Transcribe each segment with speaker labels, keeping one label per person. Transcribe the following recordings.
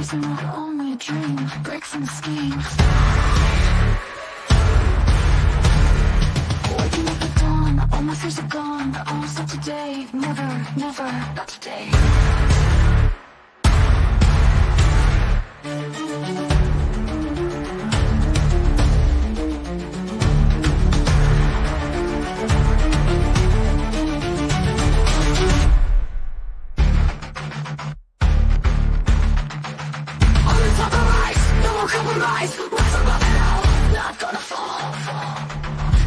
Speaker 1: These are not only a dream, breaks and schemes. Waking up at dawn, all my fears are gone. All set today, never, never, not today. Compromise, rise above it all, not gonna fall.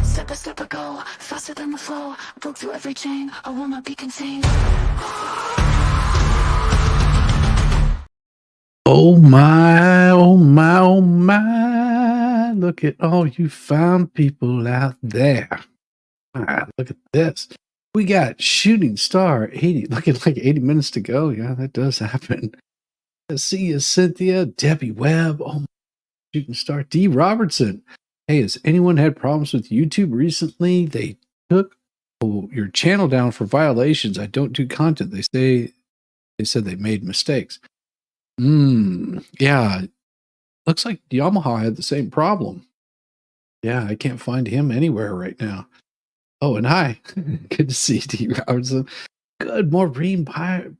Speaker 1: Step by step I go, faster than the flow. Broke through every chain, I will not be contained.
Speaker 2: Oh my, oh my, oh my. Look at all you fine people out there. Ah, look at this. We got Shooting Star 80, looking like 80 minutes to go. Yeah, that does happen. I see you, Cynthia, Debbie Webb. Oh my. Shooting Star D. Robertson. Hey, has anyone had problems with YouTube recently? They took your channel down for violations. I don't do content. They said they made mistakes. Yeah. Looks like Yamaha had the same problem. Yeah, I can't find him anywhere right now. Oh, and hi. Good to see you, D. Robertson. Good, Maureen Pryor.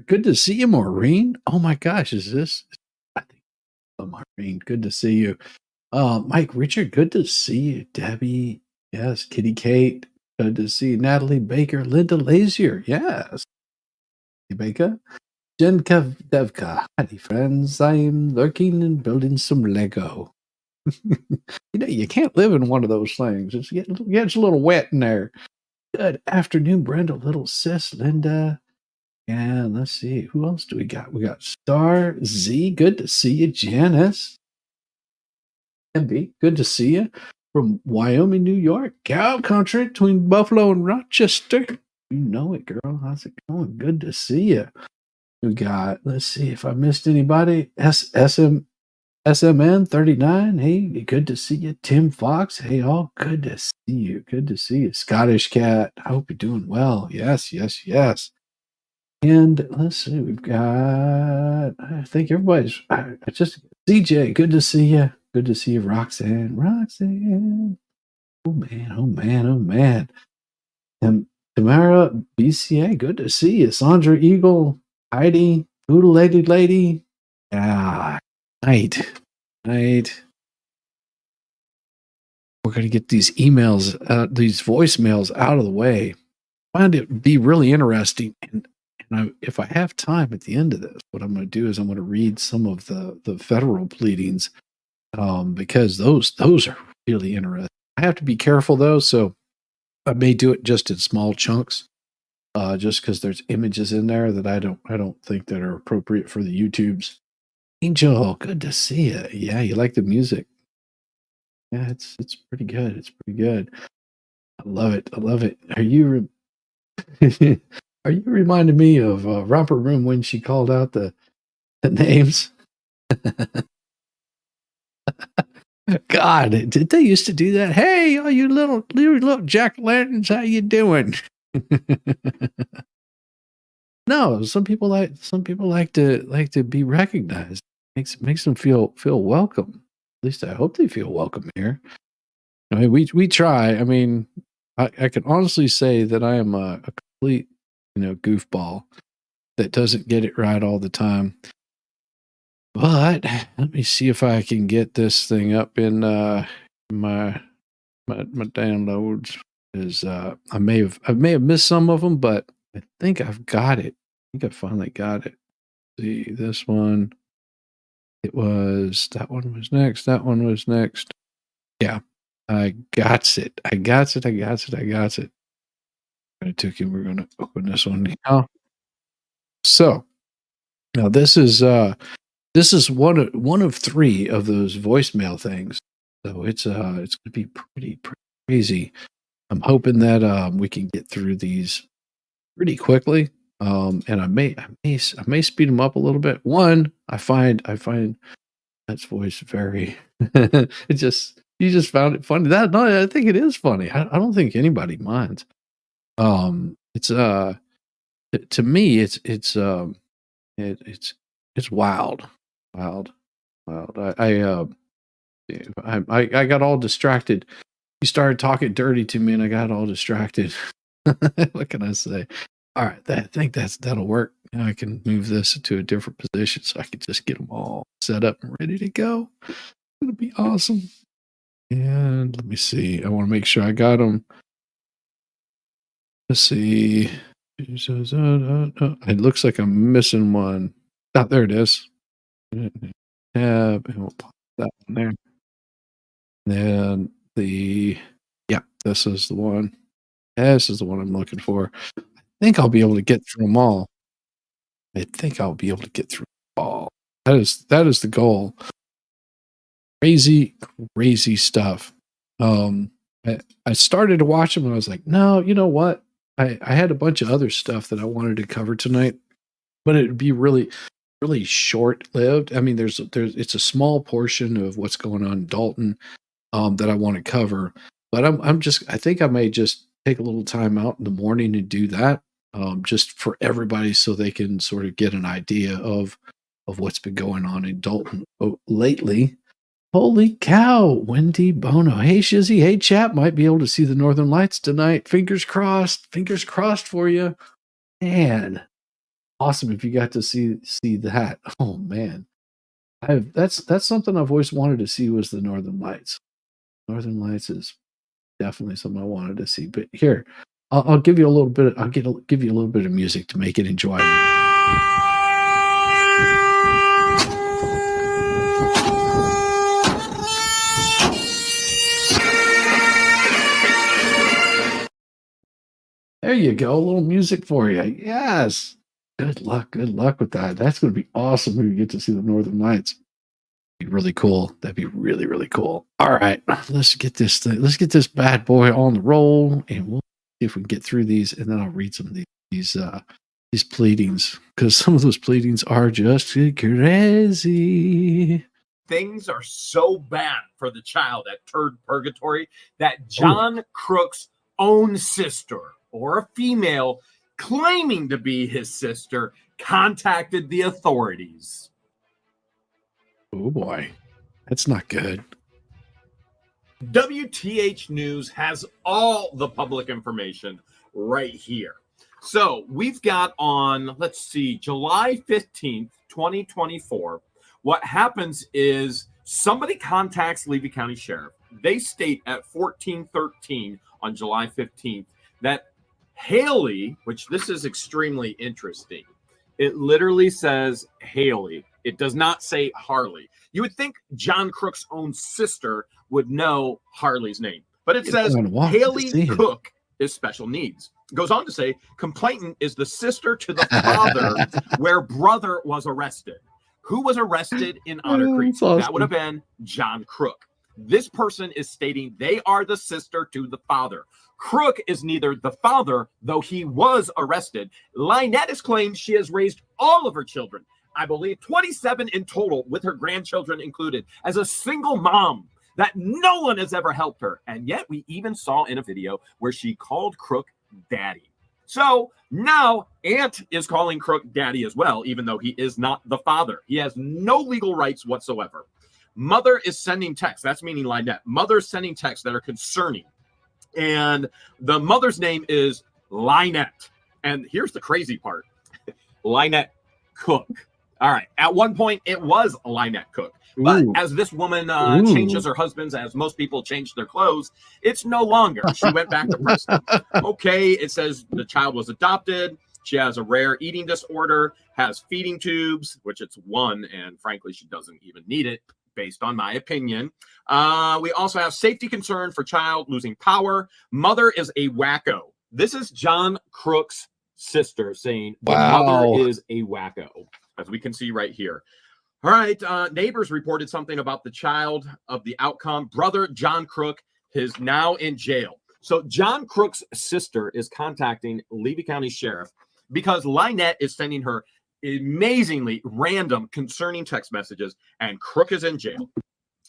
Speaker 2: Good to see you, Maureen. Oh my gosh, is this? I think Maureen, good to see you. Mike Richard, good to see you. Debbie, yes. Kitty Kate, good to see you. Natalie Baker, Linda Lazier, yes. Baker, Jen Devka, howdy friends. I'm lurking and building some Lego. You can't live in one of those things. It gets a little wet in there. Good afternoon, Brenda, little sis, Linda. And let's see, who else do we got? We got Star Z. Good to see you, Janice. MB, good to see you. From Wyoming, New York, cow country between Buffalo and Rochester. You know it, girl. How's it going? Good to see you. We got, let's see if I missed anybody. SMN 39. Hey, good to see you. Tim Fox. Hey, all good to see you. Good to see you. Scottish Cat. I hope you're doing well. Yes, yes, yes. And let's see, we've got, I think everybody's, just CJ, good to see you. Good to see you, Roxanne. Roxanne. Oh, man, oh, man, oh, man. And Tamara BCA, good to see you. Sandra Eagle, Heidi, Poodle Lady. Yeah, night. We're going to get these emails, these voicemails out of the way. I find it be really interesting. And if I have time at the end of this, what I'm going to do is I'm going to read some of the federal pleadings, because those are really interesting. I have to be careful though, so I may do it just in small chunks, just because there's images in there that I don't think that are appropriate for the YouTubes. Angel, good to see you. Yeah, you like the music? Yeah, it's pretty good. It's pretty good. I love it. I love it. Are you? Are you reminding me of Romper Room when she called out the names? God, did they used to do that? Hey, all you little jack-o'-lanterns, how you doing? No, some people like to be recognized. Makes them feel welcome. At least I hope they feel welcome here. I mean, we try. I mean, I can honestly say that I am a complete goofball that doesn't get it right all the time. But let me see if I can get this thing up in my downloads. Is I may have missed some of them, but I think I've got it. I think I finally got it. See this one. That one was next. That one was next. Yeah, I got it. I got it. We're going to open this one now. So now this is one of three of those voicemail things. So it's going to be pretty crazy. I'm hoping that we can get through these pretty quickly. And I may speed them up a little bit. One, I find that's voice very you just found it funny. I think it is funny. I don't think anybody minds. It's to me it's It's wild, wild, wild. I got all distracted. You started talking dirty to me, and I got all distracted. What can I say? All right, I think that'll work. Now I can move this to a different position, so I can just get them all set up and ready to go. It'll be awesome. And let me see. I want to make sure I got them. Let's see. It looks like I'm missing one. Oh, there it is. Tab, and we'll pop that one there. Then this is the one. This is the one I'm looking for. I think I'll be able to get through them all. That is the goal. Crazy, crazy stuff. I started to watch them and I was like, no, you know what? I had a bunch of other stuff that I wanted to cover tonight, but it'd be really, really short lived. I mean, it's a small portion of what's going on in Dalton that I want to cover, but I think I may just take a little time out in the morning and do that, just for everybody, so they can sort of get an idea of what's been going on in Dalton lately. Holy cow, Wendy Bono. Hey, Shizzy. Hey, chap. Might be able to see the Northern Lights tonight. Fingers crossed. Fingers crossed for you. Man, awesome if you got to see that. Oh, man. That's something I've always wanted to see, was the Northern Lights. Northern Lights is definitely something I wanted to see. But here, I'll give you a little bit. Give you a little bit of music to make it enjoyable. There you go. A little music for you. Yes. Good luck. Good luck with that. That's going to be awesome when you get to see the Northern Lights. Be really cool. That'd be really, really cool. All right. Let's get this thing. Let's get this bad boy on the roll, and we'll see if we can get through these, and then I'll read some of these pleadings, because some of those pleadings are just crazy.
Speaker 3: Things are so bad for the child at Turd Purgatory that John Crook's own sister, or a female claiming to be his sister, contacted the authorities.
Speaker 2: Oh boy, that's not good.
Speaker 3: WTH News has all the public information right here. So we've got on, let's see, July 15th, 2024. What happens is somebody contacts Levy County Sheriff. They state at 1413 on July 15th that Hale, which this is extremely interesting. It literally says Hale. It does not say Harley. You would think John Crook's own sister would know Harley's name, but it says Hale Cook is special needs. It goes on to say complainant is the sister to the father where brother was arrested. Who was arrested in Otter Creek?
Speaker 2: Awesome.
Speaker 3: That would have been John Crook. This person is stating they are the sister to the father. Crook is neither the father, though he was arrested. LIEnette has claimed she has raised all of her children, I believe 27 in total, with her grandchildren included, as a single mom, that no one has ever helped her. And yet we even saw in a video where she called Crook daddy. So now Aunt is calling Crook daddy as well, even though he is not the father. He has no legal rights whatsoever. Mother is sending texts. That's meaning LIEnette. Mother's sending texts that are concerning. And the mother's name is LIEnette. And here's the crazy part. LIEnette Cook. All right. At one point, it was LIEnette Cook. But as this woman changes her husbands, as most people change their clothes, it's no longer. She went back to Preston. Okay, it says the child was adopted. She has a rare eating disorder, has feeding tubes, which it's one, and frankly, she doesn't even need it, based on my opinion. We also have safety concern for child losing power. Mother is a wacko. This is John Crook's sister saying the mother is a wacko, as we can see right here. All right, neighbors reported something about the child of the outcome. Brother John Crook is now in jail. So John Crook's sister is contacting Levy County Sheriff because LIEnette is sending her amazingly random concerning text messages, and Crook is in jail.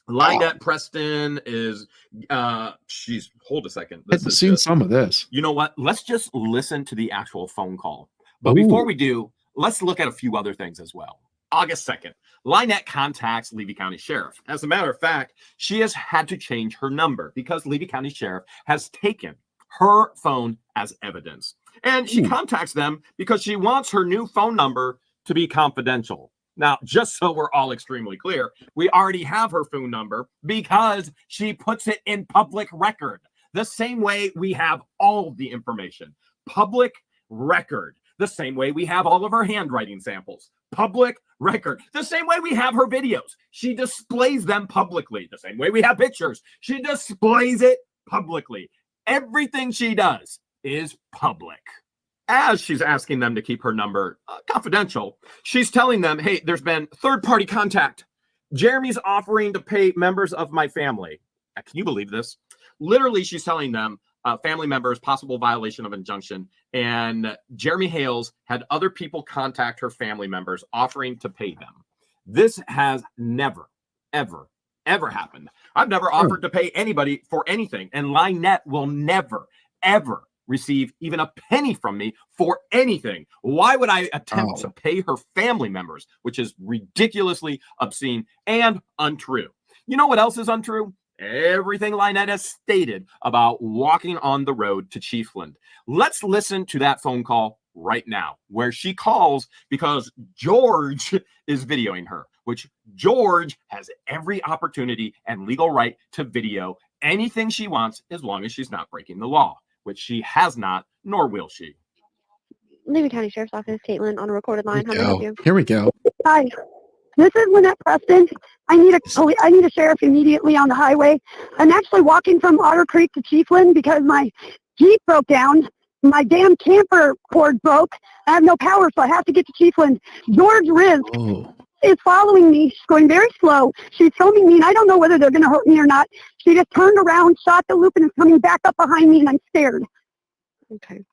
Speaker 3: LIEnette Preston is, hold a second.
Speaker 2: I've seen some of this.
Speaker 3: You know what? Let's just listen to the actual phone call. But before we do, let's look at a few other things as well. August 2nd, LIEnette contacts Levy County Sheriff. As a matter of fact, she has had to change her number because Levy County Sheriff has taken her phone as evidence. And she contacts them because she wants her new phone number to be confidential. Now, just so we're all extremely clear, we already have her phone number because she puts it in public record. The same way we have all the information. Public record. The same way we have all of her handwriting samples. Public record. The same way we have her videos. She displays them publicly. The same way we have pictures. She displays it publicly. Everything she does is public. As she's asking them to keep her number confidential, she's telling them, hey, there's been third-party contact. Jeremy's offering to pay members of my family. Can you believe this? Literally, she's telling them, family members, possible violation of injunction. And Jeremy Hales had other people contact her family members offering to pay them. This has never, ever, ever happened. I've never offered to pay anybody for anything. And LIEnette will never, ever receive even a penny from me for anything. Why would I attempt to pay her family members, which is ridiculously obscene and untrue? You know what else is untrue? Everything LIEnette has stated about walking on the road to Chiefland. Let's listen to that phone call right now, where she calls because George is videoing her, which George has every opportunity and legal right to video anything she wants as long as she's not breaking the law, which she has not, nor will she.
Speaker 4: Levy County Sheriff's Office, Caitlin, on a recorded line. How may I help you?
Speaker 2: Here we go.
Speaker 4: Hi, this is LIEnette Preston. I need a sheriff immediately on the highway. I'm actually walking from Otter Creek to Chiefland because my Jeep broke down. My damn camper cord broke. I have no power, so I have to get to Chiefland. George Riz is following me. She's going very slow. She's filming me, and I don't know whether they're going to hurt me or not. She just turned around, shot the loop, and is coming back up behind me, and I'm scared. Okay.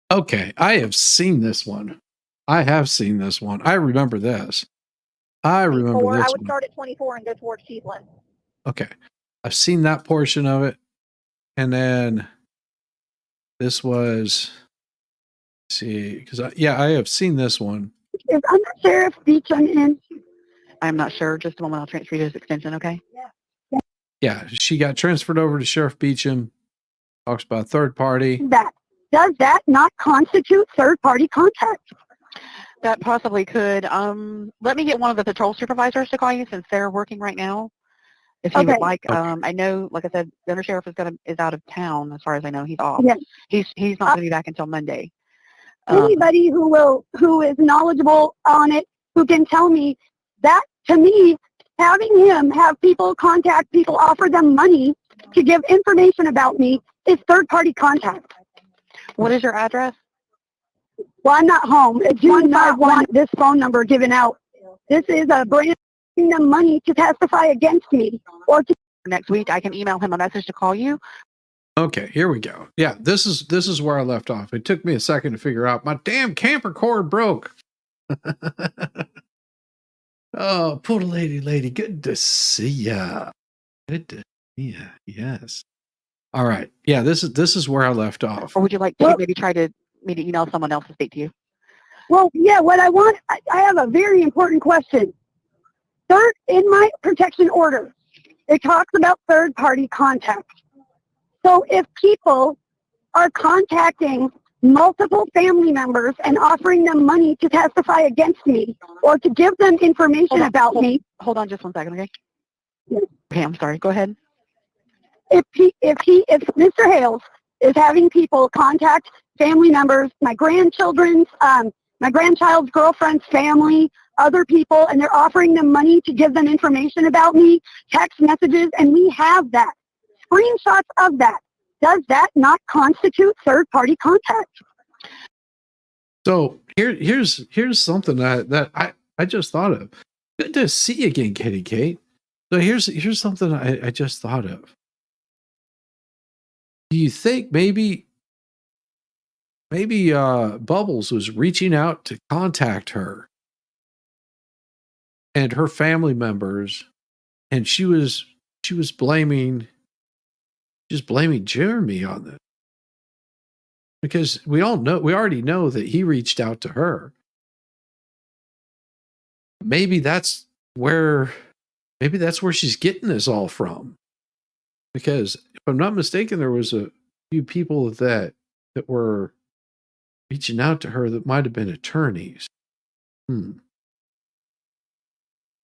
Speaker 2: Okay, I have seen this one. I have seen this one. I remember this. I remember this
Speaker 4: I would
Speaker 2: one.
Speaker 4: start at 24 and go towards Chiefland.
Speaker 2: Okay. I've seen that portion of it. And then this was, let's see, because I have seen this one.
Speaker 4: Is Under Sheriff Beecham in?
Speaker 5: I'm not sure. Just a moment. I'll transfer you to his extension, okay?
Speaker 2: Yeah, she got transferred over to Sheriff Beecham. Talks about third party.
Speaker 4: Does that not constitute third party contact?
Speaker 5: That possibly could. Let me get one of the patrol supervisors to call you since they're working right now. If you would like, I know, like I said, the undersheriff is out of town. As far as I know, he's off.
Speaker 4: Yes.
Speaker 5: He's not going to be back until Monday.
Speaker 4: Anybody who is knowledgeable on it, who can tell me that, to me, having him have people contact people, offer them money to give information about me is third party contact.
Speaker 5: What is your address?
Speaker 4: Well, I'm not home. I do not want this phone number given out. This is a brand giving them money to testify against me or to
Speaker 5: Next week, I can email him a message to call you.
Speaker 2: Okay, here we go. Yeah, this is where I left off. It took me a second to figure out my damn camper cord broke. Oh, poor lady. Good to see ya. Good to see ya. Yes. All right. Yeah, this is where I left off.
Speaker 5: Or would you like to maybe try to email someone else to speak to you?
Speaker 4: Well, yeah, what I want, I have a very important question. Third, in my protection order, it talks about third-party contact. So if people are contacting multiple family members and offering them money to testify against me or to give them information about me.
Speaker 5: Hold on just one second, okay?
Speaker 4: Yes.
Speaker 5: Okay, I'm sorry. Go ahead.
Speaker 4: If Mr. Hales is having people contact family members, my grandchildren's, my grandchild's girlfriend's family, other people, and they're offering them money to give them information about me, text messages, and we have that. Screenshots of that. Does that not constitute third-party contact?
Speaker 2: So here's something that I just thought of. Good to see you again, Kitty Kate. So here's something I just thought of. Do you think maybe Bubbles was reaching out to contact her and her family members, and she was blaming Jeremy on this? Because we already know that he reached out to her. maybe that's where she's getting this all from. Because if I'm not mistaken, there was a few people that were reaching out to her that might have been attorneys.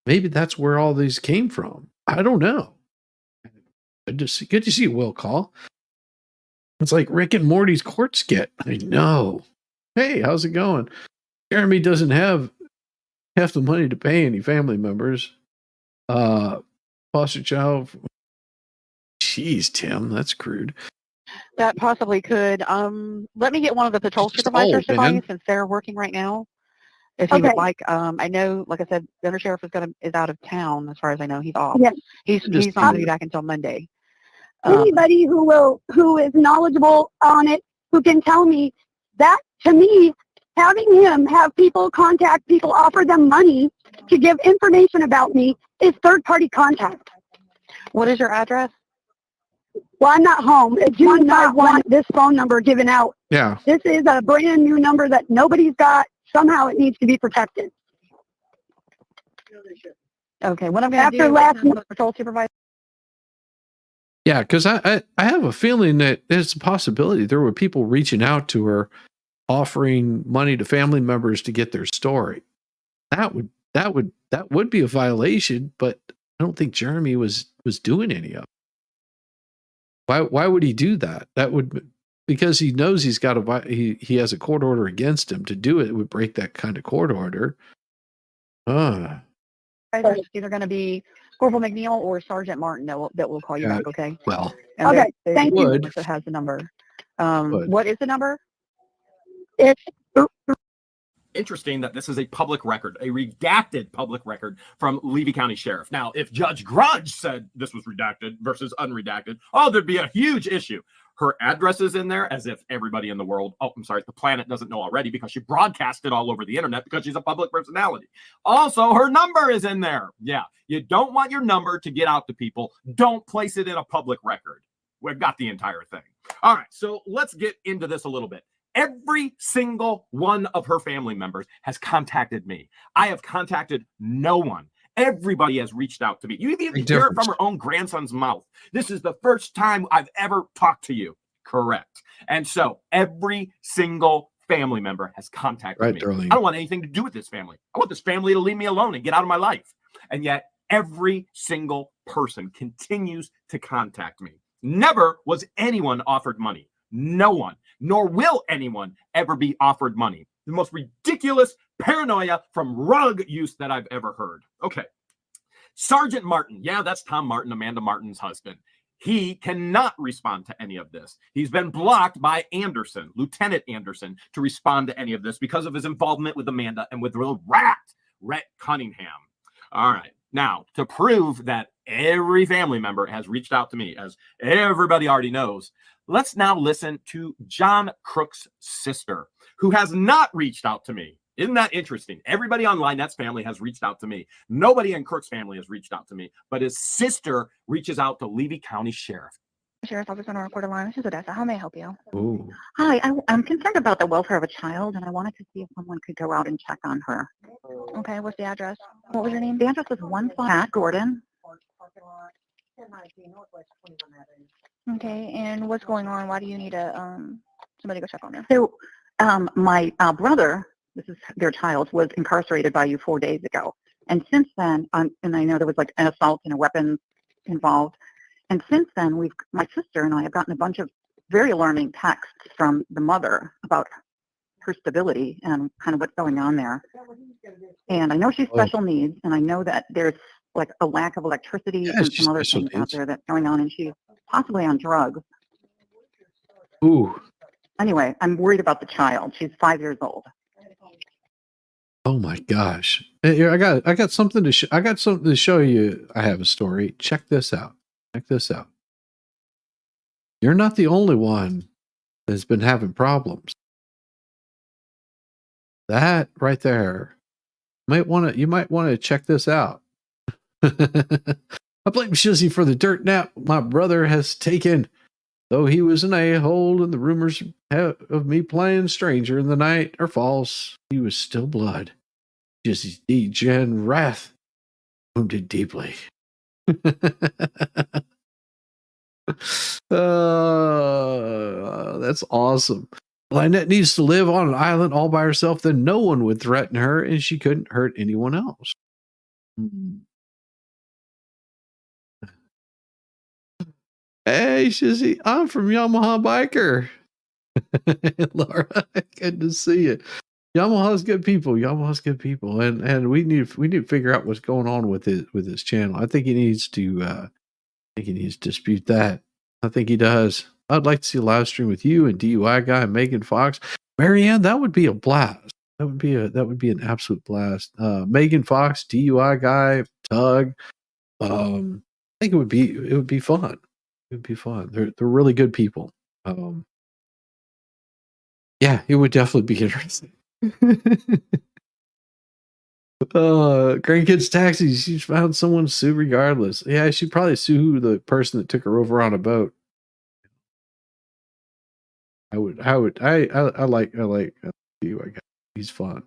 Speaker 2: Maybe that's where all these came from. I don't know. Good to see you, Will Call. It's like Rick and Morty's court skit. I know. Hey, how's it going? Jeremy doesn't have half the money to pay any family members. Foster child. Jeez, Tim, that's crude.
Speaker 5: That possibly could. Let me get one of the patrol supervisors to call you since they're working right now. If you would like, I know, like I said, the undersheriff is out of town. As far as I know, he's off.
Speaker 4: Yes.
Speaker 5: He's not going to be back until Monday.
Speaker 4: Anybody who is knowledgeable on it, who can tell me that, to me, having him have people contact people, offer them money to give information about me is third-party contact.
Speaker 5: What is your address?
Speaker 4: Well, I'm not home. I do not want this phone number given out.
Speaker 2: Yeah.
Speaker 4: This is a brand new number that nobody's got. Somehow it needs to be protected.
Speaker 5: Okay, what I'm going to do is the patrol supervisor.
Speaker 2: Yeah, because I have a feeling that it's a possibility there were people reaching out to her, offering money to family members to get their story. That would be a violation, but I don't think Jeremy was doing any of it. Why would he do that? That would, because he knows he has a court order against him. To do it, it would break that kind of court order.
Speaker 5: It's either going to be Corporal McNeil or Sergeant Martin that will call you back, okay?
Speaker 2: Well,
Speaker 5: and
Speaker 4: okay, thank you.
Speaker 5: That has the number. What is the number?
Speaker 4: It's
Speaker 3: Interesting that this is a public record, a redacted public record from Levy County Sheriff. Now, if Judge Grudge said this was redacted versus unredacted, there'd be a huge issue. Her address is in there as if everybody in the world, the planet doesn't know already because she broadcast it all over the internet because she's a public personality. Also, her number is in there. Yeah, you don't want your number to get out to people. Don't place it in a public record. We've got the entire thing. All right, so let's get into this a little bit. Every single one of her family members has contacted me. I have contacted no one. Everybody has reached out to me. You even hear it from her own grandson's mouth. This is the first time I've ever talked to you. Correct. And so every single family member has contacted me.
Speaker 2: Darlene.
Speaker 3: I don't want anything to do with this family. I want this family to leave me alone and get out of my life. And yet every single person continues to contact me. Never was anyone offered money. No one, nor will anyone ever be offered money. The most ridiculous paranoia from rug use that I've ever heard. Okay. Sergeant Martin. Yeah, that's Tom Martin, Amanda Martin's husband. He cannot respond to any of this. He's been blocked by Anderson, Lieutenant Anderson, to respond to any of this because of his involvement with Amanda and with the Rhett Cunningham. All right. Now, to prove that every family member has reached out to me, as everybody already knows, let's now listen to John Crook's sister, who has not reached out to me. Isn't that interesting? Everybody on LIEnette's family has reached out to me. Nobody in Crook's family has reached out to me, but his sister reaches out to Levy County Sheriff.
Speaker 6: Sheriff's Office on a recorded line. This is Odessa. How may I help you?
Speaker 2: Ooh.
Speaker 6: Hi, I'm concerned about the welfare of a child, and I wanted to see if someone could go out and check on her.
Speaker 5: Okay, what's the address?
Speaker 6: What was your name? The address was 1 Pat Gordon.
Speaker 5: Okay, and what's going on? Why do you need somebody to go check on her?
Speaker 6: So, my brother, this is their child, was incarcerated by you 4 days ago. And since then, and I know there was like an assault and a weapon involved. And since then, my sister and I have gotten a bunch of very alarming texts from the mother about her stability and kind of what's going on there. And I know she's special needs, and I know that there's like a lack of electricity and some other things out there that's going on, and she's possibly on drugs.
Speaker 2: Ooh.
Speaker 6: Anyway, I'm worried about the child. She's 5 years old.
Speaker 2: Oh my gosh. Here, I got something to I got something to show you. I have a story. Check this out. Check this out. You're not the only one that's been having problems. That right there. You might want to check this out. I blame Shizzy for the dirt nap my brother has taken. Though he was an a-hole and the rumors of me playing stranger in the night are false, he was still blood. Jizzy's degen wrath wounded deeply. That's awesome. LIEnette needs to live on an island all by herself, then no one would threaten her and she couldn't hurt anyone else. Hey, Shizzy, I'm from Yamaha Biker. Laura, good to see you. Yamaha's good people. Yamaha's good people, and we need to figure out what's going on with his channel. I think he needs to dispute that. I think he does. I'd like to see a live stream with you and DUI guy and Megan Fox. Marianne, that would be a blast. That would be an absolute blast. Megan Fox, DUI guy, Tug. I think it would be fun. It would be fun. They're really good people. Yeah, it would definitely be interesting. Grandkids taxi. She found someone to sue regardless. Yeah, she'd probably sue the person that took her over on a boat. I like you. I got he's fun.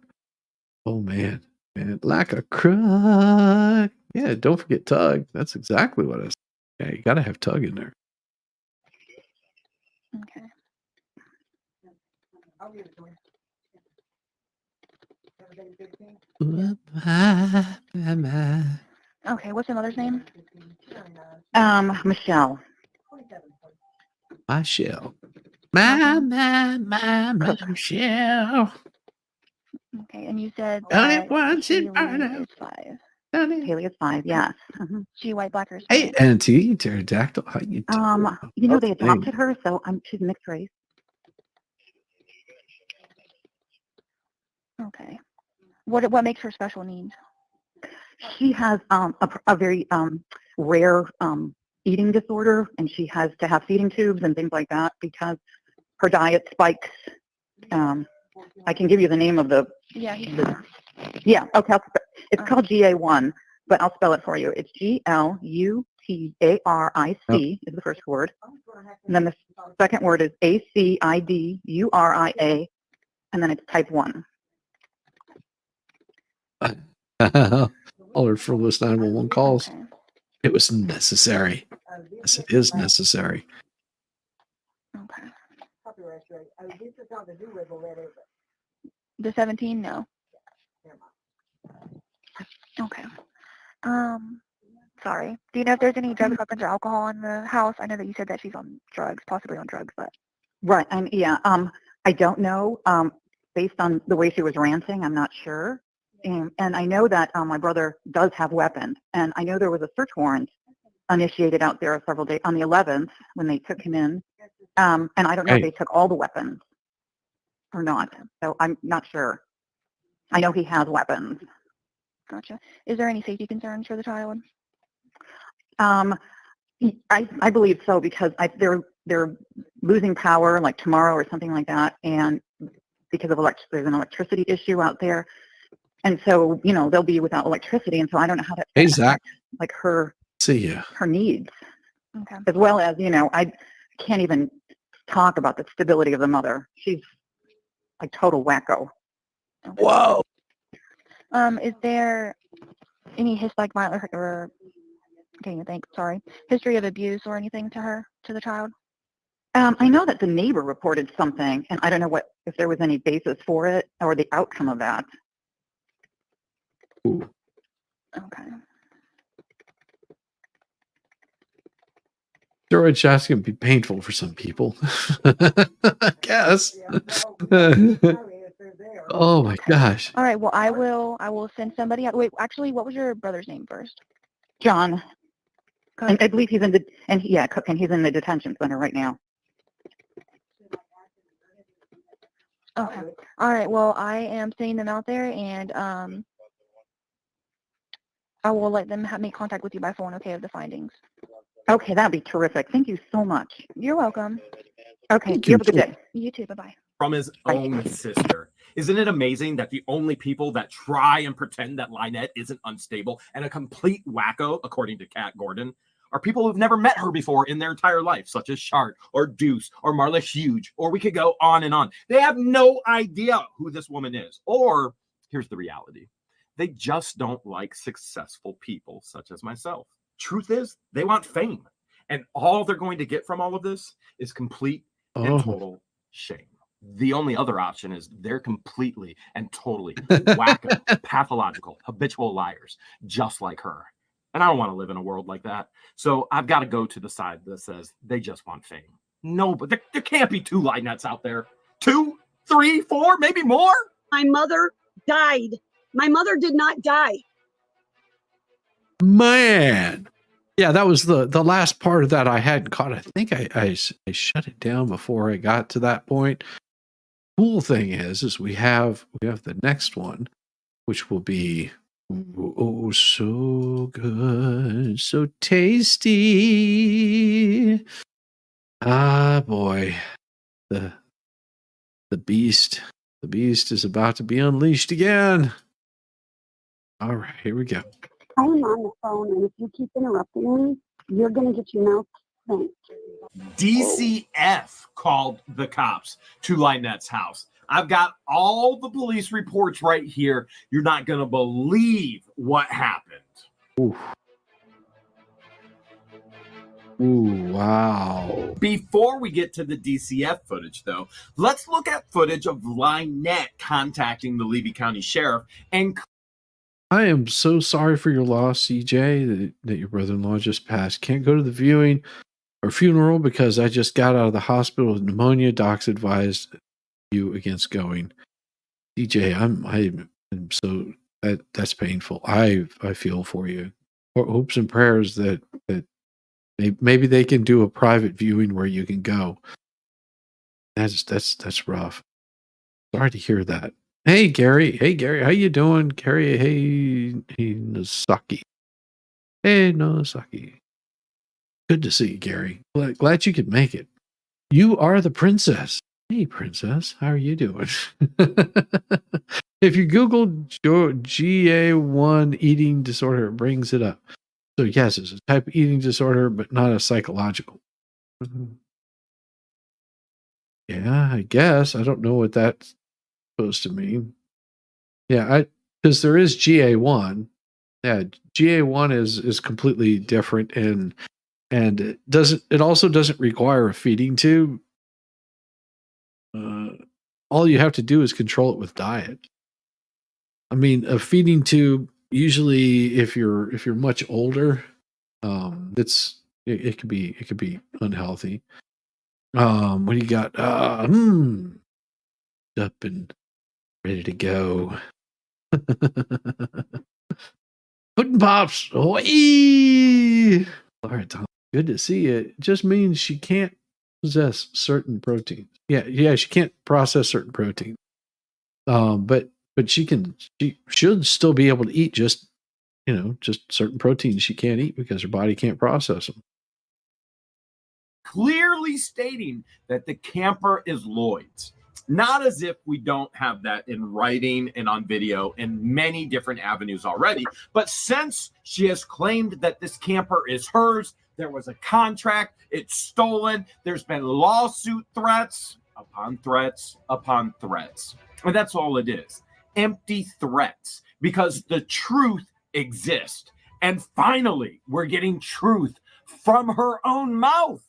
Speaker 2: Oh man, like a crook. Yeah, don't forget Tug. That's exactly what I said. Yeah, you gotta have Tug in there.
Speaker 5: Okay. Okay, what's your mother's name?
Speaker 6: Michelle.
Speaker 2: Michelle. My Michelle.
Speaker 5: Okay, and you said
Speaker 2: Done
Speaker 5: that
Speaker 2: it once
Speaker 5: Haley
Speaker 2: and
Speaker 5: is 5.
Speaker 6: Haley is 5, yes.
Speaker 5: She white, black, or
Speaker 2: Hey,
Speaker 5: Hispanic?
Speaker 2: Auntie Pterodactyl, how you doing?
Speaker 6: You know, they
Speaker 2: That's
Speaker 6: adopted her, so she's mixed race.
Speaker 5: Okay. What makes her special needs?
Speaker 6: She has a very rare eating disorder, and she has to have feeding tubes and things like that because her diet spikes. I can give you the name of the.
Speaker 5: Yeah.
Speaker 6: Yeah. Okay. It's called GA1, but I'll spell it for you. It's GLUTARIC is the first word, and then the second word is ACIDURIA, and then it's type 1.
Speaker 2: All her frivolous 911 calls.
Speaker 5: Okay.
Speaker 2: It was necessary. Yes, it is necessary.
Speaker 5: Okay. The 17? No. Okay. Sorry. Do you know if there's any drugs, weapons, or alcohol in the house? I know that you said that she's on drugs, possibly on drugs, but.
Speaker 6: Right. Yeah. I don't know. Based on the way she was ranting, I'm not sure. And I know that my brother does have weapons, and I know there was a search warrant initiated out there several days on the 11th when they took him in. And I don't know if they took all the weapons or not. So I'm not sure. I know he has weapons.
Speaker 5: Gotcha. Is there any safety concerns for the child?
Speaker 6: I believe so because they're losing power like tomorrow or something like that, and because of there's an electricity issue out there, and so they'll be without electricity, and so I don't know how to affect like her needs.
Speaker 5: Okay.
Speaker 6: As well as I can't even talk about the stability of the mother. She's like total wacko.
Speaker 5: Okay.
Speaker 2: Whoa.
Speaker 5: Is there any history of abuse or anything to the child?
Speaker 6: I know that the neighbor reported something, and I don't know if there was any basis for it or the outcome of that.
Speaker 2: Ooh.
Speaker 5: Okay.
Speaker 2: Steroid shots can be painful for some people. I guess. Oh my gosh.
Speaker 5: All right. Well, I will send somebody out. Wait, actually, what was your brother's name first?
Speaker 6: John. And I believe he's in Cook, and he's in the detention center right now.
Speaker 5: Okay. All right. Well, I am sending them out there, and I will let them make contact with you by phone, okay, of the findings.
Speaker 6: Okay, that'd be terrific. Thank you so much.
Speaker 5: You're welcome.
Speaker 6: Okay, you have a good day.
Speaker 5: You too. Bye-bye.
Speaker 3: From his own sister. Isn't it amazing that the only people that try and pretend that LIEnette isn't unstable and a complete wacko, according to Kat Gordon, are people who've never met her before in their entire life, such as Shart or Deuce or Marla Huge, or we could go on and on. They have no idea who this woman is. Or, here's the reality. They just don't like successful people such as myself. Truth is, they want fame. And all they're going to get from all of this is complete and total shame. The only other option is they're completely and totally wacko, pathological, habitual liars, just like her. And I don't want to live in a world like that. So I've got to go to the side that says they just want fame. No, but there can't be 2 LIEnettes out there. 2, 3, 4, maybe more.
Speaker 4: My mother died. My mother did not die.
Speaker 2: Man. Yeah, that was the last part of that I hadn't caught. I think I shut it down before I got to that point. Cool thing is we have the next one, which will be so good, so tasty. Ah boy, the beast is about to be unleashed again. All right, here we go.
Speaker 4: I am on the phone, and if you keep interrupting me, you're going to get your mouth spanked.
Speaker 3: DCF called the cops to LIEnette's house. I've got all the police reports right here. You're not going to believe what happened.
Speaker 2: Ooh. Ooh, wow.
Speaker 3: Before we get to the DCF footage, though, let's look at footage of LIEnette contacting the Levy County Sheriff. And
Speaker 2: I am so sorry for your loss, CJ, that your brother-in-law just passed. Can't go to the viewing or funeral because I just got out of the hospital with pneumonia. Docs advised you against going. CJ, I'm so that's painful. I feel for you. Hopes and prayers that maybe they can do a private viewing where you can go. That's rough. Sorry to hear that. Hey Gary, how you doing? Gary, hey Nosaki. Hey Nosaki. Good to see you, Gary. Glad you could make it. You are the princess. Hey princess, how are you doing? If you Google GA1 eating disorder, it brings it up. So yes, it's a type of eating disorder, but not a psychological. Yeah, I guess. I don't know what that's supposed to mean. Yeah, because there is GA1. Yeah, GA1 is completely different and it also doesn't require a feeding tube. All you have to do is control it with diet. I mean, a feeding tube usually if you're much older, it could be unhealthy. When you got up and ready to go. Pudding pops. Oi! All right, Tom. Good to see you. It just means she can't possess certain proteins. Yeah, she can't process certain proteins. But she should still be able to eat just certain proteins she can't eat because her body can't process them.
Speaker 3: clearly stating that the camper is Lloyd's. Not as if we don't have that in writing and on video in many different avenues already, but since she has claimed that this camper is hers, there was a contract, it's stolen, there's been lawsuit threats upon threats upon threats. And that's all it is. Empty threats, because the truth exists. And finally, we're getting truth from her own mouth.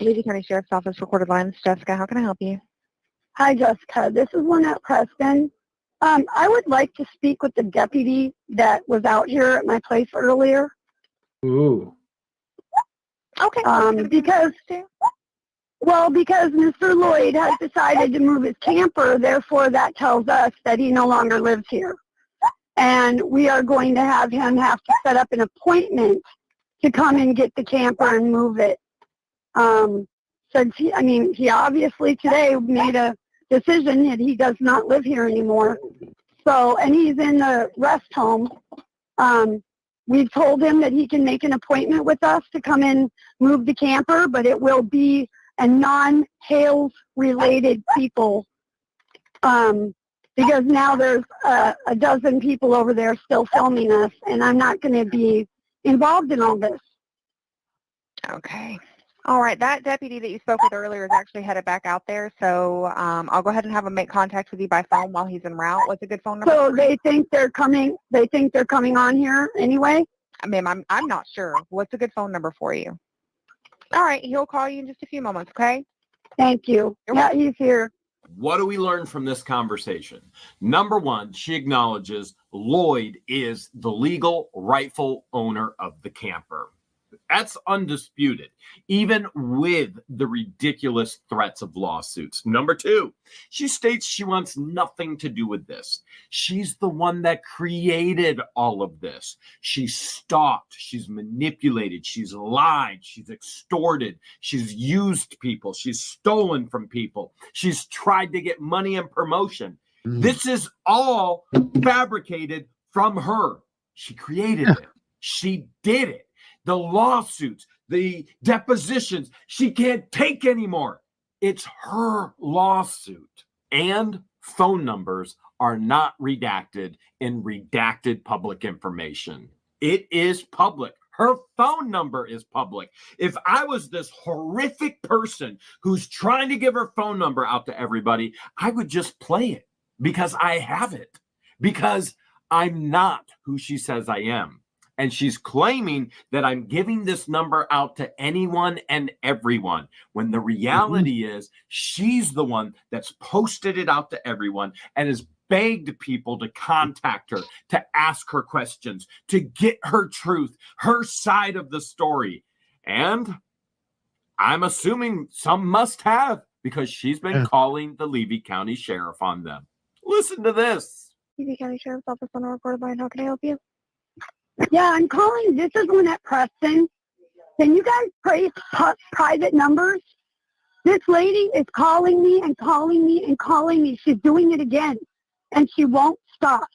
Speaker 5: Levy County Sheriff's Office recorded lines. Jessica, how can I help you?
Speaker 4: Hi, Jessica. This is LIEnette Preston. I would like to speak with the deputy that was out here at my place earlier.
Speaker 2: Ooh.
Speaker 5: Okay.
Speaker 4: Because Mr. Lloyd has decided to move his camper, therefore that tells us that he no longer lives here. And we are going to have him have to set up an appointment to come and get the camper and move it. Since he obviously today made a decision that he does not live here anymore. So, and he's in the rest home. We've told him that he can make an appointment with us to come and move the camper, but it will be a non-Hales related people. Because now there's a dozen people over there still filming us, and I'm not going to be involved in all this.
Speaker 5: Okay. All right, that deputy that you spoke with earlier is actually headed back out there, so I'll go ahead and have him make contact with you by phone while he's en route. What's a good phone number?
Speaker 4: So they think they're coming. They think they're coming on here anyway.
Speaker 5: Ma'am, I'm not sure. What's a good phone number for you? All right, he'll call you in just a few moments, okay?
Speaker 4: Thank you. Yeah, he's here.
Speaker 3: What do we learn from this conversation? Number one, she acknowledges Lloyd is the legal, rightful owner of the camper. That's undisputed, even with the ridiculous threats of lawsuits. Number two, she states she wants nothing to do with this. She's the one that created all of this. She's stalked, she's manipulated, she's lied, she's extorted, she's used people, she's stolen from people, she's tried to get money and promotion. This is all fabricated from her. She created it. She did it. The lawsuits, the depositions, she can't take anymore. It's her lawsuit. And phone numbers are not redacted in redacted public information. It is public. Her phone number is public. If I was this horrific person who's trying to give her phone number out to everybody, I would just play it because I have it, because I'm not who she says I am. And she's claiming that I'm giving this number out to anyone and everyone, when the reality is she's the one that's posted it out to everyone and has begged people to contact her, to ask her questions, to get her truth, her side of the story. And I'm assuming some must have, because she's been calling the Levy County Sheriff on them. Listen to this.
Speaker 7: Levy County Sheriff's Office on a recorded line. How can I help you?
Speaker 4: Yeah, I'm calling. This is LIEnette Preston. Can you guys praise private numbers? This lady is calling me and calling me and calling me. She's doing it again, and she won't stop.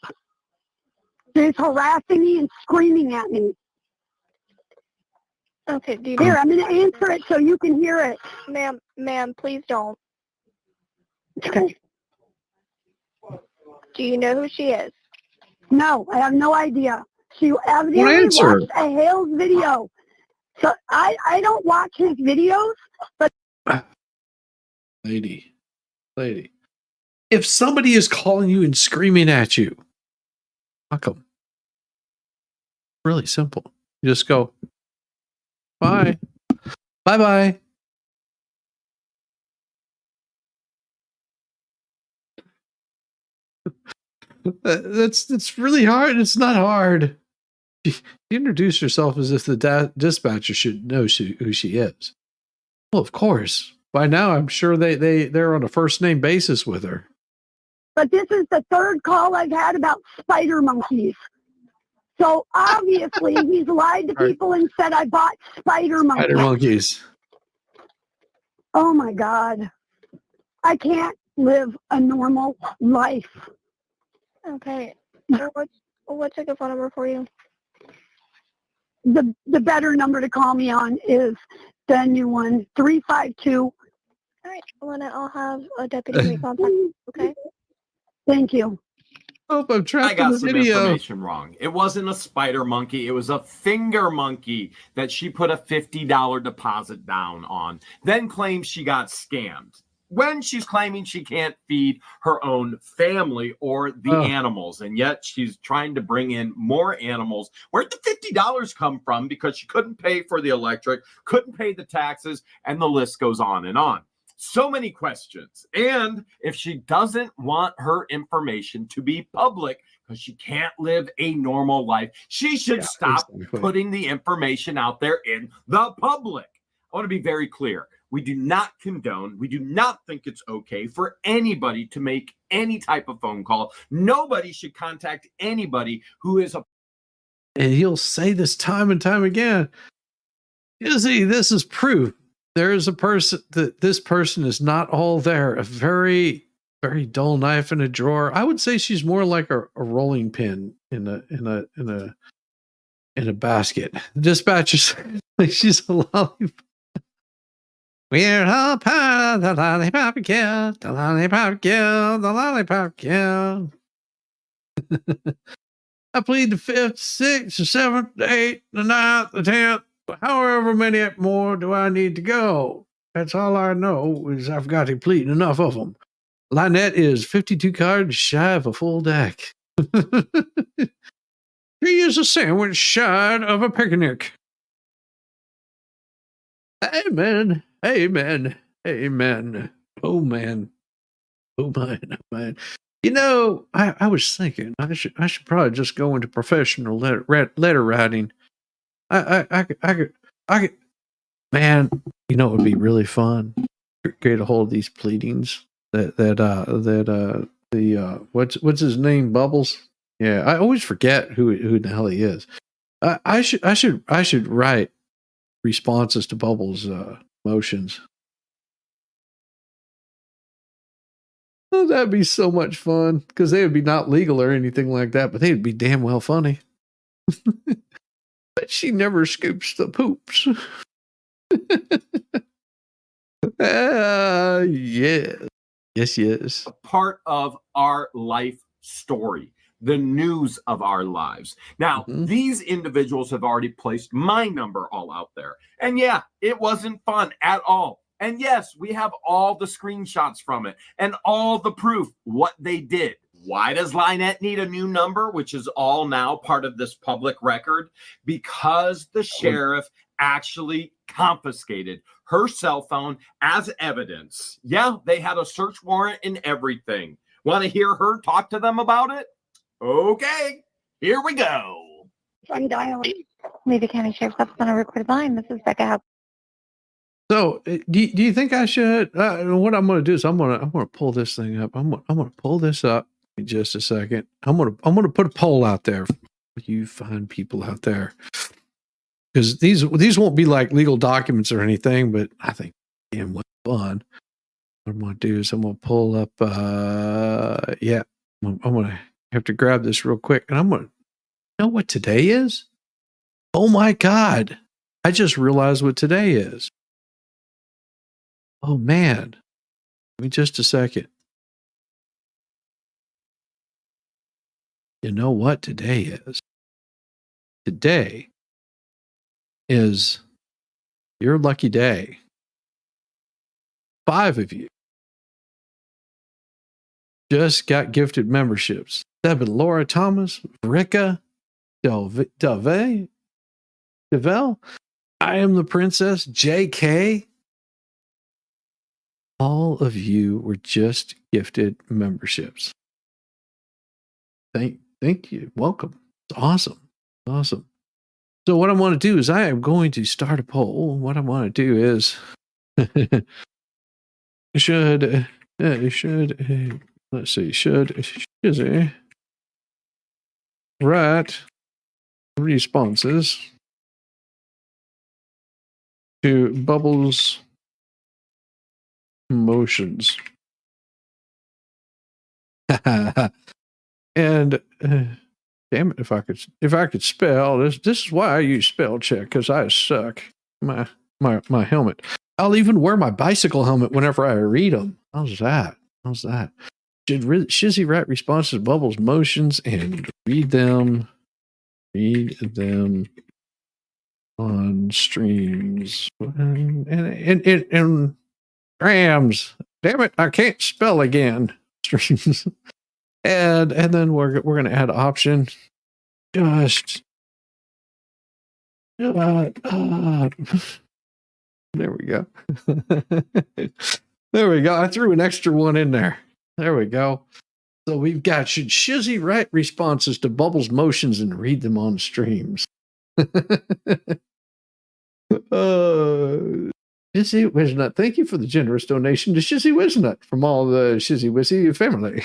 Speaker 4: She's harassing me and screaming at me.
Speaker 7: Okay, do you
Speaker 4: Here, I'm going to answer it so you can hear it.
Speaker 7: ma'am, please don't.
Speaker 4: Okay.
Speaker 7: Do you know who she is?
Speaker 4: No, I have no idea. She evidently watched a Hale's video. So I don't watch his videos, but...
Speaker 2: Lady. If somebody is calling you and screaming at you, fuck them. Really simple. You just go, bye. Bye-bye. That's really hard. It's not hard. You introduce yourself as if the dispatcher should know who she is. Well, of course. By now, I'm sure they're on a first name basis with her.
Speaker 4: But this is the third call I've had about spider monkeys. So obviously, he's lied to people and said I bought spider monkeys.
Speaker 2: Spider monkeys.
Speaker 4: Oh my God. I can't live a normal life.
Speaker 7: Okay. What's a good phone number for you?
Speaker 4: The better number to call me on is the new one, 352.
Speaker 7: All right, LIEnette, I'll have a deputy make contact. Okay.
Speaker 4: Thank you.
Speaker 2: Oh, I'm trapped
Speaker 3: I got
Speaker 2: in the
Speaker 3: some
Speaker 2: video.
Speaker 3: information wrong. It wasn't a spider monkey. It was a finger monkey that she put a $50 deposit down on, then claims she got scammed. When she's claiming she can't feed her own family or the animals, and yet she's trying to bring in more animals. Where'd the $50 come from? Because she couldn't pay for the electric, couldn't pay the taxes, and the list goes on and on. So many questions. And if she doesn't want her information to be public because she can't live a normal life, she should stop putting the information out there in the public. I want to be very clear. We do not condone, we do not think it's okay for anybody to make any type of phone call. Nobody should contact anybody who is a...
Speaker 2: And he'll say this time and time again. You see, this is proof. There is a person that this person is not all there. A very, very dull knife in a drawer. I would say she's more like a rolling pin in a basket. The dispatcher's like she's a lollipop. We're all part of the lollipop guild, the lollipop guild, the lollipop guild. I plead the 5th, 6th, the 7th, the 8th, the 9th, the 10th. However many more do I need to go? That's all I know is I've got to plead enough of them. LIEnette is 52 cards shy of a full deck. He is a sandwich shy of a picnic. Amen. Amen. Amen. Oh man. Oh man. Oh man. You know, I was thinking I should probably just go into professional letter writing. I could, man. You know, it would be really fun to get a hold of these pleadings what's his name, Bubbles. Yeah, I always forget who the hell he is. I should write responses to Bubbles' motions. Oh, that'd be so much fun because they would be not legal or anything like that, but they'd be damn well funny. But she never scoops the poops. Yes.
Speaker 3: A part of our life story, the news of our lives. Now, these individuals have already placed my number all out there. And yeah, it wasn't fun at all. And yes, we have all the screenshots from it and all the proof what they did. Why does LIEnette need a new number, which is all now part of this public record? Because the sheriff actually confiscated her cell phone as evidence. Yeah, they had a search warrant and everything. Want to hear her talk to them about it? Okay, here we go.
Speaker 4: I'm dialing.
Speaker 7: Levy County Sheriff's Office on a recorded line. This is Becca.
Speaker 2: So, do you think I should? What I'm going to do is I'm going to pull this thing up. I'm going to pull this up in just a second. I'm going to put a poll out there for you fine people out there, because these won't be like legal documents or anything, but I think damn what fun. What I'm going to do is I'm going to pull up. Yeah, I'm going to have to grab this real quick, and I'm going to know what today is. Oh my God! I just realized what today is. Oh man, give me just a second. You know what today is? Today is your lucky day. 5 of you just got gifted memberships. Devin, Laura, Thomas, Rika, Delve, I Am the Princess, JK. All of you were just gifted memberships. Thank you. Welcome. It's awesome. Awesome. So what I want to do is I am going to start a poll. What I want to do is should Shizzy write responses to Bubbles' motions? And damn it, if I could spell this is why I use spell check, because I suck. My helmet. I'll even wear my bicycle helmet whenever I read them. How's that? Should Shizzy write responses to Bubbles' motions and read them on streams and grams. Damn it, I can't spell again. Streams. And then we're going to add option. Just there we go. There we go. I threw an extra one in there. There we go. So we've got, should Shizzy write responses to Bubbles' motions and read them on streams? Shizzy Wisnut, thank you for the generous donation to Shizzy Wisnut from all the Shizzy Wizzy family.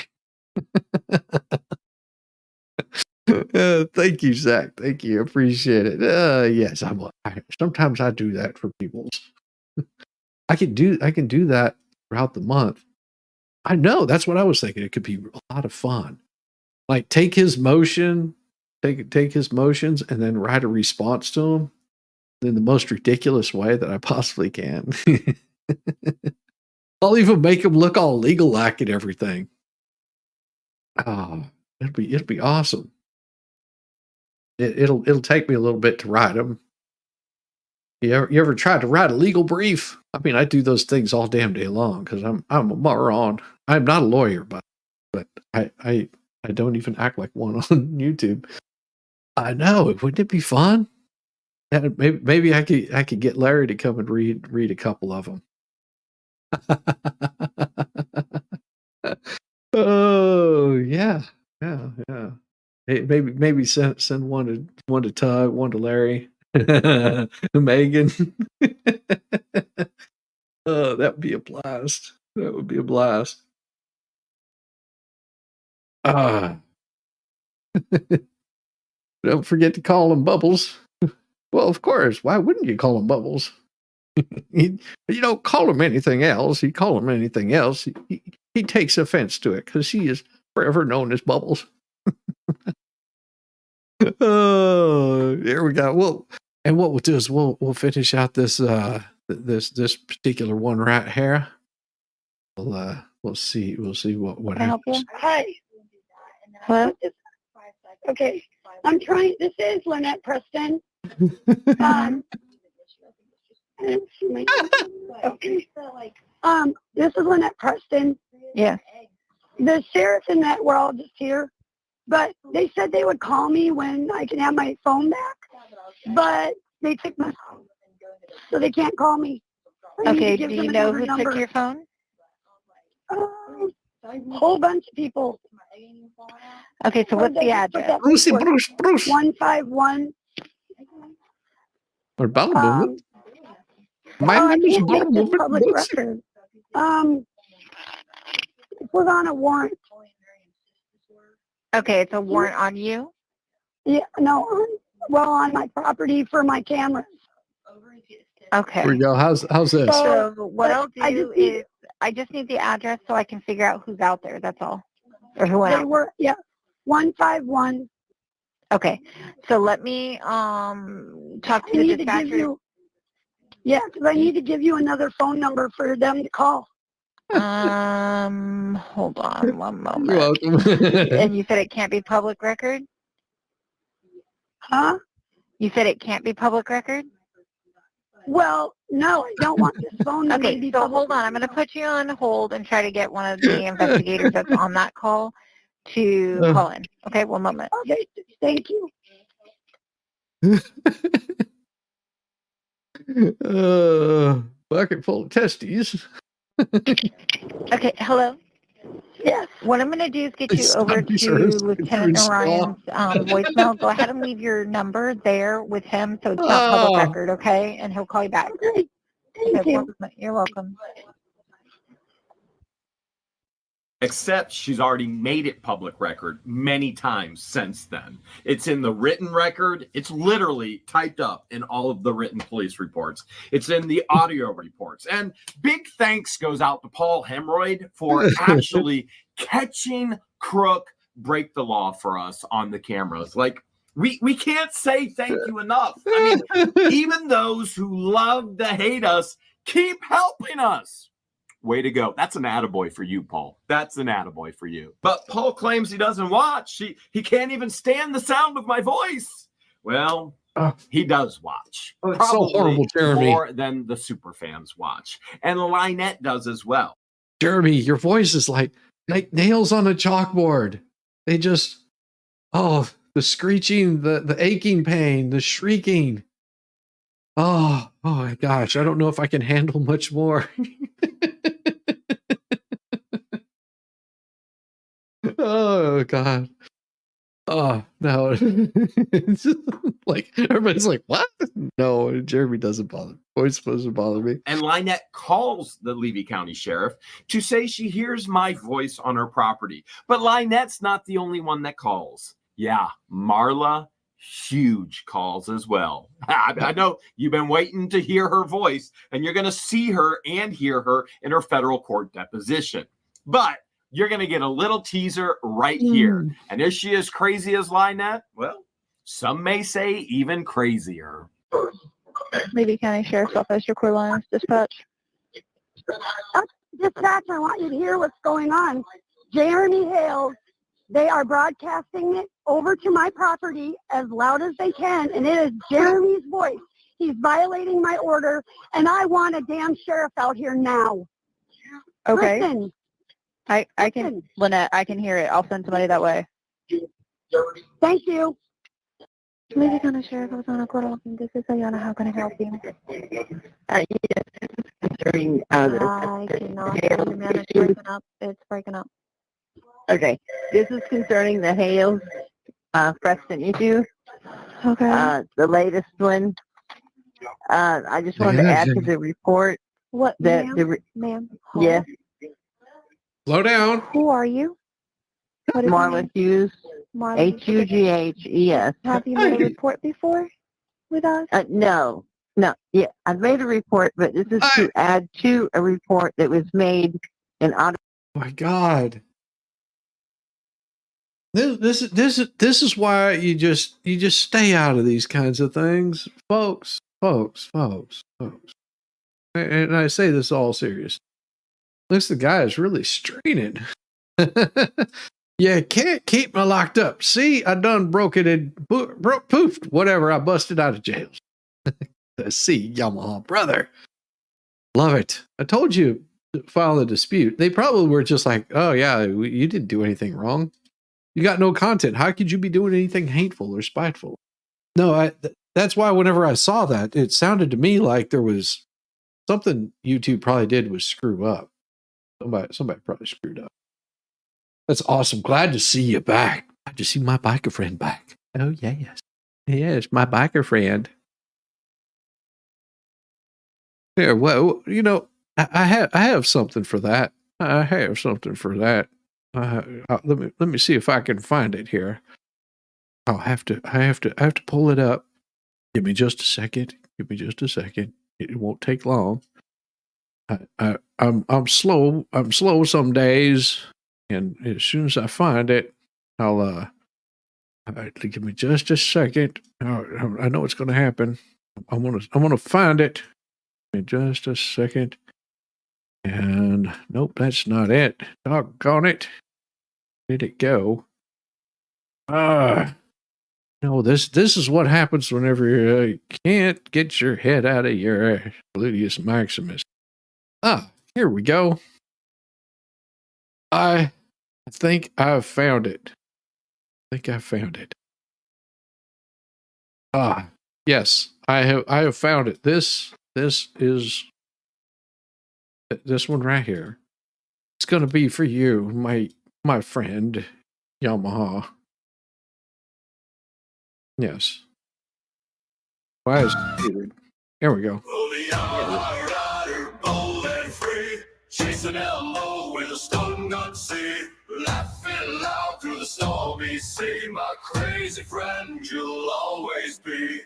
Speaker 2: Thank you, Zach. Thank you. Appreciate it. Yes, sometimes I do that for people. I can do that throughout the month. I know, that's what I was thinking. It could be a lot of fun. Like take his motions and then write a response to him in the most ridiculous way that I possibly can. I'll even make him look all legal-like and everything. Oh, it'll be awesome. It'll take me a little bit to write them. You ever tried to write a legal brief? I mean, I do those things all damn day long because I'm a moron. I'm not a lawyer, but I don't even act like one on YouTube. I know. Wouldn't it be fun? Maybe I could get Larry to come and read a couple of them. Oh yeah. Hey, maybe send one to Tug, one to Larry, Megan. Oh, that would be a blast. That would be a blast. Don't forget to call them Bubbles. Well, of course. Why wouldn't you call him Bubbles? You don't call him anything else. You call him anything else, he takes offense to it because he is forever known as Bubbles. Oh, there we go. Well, and what we'll do is we'll finish out this this particular one right here. We'll see what
Speaker 5: Can I help
Speaker 2: happens.
Speaker 5: you?
Speaker 4: Hi.
Speaker 5: Hello?
Speaker 4: Okay. I'm trying. This is LIEnette Preston. Okay. This is LIEnette Preston.
Speaker 5: Yeah.
Speaker 4: The sheriff and that were all just here, but they said they would call me when I can have my phone back, but they took my phone, so they can't call me. I need to
Speaker 5: Okay,
Speaker 4: give
Speaker 5: do
Speaker 4: them
Speaker 5: you know
Speaker 4: another
Speaker 5: who
Speaker 4: number.
Speaker 5: took your phone?
Speaker 4: Whole bunch of people.
Speaker 5: Okay, so what's the address?
Speaker 2: Bruce.
Speaker 4: 151.
Speaker 2: Or bottle movement. My
Speaker 4: I
Speaker 2: name is
Speaker 4: can't make
Speaker 2: bottle
Speaker 4: this
Speaker 2: movement.
Speaker 4: public
Speaker 2: Bruce.
Speaker 4: record. It was on a warrant.
Speaker 5: Okay, it's a warrant on you?
Speaker 4: Yeah, no, on my property for my cameras.
Speaker 5: Okay.
Speaker 2: Here we go. How's this?
Speaker 5: So what I'll
Speaker 4: I
Speaker 5: do
Speaker 4: just need-
Speaker 5: is I just need the address so I can figure out who's out there. That's all. Or who
Speaker 4: They
Speaker 5: else.
Speaker 4: were, 151.
Speaker 5: Okay. So let me talk
Speaker 4: I
Speaker 5: to the
Speaker 4: need to give
Speaker 5: dispatcher.
Speaker 4: you, because I need to give you another phone number for them to call.
Speaker 5: Hold on one moment.
Speaker 2: You're welcome.
Speaker 5: And you said it can't be public record?
Speaker 4: Huh?
Speaker 5: You said it can't be public record?
Speaker 4: Well, no, I don't want this phone number to
Speaker 5: Okay,
Speaker 4: be
Speaker 5: so
Speaker 4: public.
Speaker 5: hold on. I'm going to put you on hold and try to get one of the investigators that's on that call to call in. Okay, one moment.
Speaker 4: Okay, thank you.
Speaker 2: Bucket full of testes.
Speaker 5: Okay, hello.
Speaker 4: Yes.
Speaker 5: What I'm going to do is get you
Speaker 2: Stop
Speaker 5: over
Speaker 2: these
Speaker 5: to
Speaker 2: earths
Speaker 5: Lieutenant
Speaker 2: through
Speaker 5: Orion's voicemail. Go ahead and leave your number there with him so it's not public
Speaker 2: Oh.
Speaker 5: record, okay? And he'll call you back.
Speaker 4: Okay. Thank
Speaker 5: Okay,
Speaker 4: you.
Speaker 5: you're welcome.
Speaker 3: Except she's already made it public record many times since then. It's in the written record. It's literally typed up in all of the written police reports. It's in the audio reports. And big thanks goes out to Paul Hemroyd for actually catching Crook break the law for us on the cameras. Like, we can't say thank you enough. I mean, even those who love to hate us keep helping us. Way to go. That's an attaboy for you, Paul. That's an attaboy for you. But Paul claims he doesn't watch. He can't even stand the sound of my voice. Well, he does watch.
Speaker 2: Oh, it's so horrible, Jeremy.
Speaker 3: More than the super fans watch. And LIEnette does as well.
Speaker 2: Jeremy, your voice is like nails on a chalkboard. They just, the screeching, the aching pain, the shrieking. Oh my gosh. I don't know if I can handle much more. Oh God. Oh no. It's just like everybody's like, what? No, Jeremy doesn't bother. Voice doesn't bother me.
Speaker 3: And LIEnette calls the Levy County Sheriff to say she hears my voice on her property. But LIEnette's not the only one that calls. Yeah, Marla huge calls as well. I know you've been waiting to hear her voice, and you're going to see her and hear her in her federal court deposition. But you're going to get a little teaser right here. And is she as crazy as LIEnette? Well, some may say even crazier.
Speaker 7: Levy County Sheriff's Office, your core lines, dispatch.
Speaker 4: Dispatch, I want you to hear what's going on. Jeremy Hale, they are broadcasting it over to my property as loud as they can, and it is Jeremy's voice. He's violating my order, and I want a damn sheriff out here now.
Speaker 5: Okay.
Speaker 4: Listen,
Speaker 5: I can, LIEnette, I can hear it. I'll send somebody that way.
Speaker 4: thank you.
Speaker 7: Lady County Sheriff, I was on a call. This is Ayana. How can I help you?
Speaker 8: Concerning
Speaker 7: I cannot hear you, man. It's breaking up. It's breaking up.
Speaker 8: okay, this is concerning the Hale Preston issue,
Speaker 7: Okay.
Speaker 8: the latest one. I just wanted to add to the report
Speaker 7: What,
Speaker 8: that
Speaker 7: ma'am? Hold
Speaker 8: yes,
Speaker 2: Slow down.
Speaker 7: Who are you? What is your
Speaker 8: Marla
Speaker 7: name?
Speaker 8: Hughes,
Speaker 7: Marla.
Speaker 8: Hughes.
Speaker 7: Have you made a report before with us?
Speaker 8: No, yeah, I've made a report, but this is to add to a report that was made in Otter.
Speaker 2: My God. This is why you just stay out of these kinds of things, folks. And I say this all serious. Looks the guy is really straining. You can't keep me locked up. See, I done broke it and poofed whatever. I busted out of jail. See, Yamaha brother. Love it. I told you to file a dispute. They probably were just like, oh yeah, you didn't do anything wrong. You got no content. How could you be doing anything hateful or spiteful? No, that's why whenever I saw that, it sounded to me like there was something YouTube probably did was screw up. Somebody probably screwed up. That's awesome. Glad to see you back. Glad to see my biker friend back. Oh, yes. Yes, my biker friend. Yeah, well, you know, I have something for that. I have something for that. Let me see if I can find it here. I have to pull it up. Give me just a second. It won't take long. I'm slow. I'm slow some days, and as soon as I find it, I'll give me just a second. I know it's going to happen. I want to find it. Give me just a second. And nope, that's not it. Doggone it. Where'd it go? No, this is what happens whenever you can't get your head out of your gluteus maximus. Here we go. I think I've found it. Yes, I have found it. This is this one right here. It's going to be for you, my friend, Yamaha. Yes. Why is it muted? Here we go.
Speaker 1: Chasing Elmo with a stun gun sea, laughing loud through the stormy sea. My crazy friend, you'll always be.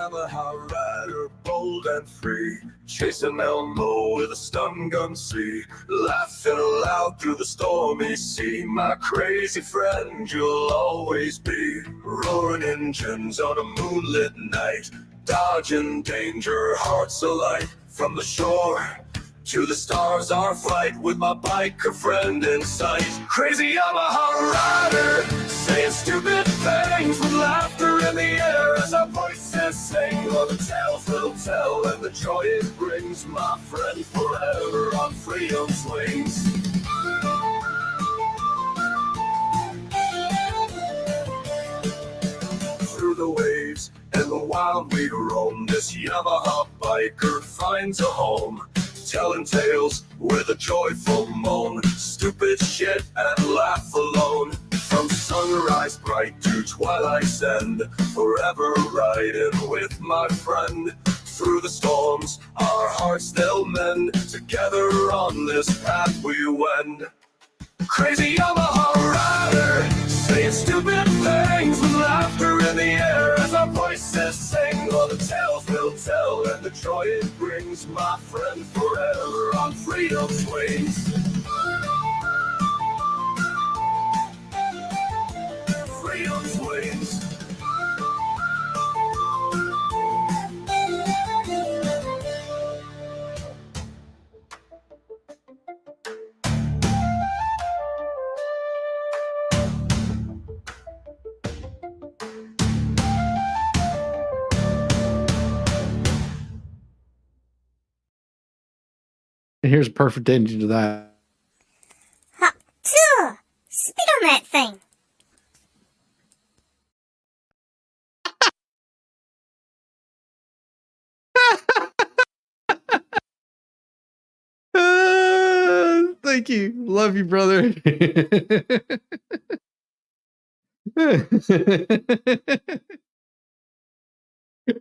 Speaker 1: Yamaha rider, bold and free, chasing Elmo with a stun gun sea, laughing aloud through the stormy sea. My crazy friend, you'll always be. Roaring engines on a moonlit night, dodging danger, hearts alight. From the shore to the stars, our flight with my biker friend in sight. Crazy Yamaha rider, saying stupid things with laughter in the air as our voices sing. All the tales will tell and the joy it brings, my friend, forever on freedom's wings. Through the waves and the wild we roam, this Yamaha biker finds a home, telling tales with a joyful moan, stupid shit and laugh alone. From sunrise bright to twilight's end, forever riding with my friend. Through the storms, our hearts they'll mend, together on this path we wend. Crazy Yamaha rider, saying stupid things with laughter in the air as our voices sing. All the tales we'll tell and the joy it brings, my friend, forever on freedom's wings. Freedom's wings.
Speaker 2: Here's a perfect ending to that.
Speaker 9: Ha! Phew! Spit on that thing!
Speaker 2: Thank you. Love you, brother.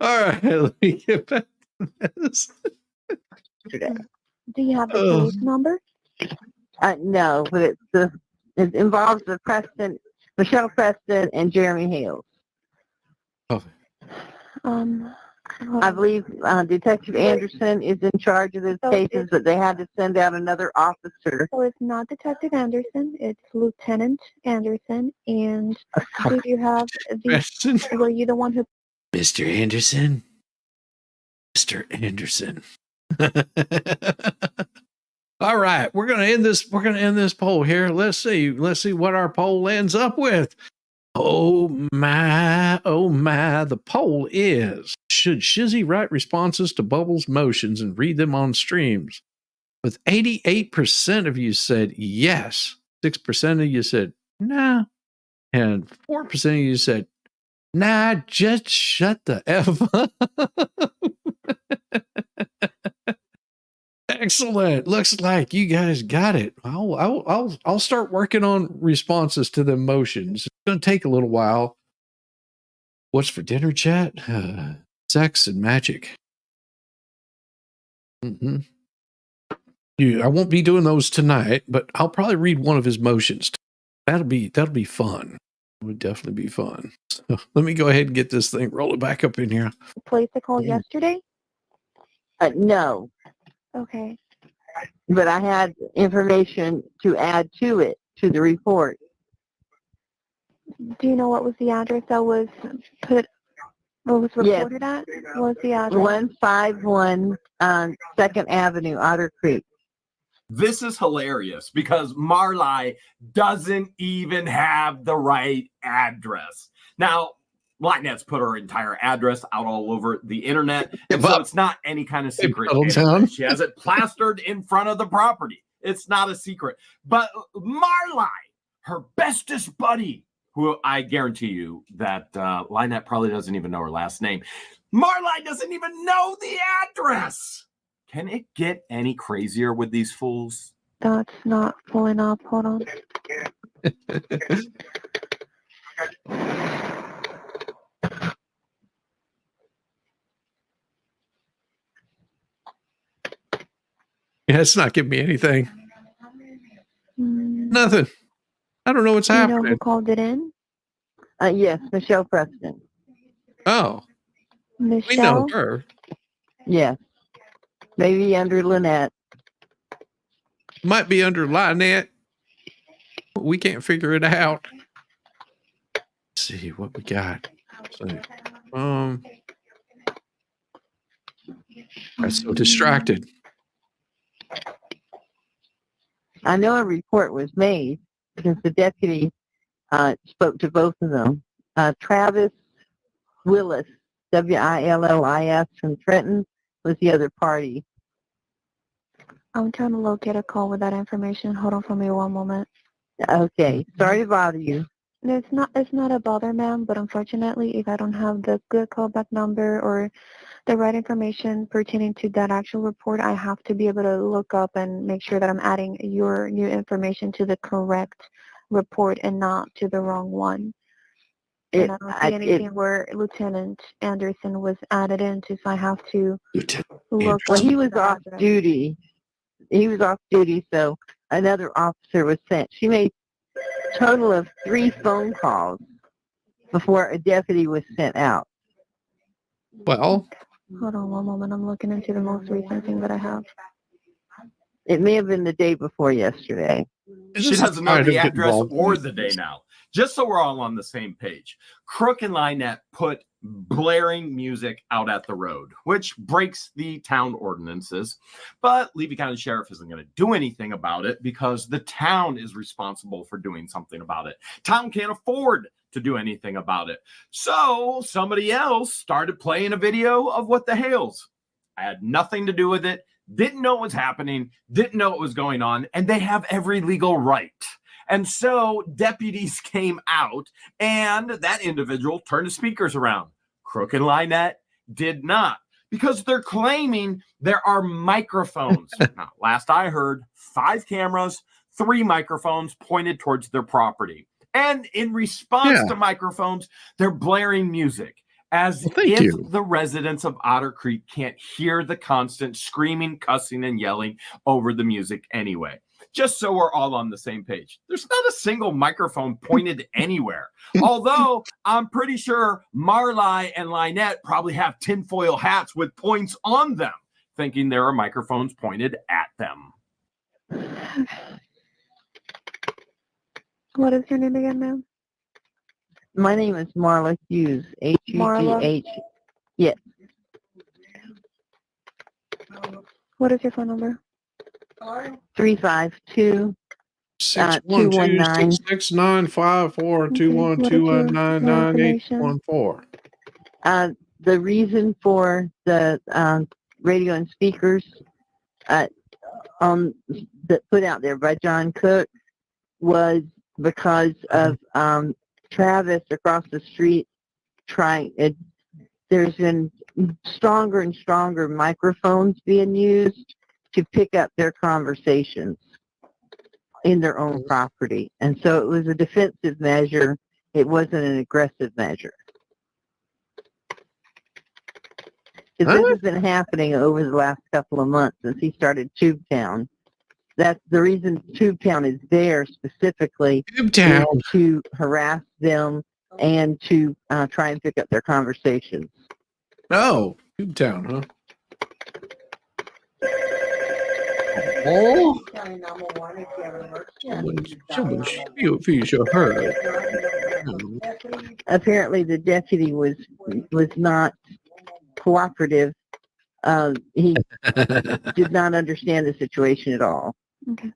Speaker 2: All right, let me get back to this.
Speaker 7: Do you have the
Speaker 2: Oh.
Speaker 7: case number?
Speaker 8: No, but it involves the Michelle Preston and Jeremy Hale. I believe Detective Anderson is in charge of those
Speaker 7: So
Speaker 8: cases, but they had to send out another officer.
Speaker 7: So it's not Detective Anderson, it's Lieutenant Anderson. And did you have were you the one who...
Speaker 2: Mr. Anderson? Mr. Anderson. All right, we're gonna end this. We're gonna end this poll here. Let's see what our poll ends up with. Oh my, the poll is, should Shizzy write responses to Bubbles' motions and read them on streams? With 88% of you said yes, 6% of you said nah, and 4% of you said, nah, just shut the F up. Excellent. Looks like you guys got it. I'll start working on responses to the motions. It's going to take a little while. What's for dinner, chat? Sex and magic. I won't be doing those tonight, but I'll probably read one of his motions. That'll be fun. It would definitely be fun. So let me go ahead and get this thing rolling back up in here.
Speaker 7: placed a call yesterday?
Speaker 8: No,
Speaker 7: Okay.
Speaker 8: but I had information to add to it, to the report.
Speaker 7: Do you know what was the address that was reported at? What was the address?
Speaker 8: 151 2nd Avenue, Otter Creek.
Speaker 3: This is hilarious because Marley doesn't even have the right address. Now, LIEnette's put her entire address out all over the internet, and so it's not any kind of secret. She has it plastered in front of the property. It's not a secret. But Marley, her bestest buddy, who I guarantee you that LIEnette probably doesn't even know her last name. Marley doesn't even know the address. Can it get any crazier with these fools?
Speaker 7: That's not pulling up. Hold on.
Speaker 2: Yeah, it's not giving me anything. Nothing. I don't know what's happening.
Speaker 7: You know who called it in?
Speaker 8: Yes, Michelle Preston.
Speaker 2: Oh.
Speaker 7: Michelle?
Speaker 2: We know her.
Speaker 8: Yes. Maybe under LIEnette.
Speaker 2: Might be under LIEnette. We can't figure it out. Let's see what we got. I'm so distracted.
Speaker 8: I know a report was made because the deputy spoke to both of them. Travis Willis, Willis from Trenton, was the other party.
Speaker 7: I'm trying to locate a call with that information. Hold on for me one moment.
Speaker 8: Okay. Sorry to bother you.
Speaker 7: It's not a bother, ma'am, but unfortunately, if I don't have the good callback number or the right information pertaining to that actual report, I have to be able to look up and make sure that I'm adding your new information to the correct report and not to the wrong one. And I don't see anything where Lieutenant Anderson was added into, so I have to look.
Speaker 8: Well, he was off duty. He was off duty, so another officer was sent. She made a total of 3 phone calls before a deputy was sent out.
Speaker 2: Well,
Speaker 7: hold on one moment. I'm looking into the most recent thing that I have.
Speaker 8: It may have been the day before yesterday.
Speaker 3: She doesn't know the address or the day now. Just so we're all on the same page, Crook and LIEnette put blaring music out at the road, which breaks the town ordinances. But Levy County Sheriff isn't going to do anything about it because the town is responsible for doing something about it. Town can't afford to do anything about it. So somebody else started playing a video of what the Hales. I had nothing to do with it. didn't know what was happening, didn't know what was going on, and they have every legal right. And so deputies came out, and that individual turned the speakers around. Crook and LIEnette did not, because they're claiming there are microphones. Now, last I heard, 5 cameras, 3 microphones pointed towards their property. And in response to microphones, they're blaring music, as if the residents of Otter Creek can't hear the constant screaming, cussing, and yelling over the music anyway. Just so we're all on the same page. There's not a single microphone pointed anywhere. Although I'm pretty sure Marley and LIEnette probably have tinfoil hats with points on them, thinking there are microphones pointed at them.
Speaker 7: What is your name again, ma'am?
Speaker 8: My name is Marla Hughes. H-U-G-H. Yes.
Speaker 7: What is your phone number?
Speaker 8: 352
Speaker 2: 612 66954 212199814.
Speaker 8: The reason for the radio and speakers that put out there by John Cook was because of Travis across the street there's been stronger and stronger microphones being used to pick up their conversations in their own property. And so it was a defensive measure. It wasn't an aggressive measure. Because this has been happening over the last couple of months since he started Tubetown. That's the reason Tubetown is there specifically, to harass them and to try and pick up their conversations.
Speaker 2: Oh, Tubetown, huh? Oh,
Speaker 8: apparently the deputy was not cooperative. He did not understand the situation at all.
Speaker 7: Okay.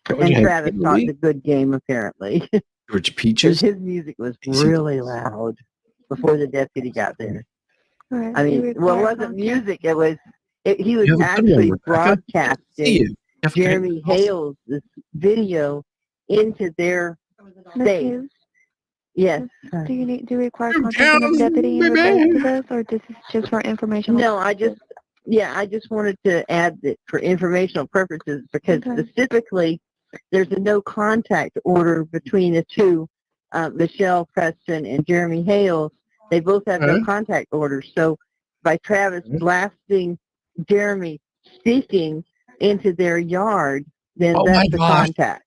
Speaker 8: And Travis talked a good game, apparently.
Speaker 2: George Peaches?
Speaker 8: His music was really loud before the deputy got there.
Speaker 7: Right.
Speaker 8: I mean, well, it wasn't music. He was actually broadcasting Jeremy Hale's video into their state. Yes.
Speaker 7: Do you require contacting a deputy in regards to this, or this is just for information?
Speaker 8: No, I just wanted to add that for informational purposes, because specifically there's a no contact order between the two, Michelle Preston and Jeremy Hale. They both have no contact orders. So by Travis blasting Jeremy speaking into their yard, then that's the contact.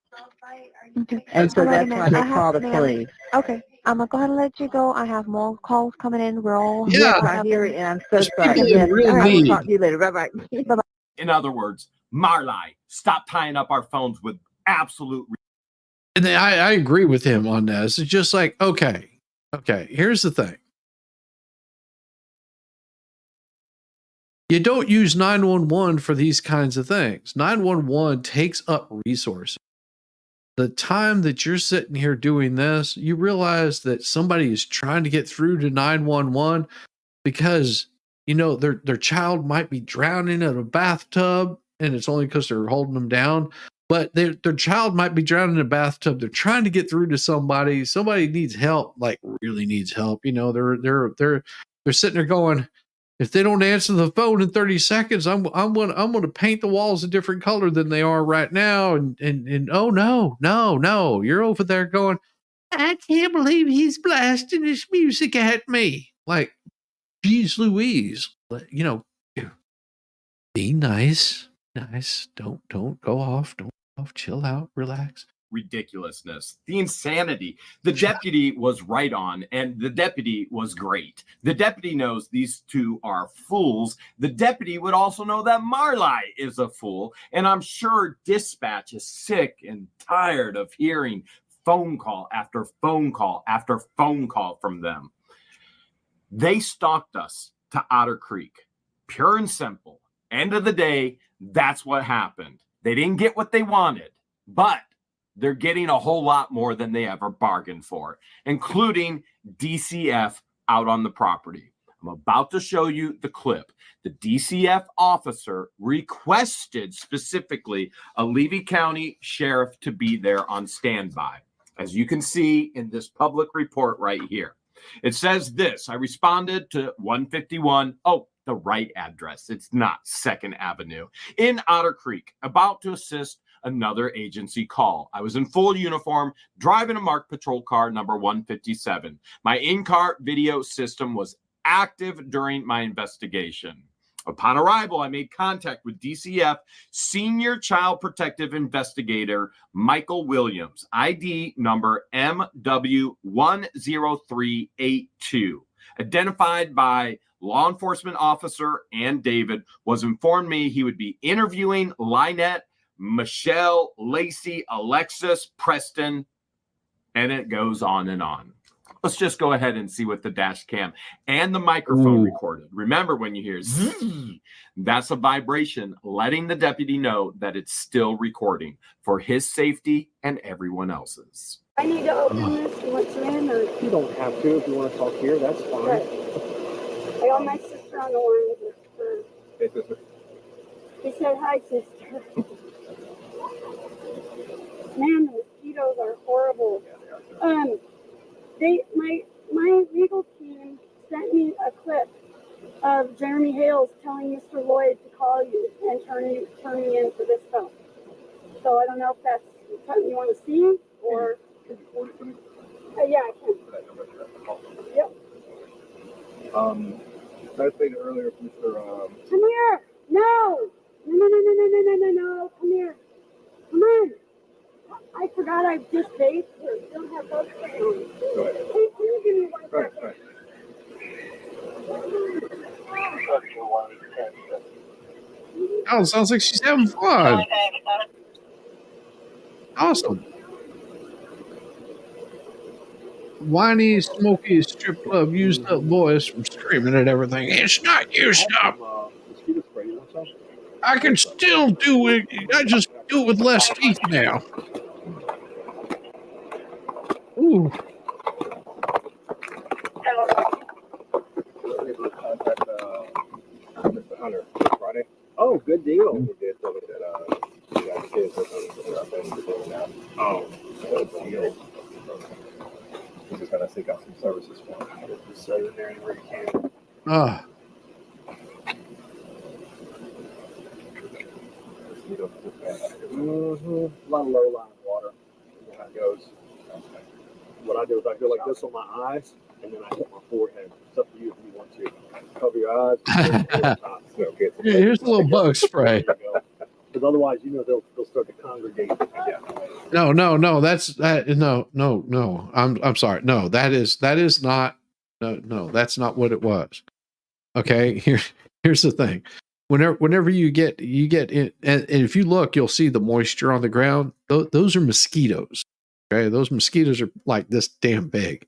Speaker 7: Okay.
Speaker 8: And so that's why they call the police.
Speaker 7: Okay. I'm going to go ahead and let you go. I have more calls coming in. We're all
Speaker 8: I hear it, and I'm so sorry. Yes.
Speaker 2: Really
Speaker 8: I will talk to you later. Bye-bye. Bye-bye.
Speaker 3: In other words, Marley, stop tying up our phones with absolute.
Speaker 2: And I agree with him on this. It's just like, okay, here's the thing. You don't use 911 for these kinds of things. 911 takes up resources. The time that you're sitting here doing this, you realize that somebody is trying to get through to 911 because, their child might be drowning in a bathtub, and it's only because they're holding them down. But their child might be drowning in a bathtub. They're trying to get through to somebody. Somebody needs help, like really needs help. They're sitting there going, if they don't answer the phone in 30 seconds, I'm gonna paint the walls a different color than they are right now. And oh no, you're over there going, I can't believe he's blasting his music at me. Like, geez Louise, be nice. Don't go off. Don't go off. Chill out. Relax.
Speaker 3: Ridiculousness, the insanity. The deputy was right on, and the deputy was great. The deputy knows these two are fools. The deputy would also know that Marley is a fool, and I'm sure dispatch is sick and tired of hearing phone call after phone call after phone call from them. They stalked us to Otter Creek, pure and simple. End of the day, that's what happened. They didn't get what they wanted, but they're getting a whole lot more than they ever bargained for, including DCF out on the property. I'm about to show you the clip. The DCF officer requested specifically a Levy County sheriff to be there on standby. As you can see in this public report right here, it says this: I responded to 151. Oh, the right address. It's not 2nd Avenue in Otter Creek, about to assist another agency call. I was in full uniform, driving a marked patrol car number 157. My in-car video system was active during my investigation. Upon arrival, I made contact with DCF Senior Child Protective Investigator Michael Williams, ID number MW10382. Identified by law enforcement officer and David, was informed me he would be interviewing LIEnette, Michelle, Lacey, Alexis, Preston, and it goes on and on. Let's just go ahead and see what the dash cam and the microphone recorded. Remember, when you hear zzz, that's a vibration letting the deputy know that it's still recording for his safety and everyone else's.
Speaker 4: I need to open this and let you in, or
Speaker 10: You don't have to. If you want to talk here, that's fine.
Speaker 4: right. I got my sister on the line.
Speaker 10: Hey, sister.
Speaker 4: He said, "Hi, sister." Man, the mosquitoes are horrible. My legal team sent me a clip of Jeremy Hales telling Mr. Lloyd to call you and turn me in for this phone. So I don't know if that's something you want to see, or yeah, I can. Yep.
Speaker 10: I stated earlier, Mr.
Speaker 4: Come here. No. No. Come here. Come on. I forgot I just bathed her. You don't have both hands.
Speaker 10: Go ahead.
Speaker 4: Hey, can you give me 1
Speaker 10: Right,
Speaker 4: second?
Speaker 10: right.
Speaker 2: Oh, it sounds like she's having fun. Awesome. Whiny, smoky, strip club, used up voice from screaming at everything. It's not you, stop.
Speaker 10: Mosquito spray. You want some?
Speaker 2: I can still do it. I just do it with less teeth now. Ooh.
Speaker 10: Contact Mr. Hunter Friday. Oh, good deal. We did tell me that you got kids or something now. Oh, good deal. We're just gonna seek out some services for him. Just set it in there anywhere you can.
Speaker 2: Ah.
Speaker 10: Mosquitoes are just bad. A lot of low lying water. When that goes. What I do is I go like this on my eyes, and then I hit my forehead. It's up to you if you want to. Cover your eyes.
Speaker 2: Here's a little bug spray.
Speaker 10: Because otherwise, they'll start to congregate. Yeah.
Speaker 2: No. No. I'm sorry. No, that is not. No, that's not what it was. Okay. Here's the thing. Whenever you get in, and if you look, you'll see the moisture on the ground. Those are mosquitoes. Okay, those mosquitoes are like this damn big.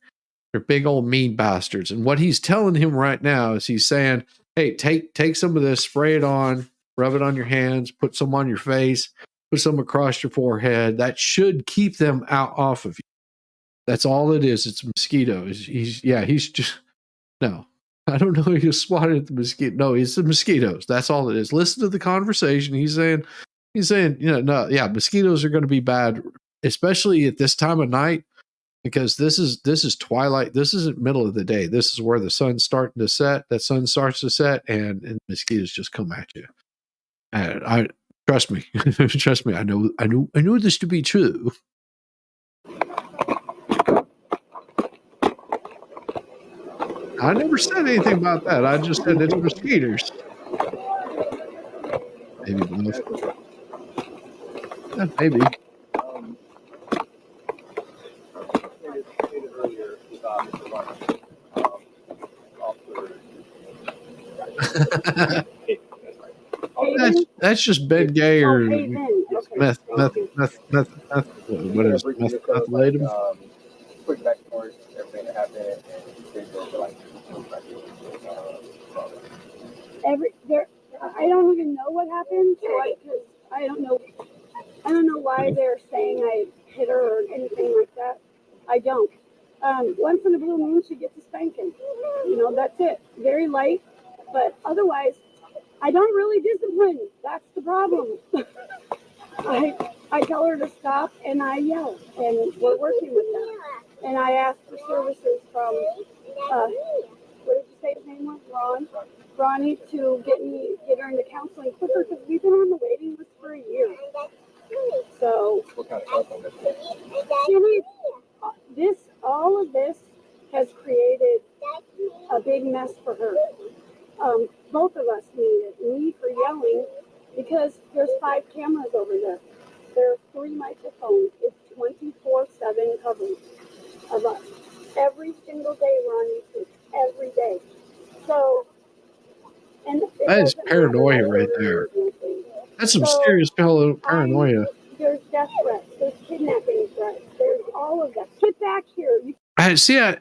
Speaker 2: They're big old mean bastards. And what he's telling him right now is he's saying, "Hey, take some of this, spray it on, rub it on your hands, put some on your face, put some across your forehead. That should keep them off of you." That's all it is. It's mosquitoes. He's just no. I don't know. He just swatted at the mosquito. No, it's the mosquitoes. That's all it is. Listen to the conversation. He's saying, mosquitoes are going to be bad, especially at this time of night, because this is twilight. This isn't middle of the day. This is where the sun's starting to set. That sun starts to set, and mosquitoes just come at you. And I trust me. Trust me. I know this to be true. I never said anything about that. I just said it's mosquitoes. Maybe both. Yeah, maybe. That's just Ben Gay or meth. What is it? Methylated?
Speaker 10: Quick backstory, everything that happened,
Speaker 4: I don't even know what happened, so I don't know why they're saying I hit her or anything like that. I don't. Once in a blue moon, she gets a spanking. You know, that's it. Very light, but otherwise, I don't really discipline. That's the problem. I tell her to stop, and I yell, and we're working with that. And I ask for services from, what did you say his name was? Ronnie, to get her into counseling quicker, because we've been on the waiting list for a year. So,
Speaker 10: What kind of stuff on this?
Speaker 4: she needs, all of this has created a big mess for her. Both of us need it. Me for yelling, because there's 5 cameras over there. There are 3 microphones. It's 24/7 coverage of us. Every single day we're on YouTube. Every day. So, and
Speaker 2: That is paranoia right there. That's some serious paranoia.
Speaker 4: There's death threats. There's kidnapping threats. There's all of that. Get back here.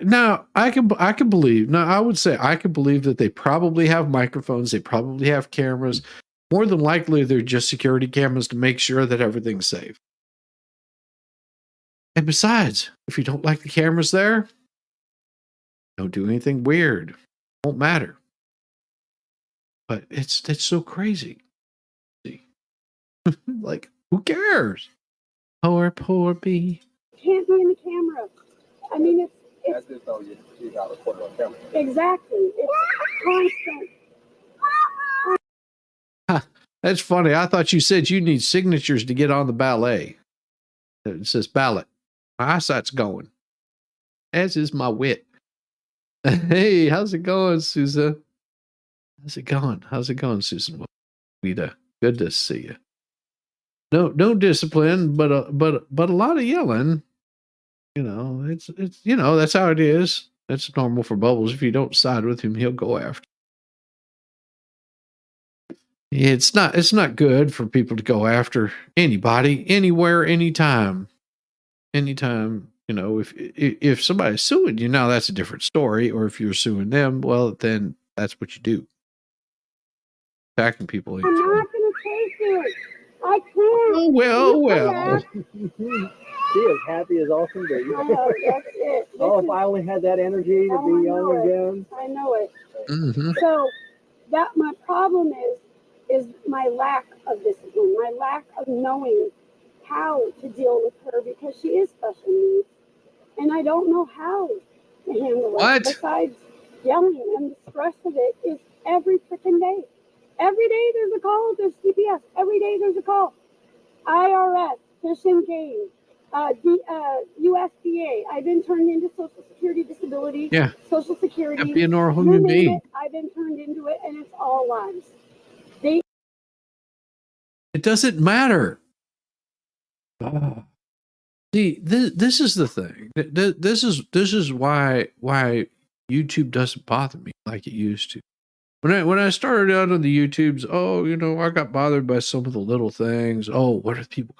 Speaker 2: Now I can believe. Now I would say I can believe that they probably have microphones. They probably have cameras. More than likely, they're just security cameras to make sure that everything's safe. And besides, if you don't like the cameras there, don't do anything weird. It won't matter. But it's so crazy. Like, who cares? Poor bee.
Speaker 4: Can't be in the camera. I mean, it's
Speaker 10: That's just though you got recorded on camera.
Speaker 4: exactly. It's constant.
Speaker 2: That's funny. I thought you said you need signatures to get on the ballet. It says ballot. My eyesight's going. As is my wit. Hey, how's it going, Susan? How's it going, Susan? Good to see you. No discipline, but a lot of yelling. You know, it's that's how it is. That's normal for Bubbles. If you don't side with him, he'll go after. It's not good for people to go after anybody, anywhere, anytime. Anytime, if somebody's suing you, now that's a different story. Or if you're suing them, well, then that's what you do. Attacking people.
Speaker 4: I'm not going to take it. I can't.
Speaker 2: Oh, well.
Speaker 10: She is happy as all can be.
Speaker 4: That's it.
Speaker 10: If I only had that energy to be young again.
Speaker 4: I know it.
Speaker 2: Mm-hmm.
Speaker 4: So that my problem is my lack of discipline, my lack of knowing how to deal with her, because she is special needs, and I don't know how to handle
Speaker 2: What?
Speaker 4: it. Besides yelling, and the stress of it is every freaking day. Every day there's a call. There's CPS. Every day there's a call. IRS, Fish and Game, USDA. I've been turned into Social Security Disability.
Speaker 2: Yeah.
Speaker 4: Social Security.
Speaker 2: Be a normal
Speaker 4: You
Speaker 2: human
Speaker 4: name
Speaker 2: being.
Speaker 4: it, I've been turned into it, and it's all lies.
Speaker 2: It doesn't matter. See, this is the thing. This is why YouTube doesn't bother me like it used to. When I started out on the YouTubes, I got bothered by some of the little things. Oh, what if people?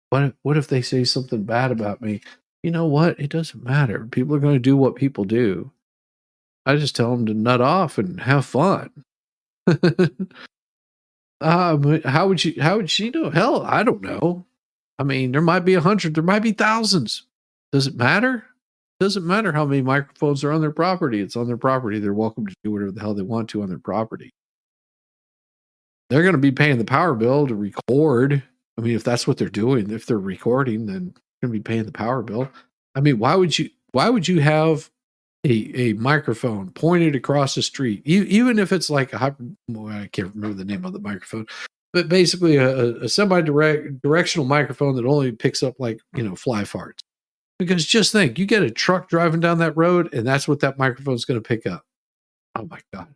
Speaker 2: What if they say something bad about me? You know what? It doesn't matter. People are going to do what people do. I just tell them to nut off and have fun. How would she know? Hell, I don't know. I mean, there might be 100, there might be thousands. Does it matter? It doesn't matter how many microphones are on their property. It's on their property. They're welcome to do whatever the hell they want to on their property. They're going to be paying the power bill to record. I mean, if that's what they're doing, if they're recording, then they're going to be paying the power bill. I mean, why would you have a microphone pointed across the street, even if it's like I can't remember the name of the microphone, but basically a semi-directional microphone that only picks up fly farts. Because just think, you get a truck driving down that road, and that's what that microphone is going to pick up. Oh my God.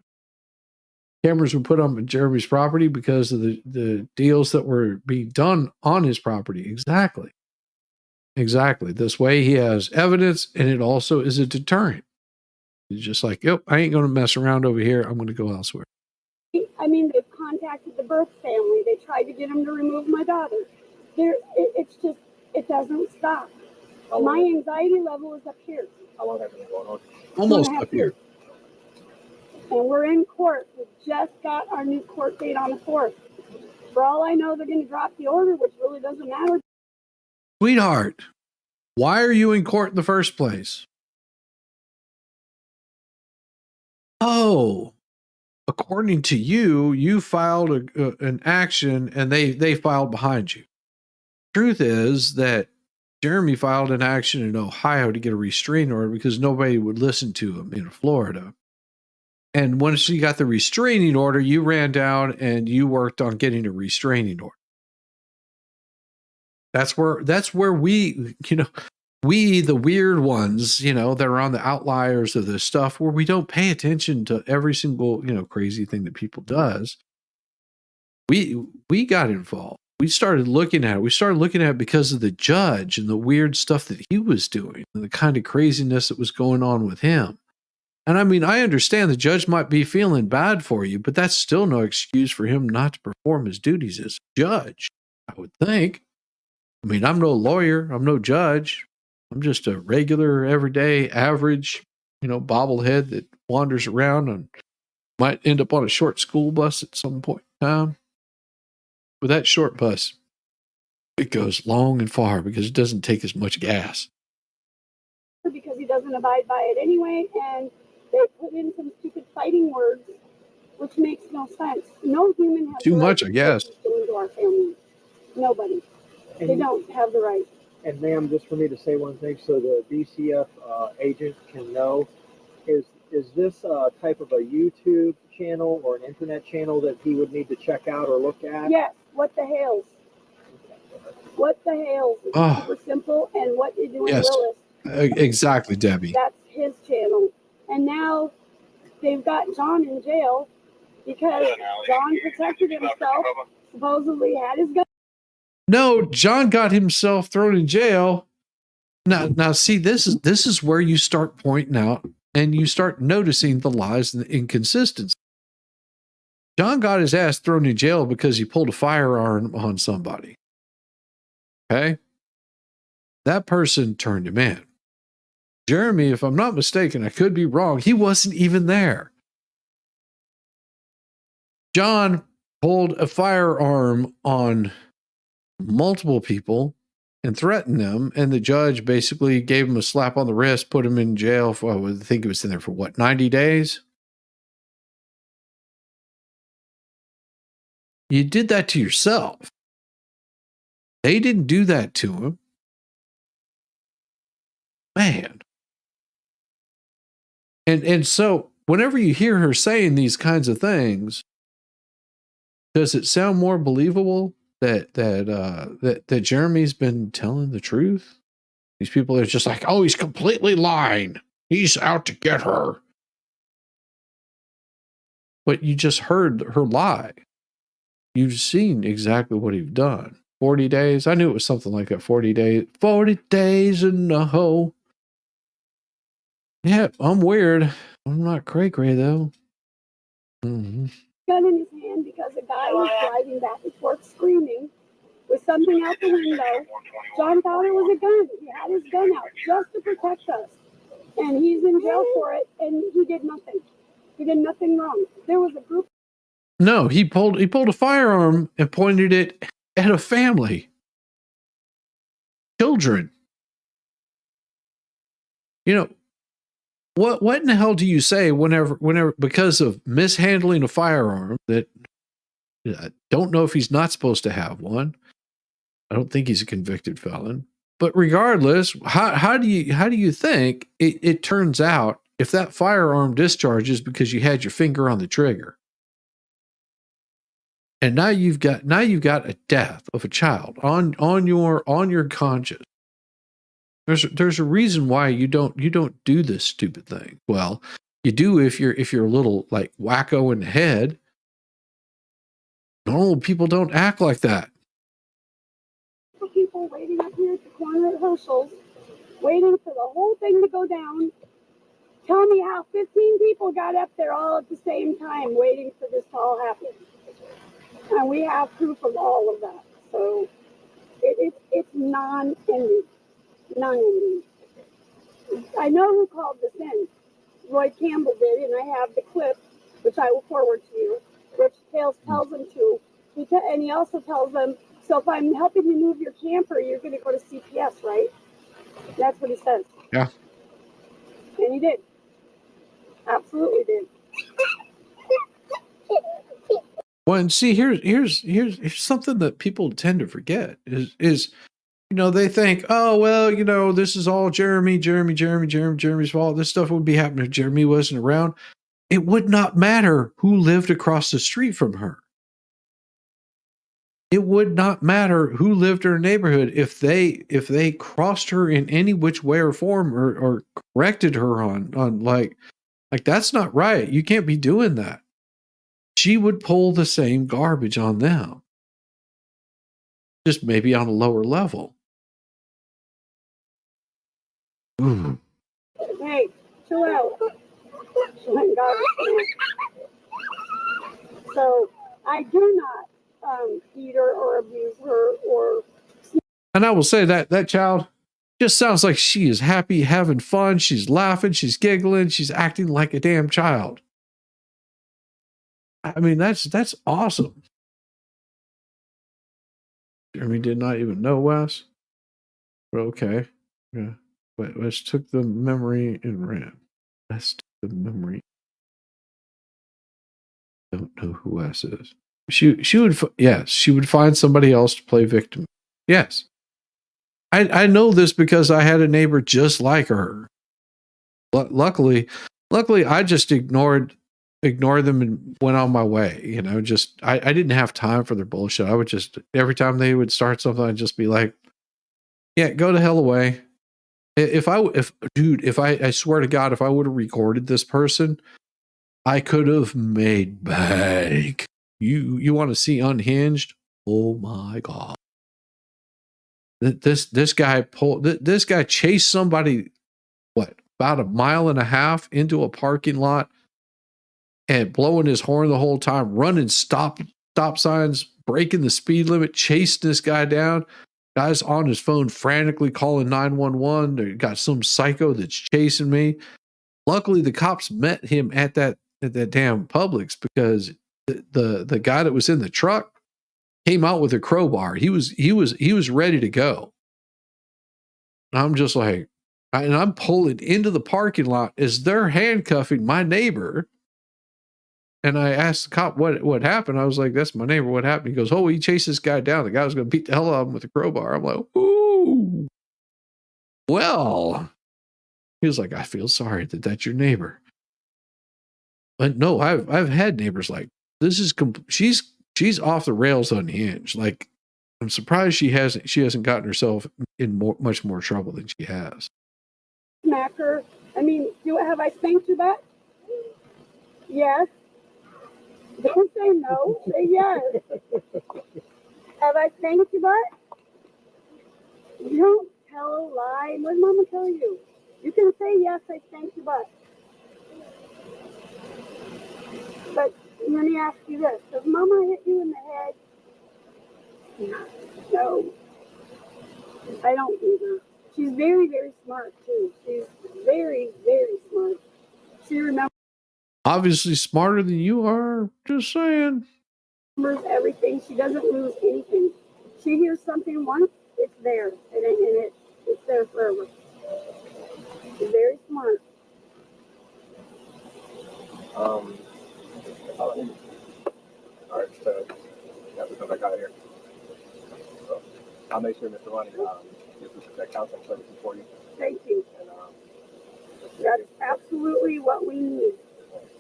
Speaker 2: Cameras were put on Jeremy's property because of the deals that were being done on his property. Exactly. This way he has evidence, and it also is a deterrent. It's just like, yep, I ain't going to mess around over here. I'm going to go elsewhere.
Speaker 4: I mean, they've contacted the birth family. They tried to get them to remove my daughter. It doesn't stop. My anxiety level is up here.
Speaker 10: How long have you been going on?
Speaker 2: Almost up here.
Speaker 4: And we're in court. We just got our new court date on the 4th. For all I know, they're going to drop the order, which really doesn't matter.
Speaker 2: Sweetheart, why are you in court in the first place? oh, according to you, you filed an action and they filed behind you. Truth is that Jeremy filed an action in Ohio to get a restraining order because nobody would listen to him in Florida. And once you got the restraining order, you ran down and you worked on getting a restraining order. That's where we, we, the weird ones, that are on the outliers of this stuff, where we don't pay attention to every single, crazy thing that people does. We got involved. We started looking at it. We started looking at it because of the judge and the weird stuff that he was doing and the kind of craziness that was going on with him. And I mean, I understand the judge might be feeling bad for you, but that's still no excuse for him not to perform his duties as a judge, I would think. I mean, I'm no lawyer. I'm no judge. I'm just a regular, everyday, average, bobblehead that wanders around and might end up on a short school bus at some point in time. With that short bus, it goes long and far because it doesn't take as much gas.
Speaker 4: Because he doesn't abide by it anyway, and they put in some stupid fighting words, which makes no sense. No human has
Speaker 2: too
Speaker 4: the right
Speaker 2: much, I guess.
Speaker 4: to go into our family. Nobody.
Speaker 10: And,
Speaker 4: they don't have the right.
Speaker 10: And ma'am, just for me to say one thing, so the DCF agent can know, is this type of a YouTube channel or an internet channel that he would need to check out or look at?
Speaker 4: Yes. What the Hales? What the Hales? It's super simple. And what you do in Willis.
Speaker 2: Exactly, Debbie.
Speaker 4: That's his channel. And now they've got John in jail because John protected himself, supposedly had his gun.
Speaker 2: No, John got himself thrown in jail. Now, see, this is where you start pointing out and you start noticing the lies and the inconsistency. John got his ass thrown in jail because he pulled a firearm on somebody. Okay? That person turned him in. Jeremy, if I'm not mistaken, I could be wrong, he wasn't even there. John pulled a firearm on multiple people and threatened them, and the judge basically gave him a slap on the wrist, put him in jail for, I think he was in there for 90 days? You did that to yourself. They didn't do that to him. Man. And so whenever you hear her saying these kinds of things, does it sound more believable that Jeremy's been telling the truth? These people are just like, oh, he's completely lying. He's out to get her. But you just heard her lie. You've seen exactly what he's done. 40 days. I knew it was something like that. 40 days. 40 days in the hole. Yeah, I'm weird. I'm not cray-cray, though. Mm-hmm.
Speaker 4: Gun in his hand because a guy was driving back and forth screaming with something out the window. John thought it was a gun. He had his gun out just to protect us. And he's in jail for it, and he did nothing. He did nothing wrong. There was a group.
Speaker 2: No, he pulled a firearm and pointed it at a family. Children. What in the hell do you say whenever because of mishandling a firearm that I don't know if he's not supposed to have one. I don't think he's a convicted felon. But regardless, how do you think it turns out if that firearm discharges because you had your finger on the trigger? And now you've got a death of a child on your conscience. There's a reason why you don't do this stupid thing. Well, you do if you're a little like wacko in the head. Normal people don't act like that.
Speaker 4: People waiting up here at the corner at Herschel's, waiting for the whole thing to go down. Tell me how 15 people got up there all at the same time waiting for this to all happen. And we have proof of all of that. So it's non-ending. Non-ending. I know who called this in. Roy Campbell did, and I have the clip, which I will forward to you, which Hale tells them to. And he also tells them, so if I'm helping you move your camper, you're going to go to CPS, right? That's what he says.
Speaker 2: Yeah.
Speaker 4: And he did. Absolutely did.
Speaker 2: Well, and see, here's something that people tend to forget is they think, oh well, this is all Jeremy's fault. This stuff would be happening if Jeremy wasn't around. It would not matter who lived across the street from her. It would not matter who lived in her neighborhood if they crossed her in any which way or form or corrected her on like that's not right. You can't be doing that. She would pull the same garbage on them, just maybe on a lower level. Ooh.
Speaker 4: Hey, chill out. So I do not beat her or abuse her or.
Speaker 2: And I will say that child just sounds like she is happy, having fun. She's laughing, she's giggling, she's acting like a damn child. I mean, that's awesome. Jeremy did not even know Wes. But okay. Yeah. But Wes took the memory and ran. Wes took the memory. Don't know who Wes is. She would, yes, she would find somebody else to play victim. Yes. I know this because I had a neighbor just like her. Luckily, I just ignored them and went on my way. Just I didn't have time for their bullshit. I would just, every time they would start something, I'd just be like, yeah, go to hell away. If I swear to God, if I would have recorded this person, I could have made bank. You want to see Unhinged? Oh my God. This guy chased somebody, about a mile and a half into a parking lot and blowing his horn the whole time, running stop signs, breaking the speed limit, chased this guy down. Guy's on his phone frantically calling 911. They got some psycho that's chasing me. Luckily, the cops met him at that damn Publix because the guy that was in the truck came out with a crowbar. He was ready to go. And I'm just like, and I'm pulling into the parking lot as they're handcuffing my neighbor. And I asked the cop what happened. I was like, that's my neighbor. What happened? He goes, oh, he chased this guy down. The guy was going to beat the hell out of him with a crowbar. I'm like, ooh. Well, he was like, I feel sorry that that's your neighbor. But no, I've had neighbors like this is she's off the rails unhinged. Like I'm surprised she hasn't gotten herself in much more trouble than she has.
Speaker 4: Smack her. I mean, have I spanked your butt? Yes. Don't say no. Say yes. Have I spanked your butt? You don't tell a lie. What did Mama tell you? You can say yes. I spanked your butt. But let me ask you this. Does Mama hit you in the head? No. I don't either. She's very, very smart, too. She's very, very smart. She remembers
Speaker 2: Obviously smarter than you are. Just saying.
Speaker 4: Everything. She doesn't lose anything. She hears something once, it's there. And it's there forever. She's very smart.
Speaker 10: All right, so yeah, because I got here. So I'll make sure Mr. Ronnie gets that counseling services for you.
Speaker 4: Thank you.
Speaker 10: And,
Speaker 4: that is absolutely what we need.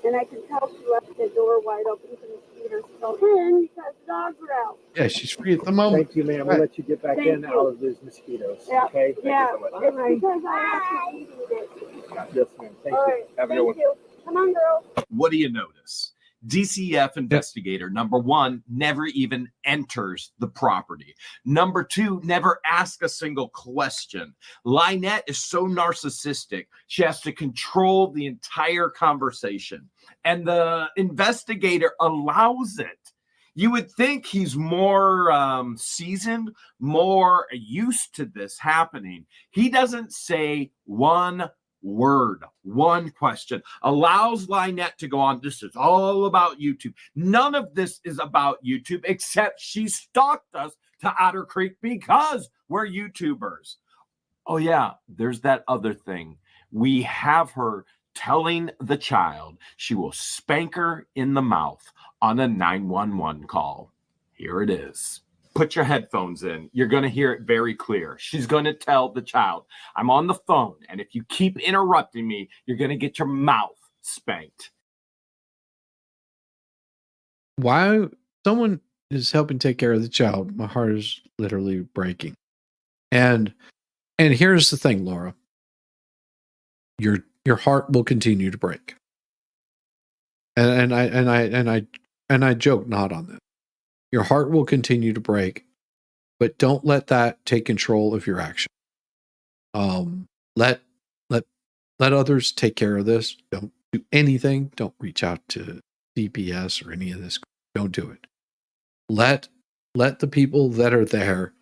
Speaker 4: And I can tell she left the door wide open for the mosquitoes to go in because the dogs are out.
Speaker 2: Yeah, she's free at the moment.
Speaker 10: thank you, ma'am. We'll let you get back in out of those mosquitoes.
Speaker 4: Yeah.
Speaker 10: Okay? Thank
Speaker 4: Yeah.
Speaker 10: you so much.
Speaker 4: It's because I asked you to do this.
Speaker 10: Yes, ma'am. Thank
Speaker 4: All
Speaker 10: you.
Speaker 4: right.
Speaker 10: Have a good
Speaker 4: Thank
Speaker 10: one.
Speaker 4: you. Come on, girl.
Speaker 3: What do you notice? DCF investigator, number one, never even enters the property. Number two, never asks a single question. LIEnette is so narcissistic, she has to control the entire conversation. And the investigator allows it. You would think he's more seasoned, more used to this happening. He doesn't say one word, one question, allows LIEnette to go on. This is all about YouTube. None of this is about YouTube, except she stalked us to Otter Creek because we're YouTubers. Oh yeah, there's that other thing. We have her telling the child she will spank her in the mouth on a 911 call. Here it is. Put your headphones in. You're going to hear it very clear. She's going to tell the child, I'm on the phone, and if you keep interrupting me, you're going to get your mouth spanked.
Speaker 2: Why someone is helping take care of the child, my heart is literally breaking. And here's the thing, Laura. Your heart will continue to break. And I joke not on this. Your heart will continue to break, but don't let that take control of your action. Let others take care of this. Don't do anything. Don't reach out to DPS or any of this. Don't do it. Let the people that are there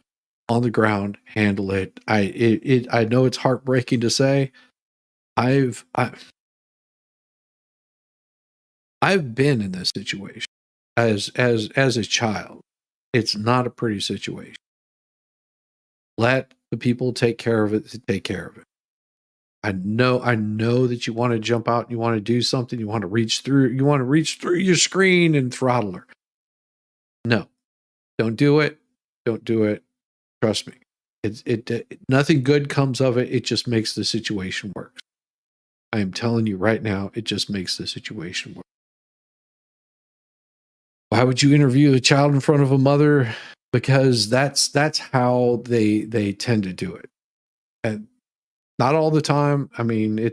Speaker 2: on the ground handle it. I know it's heartbreaking to say. I've been in this situation as a child. It's not a pretty situation. Let the people take care of it. Take care of it. I know that you want to jump out and you want to do something. You want to reach through your screen and throttle her. No, don't do it. Don't do it. Trust me. Nothing good comes of it. It just makes the situation worse. I am telling you right now, it just makes the situation worse. Why would you interview a child in front of a mother? Because that's how they tend to do it. And not all the time. I mean,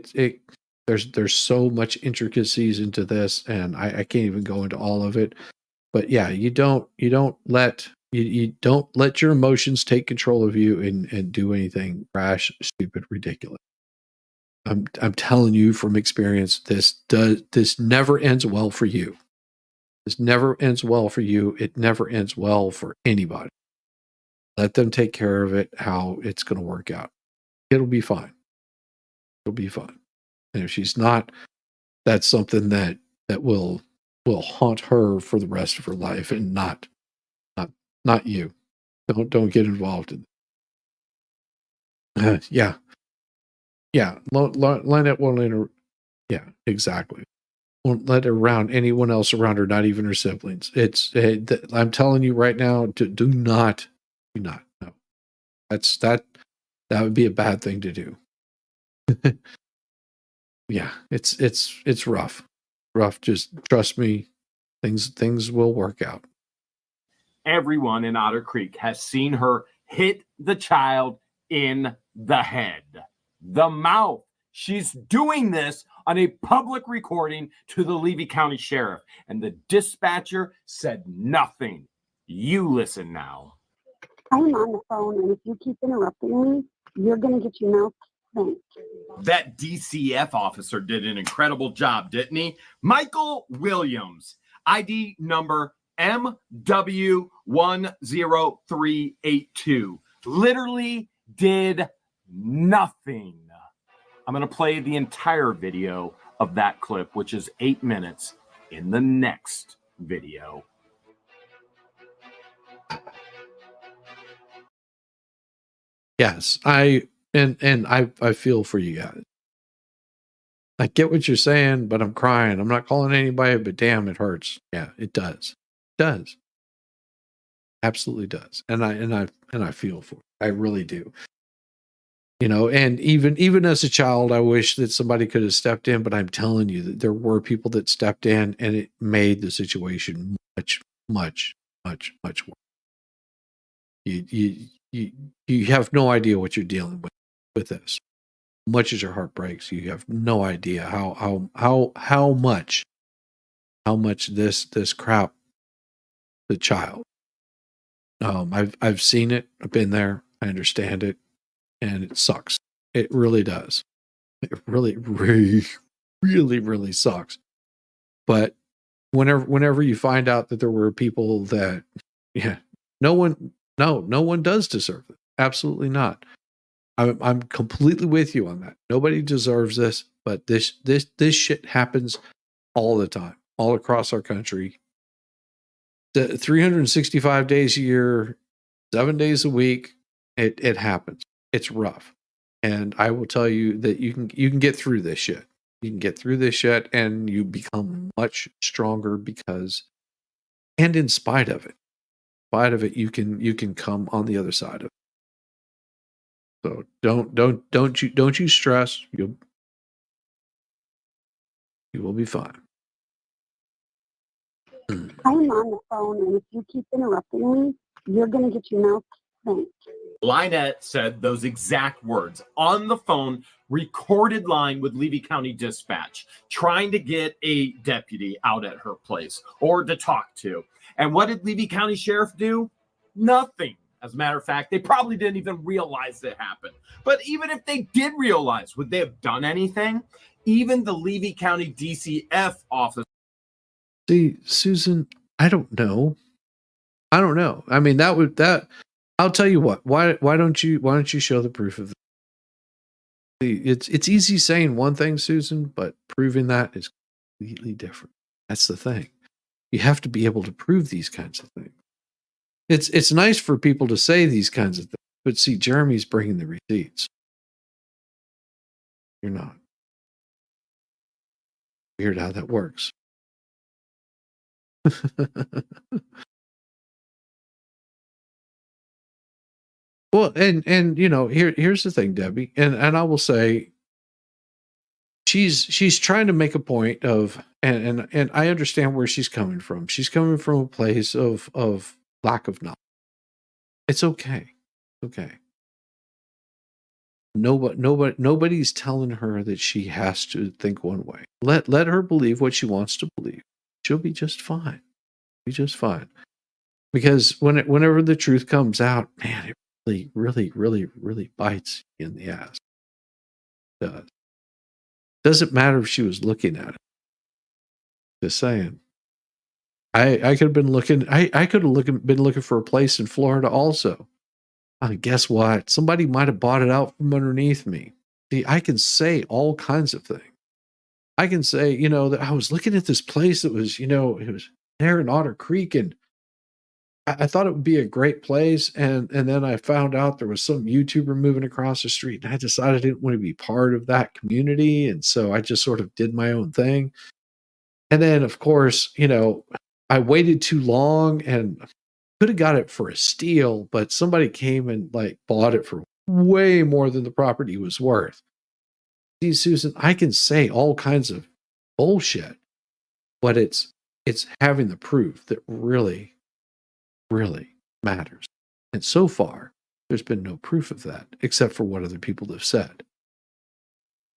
Speaker 2: there's so much intricacies into this, and I can't even go into all of it. But yeah, you don't let your emotions take control of you and do anything rash, stupid, ridiculous. I'm telling you from experience, this never ends well for you. This never ends well for you. It never ends well for anybody. Let them take care of it, how it's going to work out. It'll be fine. It'll be fine. And if she's not, that's something that will haunt her for the rest of her life, and not you. Don't get involved in it. Yeah. LIEnette won't yeah, exactly. Won't let her around anyone else around her, not even her siblings. I'm telling you right now, do not. No. That would be a bad thing to do. Yeah, it's rough. Rough. Just trust me, things will work out.
Speaker 3: Everyone in Otter Creek has seen her hit the child in the head, the mouth. She's doing this on a public recording to the LIEnette County Sheriff, and the dispatcher said nothing. You listen now.
Speaker 4: I'm on the phone, and if you keep interrupting me, you're going to get your mouth spanked.
Speaker 3: That DCF officer did an incredible job, didn't he? Michael Williams, ID number MW10382, literally did nothing. I'm going to play the entire video of that clip, which is 8 minutes, in the next video.
Speaker 2: Yes, I feel for you guys. I get what you're saying, but I'm crying. I'm not calling anybody, but damn, it hurts. Yeah, it does. It does. Absolutely does. And I feel for it. I really do. You know, and even as a child, I wish that somebody could have stepped in, but I'm telling you that there were people that stepped in, and it made the situation much, much, much, much worse. You have no idea what you're dealing with this. Much as your heart breaks, you have no idea how much this crap the child. I've seen it. I've been there. I understand it, and it sucks. It really does. It really, really, really, really sucks. But whenever you find out that there were people that, yeah, no one does deserve it. Absolutely not. I'm completely with you on that. Nobody deserves this, but this shit happens all the time, all across our country. 365 days a year, 7 days a week, it happens. It's rough. And I will tell you that you can get through this shit. You can get through this shit, and you become much stronger because, and in spite of it, you can come on the other side of it. So don't you stress. You will be fine.
Speaker 4: I'm on the phone, and if you keep interrupting me, you're going to get your mouth spanked.
Speaker 3: LIEnette said those exact words on the phone, recorded line with Levy County Dispatch, trying to get a deputy out at her place or to talk to. And what did Levy County Sheriff do? Nothing. As a matter of fact, they probably didn't even realize it happened. But even if they did realize, would they have done anything? Even the Levy County DCF office.
Speaker 2: See, Susan, I don't know. I mean, I'll tell you what. Why don't you show the proof of it? It's easy saying one thing, Susan, but proving that is completely different. That's the thing. You have to be able to prove these kinds of things. It's nice for people to say these kinds of things, but see, Jeremy's bringing the receipts. You're not. Weird how that works. Well, and you know, here's the thing, Debbie, and I will say, she's trying to make a point of, and I understand where she's coming from. She's coming from a place of lack of knowledge. It's okay. Okay. Nobody's telling her that she has to think one way. Let her believe what she wants to believe. She'll be just fine. Be just fine. Because whenever the truth comes out, man, it really bites you in the ass. It does. Doesn't matter if she was looking at it. Just saying. I could have been looking. I could have been looking for a place in Florida also. Guess what? Somebody might have bought it out from underneath me. See, I can say all kinds of things. I can say, you know, that I was looking at this place that was, you know, it was there in Otter Creek, and I thought it would be a great place. And then I found out there was some YouTuber moving across the street, and I decided I didn't want to be part of that community. And so I just sort of did my own thing. And then, of course, you know, I waited too long and could have got it for a steal, but somebody came and like bought it for way more than the property was worth. See, Susan, I can say all kinds of bullshit, but it's having the proof that really matters. And so far, there's been no proof of that, except for what other people have said.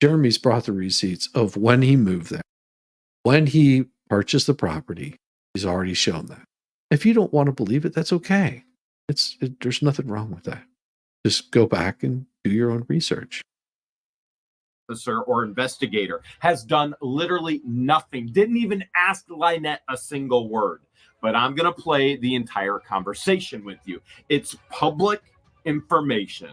Speaker 2: Jeremy's brought the receipts of when he moved there, when he purchased the property. He's already shown that. If you don't want to believe it, that's okay. There's nothing wrong with that. Just go back and do your own research.
Speaker 3: Officer or investigator has done literally nothing. Didn't even ask LIEnette a single word. But I'm going to play the entire conversation with you. It's public information.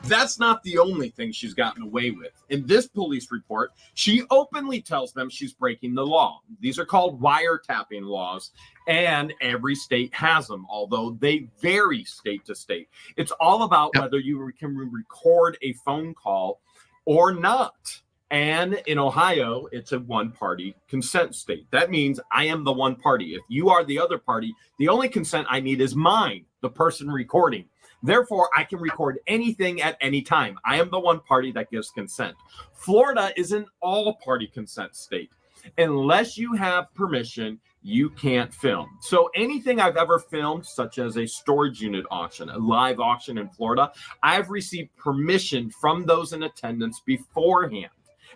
Speaker 3: That's not the only thing she's gotten away with. In this police report, she openly tells them she's breaking the law. These are called wiretapping laws, and every state has them, although they vary state to state. It's all about whether you can record a phone call or not. And in Ohio, it's a one-party consent state. That means I am the one party. If you are the other party, the only consent I need is mine, the person recording. Therefore, I can record anything at any time. I am the one party that gives consent. Florida is an all-party consent state. Unless you have permission, you can't film. So anything I've ever filmed, such as a storage unit auction, a live auction in Florida, I've received permission from those in attendance beforehand.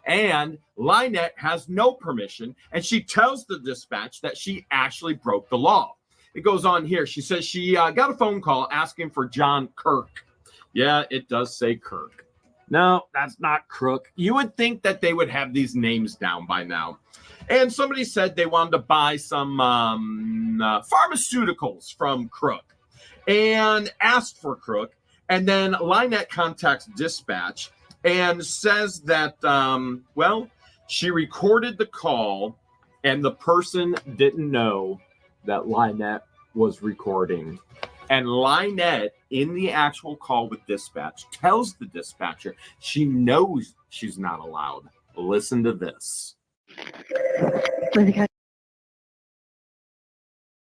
Speaker 3: And LIEnette has no permission, and she tells the dispatch that she actually broke the law. It goes on here. She says she got a phone call asking for John Crook. Yeah, it does say Crook. No, that's not Crook. You would think that they would have these names down by now. And somebody said they wanted to buy some pharmaceuticals from Crook and asked for Crook. And then LIEnette contacts dispatch and says that, well, she recorded the call and the person didn't know that LIEnette was recording. And LIEnette, in the actual call with dispatch, tells the dispatcher she knows she's not allowed. Listen to this.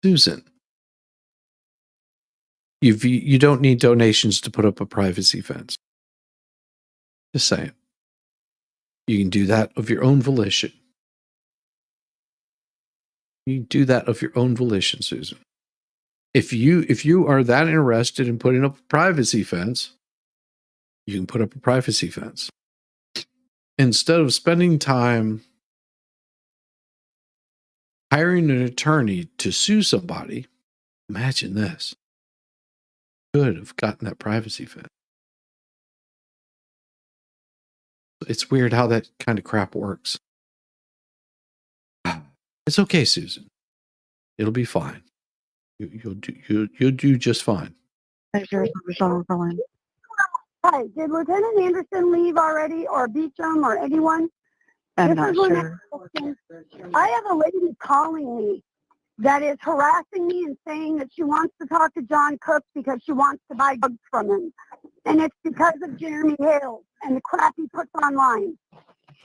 Speaker 2: Susan, you don't need donations to put up a privacy fence. Just saying. You can do that of your own volition. You can do that of your own volition, Susan. If you are that interested in putting up a privacy fence, you can put up a privacy fence. Instead of spending time hiring an attorney to sue somebody, imagine this. Could have gotten that privacy fence. It's weird how that kind of crap works. It's okay, Susan. It'll be fine. You'll do just fine.
Speaker 4: Hi, did Lieutenant Anderson leave already, or Beecham, or anyone?
Speaker 5: I'm
Speaker 4: This
Speaker 5: not
Speaker 4: is Lieutenant
Speaker 5: sure.
Speaker 4: Preston. I have a lady calling me that is harassing me and saying that she wants to talk to John Cook because she wants to buy drugs from him. And it's because of Jeremy Hale and the crap he puts online.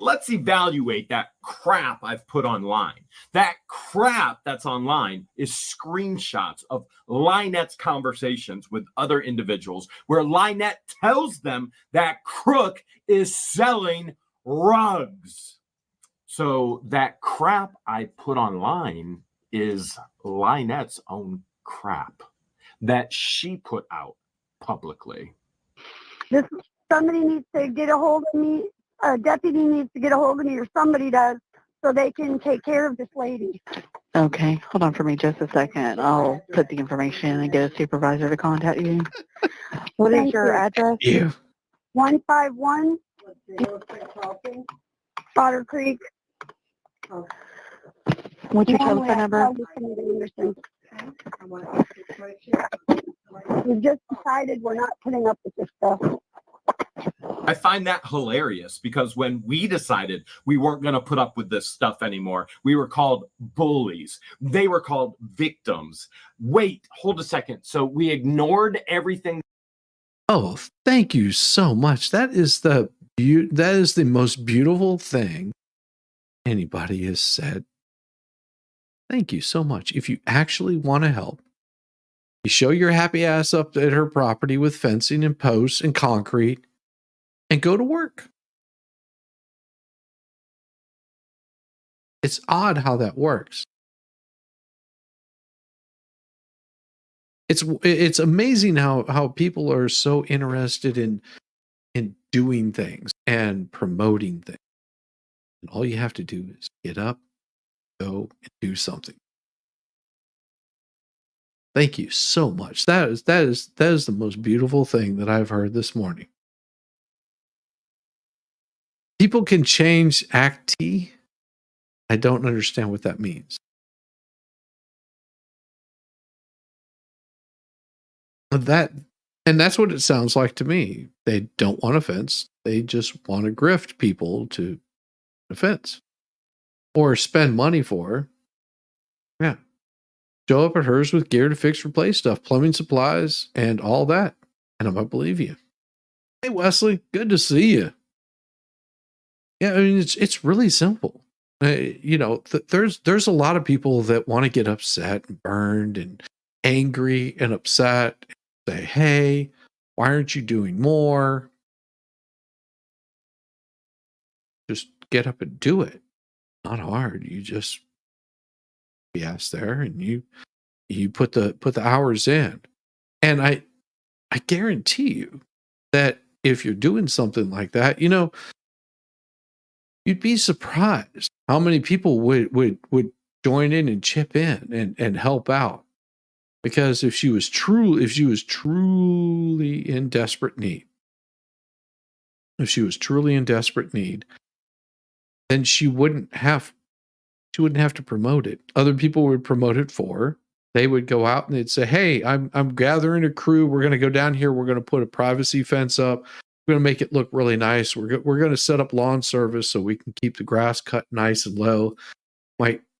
Speaker 3: Let's evaluate that crap I've put online. That crap that's online is screenshots of LIEnette's conversations with other individuals where LIEnette tells them that Crook is selling rugs. So that crap I put online is LIEnette's own crap that she put out publicly.
Speaker 4: Somebody needs to get a hold of me. A deputy needs to get a hold of me, or somebody does, so they can take care of this lady.
Speaker 5: Okay, hold on for me just a second. I'll put the information and get a supervisor to contact you. What is
Speaker 4: Thank
Speaker 5: your
Speaker 4: you.
Speaker 5: address?
Speaker 2: Yeah.
Speaker 4: 151 Otter Creek.
Speaker 5: What's your telephone number?
Speaker 4: We've just decided we're not putting up with this stuff.
Speaker 3: I find that hilarious because when we decided we weren't going to put up with this stuff anymore, we were called bullies. They were called victims. Wait, hold a second. So we ignored everything.
Speaker 2: Oh, thank you so much. That is the most beautiful thing anybody has said. Thank you so much. If you actually want to help, you show your happy ass up at her property with fencing and posts and concrete and go to work. It's odd how that works. It's amazing how people are so interested in doing things and promoting things. And all you have to do is get up, go, and do something. Thank you so much. That is the most beautiful thing that I've heard this morning. People can change Act T. I don't understand what that means. And that's what it sounds like to me. They don't want a fence. They just want to grift people to a fence or spend money for her. Yeah. Show up at hers with gear to fix, replace stuff, plumbing supplies, and all that. And I'm going to believe you. Hey, Wesley, good to see you. Yeah, I mean, it's really simple. There's a lot of people that want to get upset and burned and angry and upset and say, hey, why aren't you doing more? Just get up and do it. Not hard. You just be asked there and you put the hours in. And I guarantee you that if you're doing something like that, you'd be surprised how many people would join in and chip in and help out. Because if she was truly in desperate need, then she wouldn't have to promote it. Other people would promote it for her. They would go out and they'd say, hey, I'm gathering a crew. We're going to go down here. We're going to put a privacy fence up. We're going to make it look really nice. We're going to set up lawn service so we can keep the grass cut nice and low.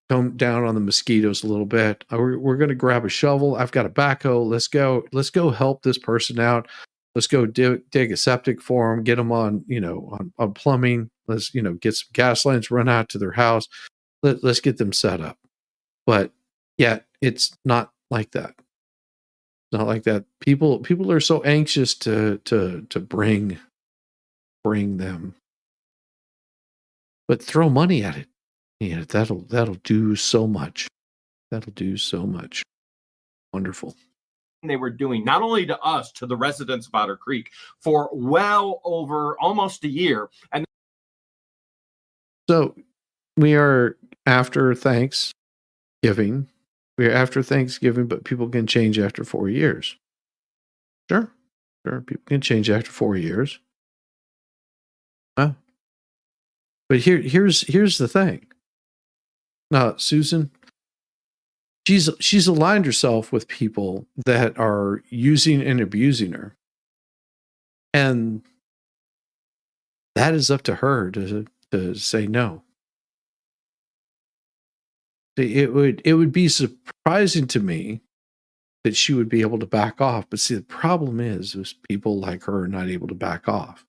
Speaker 2: tone down on the mosquitoes a little bit. We're going to grab a shovel. I've got a backhoe. Let's go help this person out. Let's go dig a septic for them, get them on, on plumbing. Let's, get some gas lines run out to their house. Let's get them set up. But yeah, it's not like that. It's not like that. People are so anxious to bring them, but throw money at it. Yeah, that'll do so much. That'll do so much. Wonderful.
Speaker 3: They were doing not only to us, to the residents of Otter Creek for well over almost a year. And
Speaker 2: so we are after Thanksgiving. We are after Thanksgiving, but people can change after 4 years. Sure. People can change after 4 years. Well, but here's the thing. Now, Susan, she's aligned herself with people that are using and abusing her. And that is up to her to say no. It would be surprising to me that she would be able to back off. But see, the problem is people like her are not able to back off.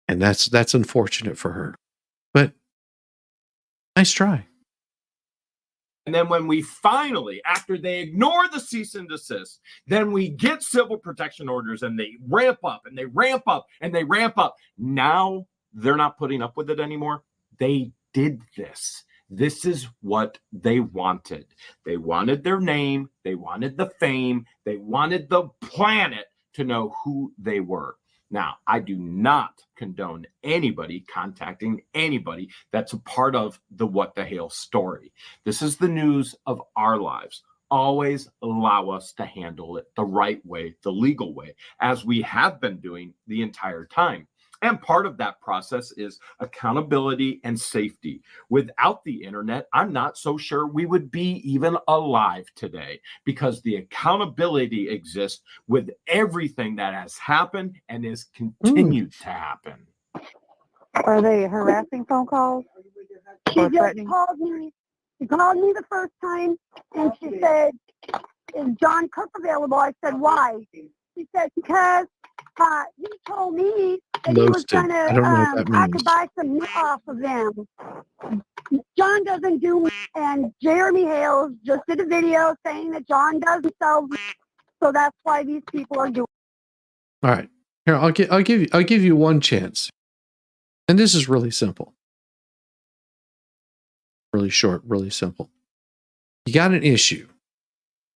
Speaker 2: And that's unfortunate for her. But nice try.
Speaker 3: And then when we finally, after they ignore the cease and desist, then we get civil protection orders and they ramp up and they ramp up and they ramp up. Now they're not putting up with it anymore. They did this. This is what they wanted. They wanted their name. They wanted the fame. They wanted the planet to know who they were. Now, I do not condone anybody contacting anybody that's a part of the What the Hale story. This is the news of our lives. Always allow us to handle it the right way, the legal way, as we have been doing the entire time. And part of that process is accountability and safety. Without the internet, I'm not so sure we would be even alive today, because the accountability exists with everything that has happened and is continued to happen.
Speaker 5: Are they harassing phone calls?
Speaker 4: She just called me. She called me the first time, and she said, "Is John Cook available?" I said, "Why?" She said, "Because he told me that he was going to, I could buy some meat off of him." John doesn't do, and Jeremy Hale just did a video saying that John doesn't sell, so that's why these people are doing.
Speaker 2: All right, here I'll give you one chance, and this is really simple, really short, really simple. You got an issue.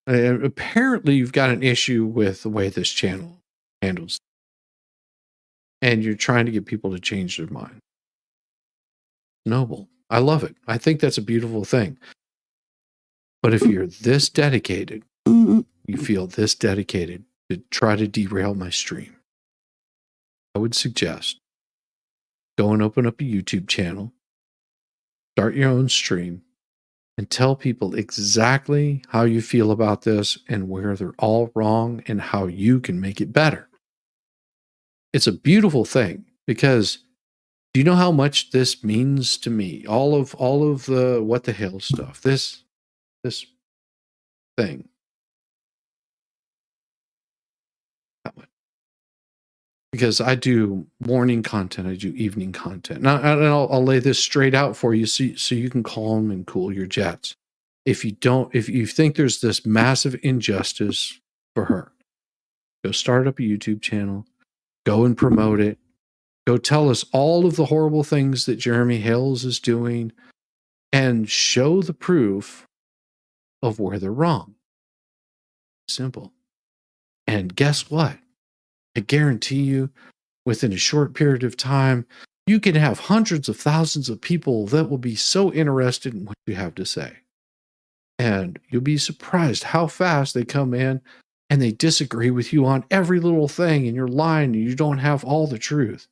Speaker 2: Apparently, you've got an issue with the way this channel handles, and you're trying to get people to change their mind. Noble. I love it. I think that's a beautiful thing. But if you're this dedicated, you feel this dedicated to try to derail my stream, I would suggest go and open up a YouTube channel, start your own stream, and tell people exactly how you feel about this and where they're all wrong and how you can make it better. It's a beautiful thing, because do you know how much this means to me? All of the What the Hale stuff, this thing. That much. Because I do morning content, I do evening content. Now, and I'll lay this straight out for you so you can calm and cool your jets. If you think there's this massive injustice for her, go start up a YouTube channel, go and promote it, go tell us all of the horrible things that Jeremy Hales is doing, and show the proof of where they're wrong. Simple. And guess what? I guarantee you, within a short period of time, you can have hundreds of thousands of people that will be so interested in what you have to say. And you'll be surprised how fast they come in and they disagree with you on every little thing, and you're lying and you don't have all the truth.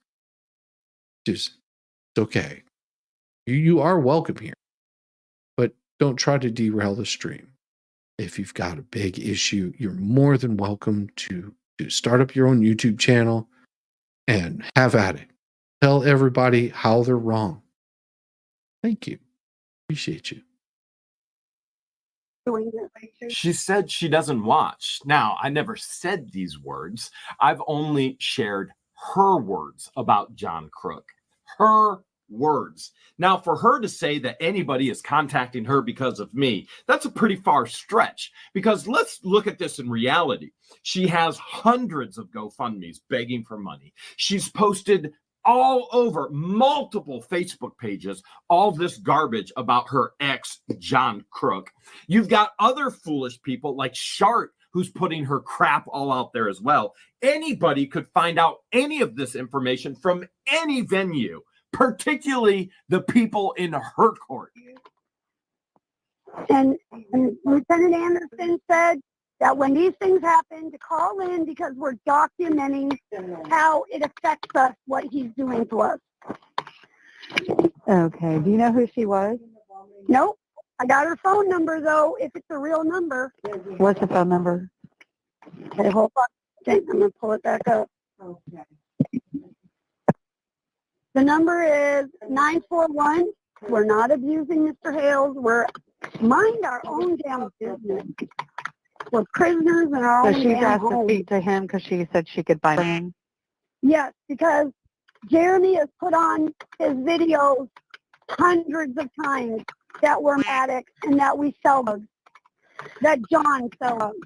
Speaker 2: It's okay. You are welcome here. But don't try to derail the stream. If you've got a big issue, you're more than welcome to start up your own YouTube channel and have at it. Tell everybody how they're wrong. Thank you. Appreciate you.
Speaker 4: doing this.
Speaker 3: She said she doesn't watch. Now, I never said these words. I've only shared her words about John Crook. Her words. Now, for her to say that anybody is contacting her because of me, that's a pretty far stretch, because let's look at this in reality. She has hundreds of GoFundMes begging for money. She's posted all over multiple Facebook pages all this garbage about her ex, John Crook. You've got other foolish people like Shart, who's putting her crap all out there as well. Anybody could find out any of this information from any venue, particularly the people in her court.
Speaker 4: And Lieutenant Anderson said that when these things happen, to call in because we're documenting how it affects us, what he's doing to us.
Speaker 6: Okay. Do you know who she was?
Speaker 4: Nope. I got her phone number, though, if it's a real number.
Speaker 6: What's the phone number?
Speaker 4: Okay, hold on. I'm going to pull it back up.
Speaker 6: Okay.
Speaker 4: The number is 941. We're not abusing Mr. Hales. We're mind our own damn business. We're prisoners in our
Speaker 5: So
Speaker 4: own
Speaker 5: she's
Speaker 4: damn
Speaker 5: asked to
Speaker 4: home.
Speaker 5: speak to him because she said she could buy him.
Speaker 4: Yes, because Jeremy has put on his videos hundreds of times that we're addicts and that we sell drugs, that John sells drugs.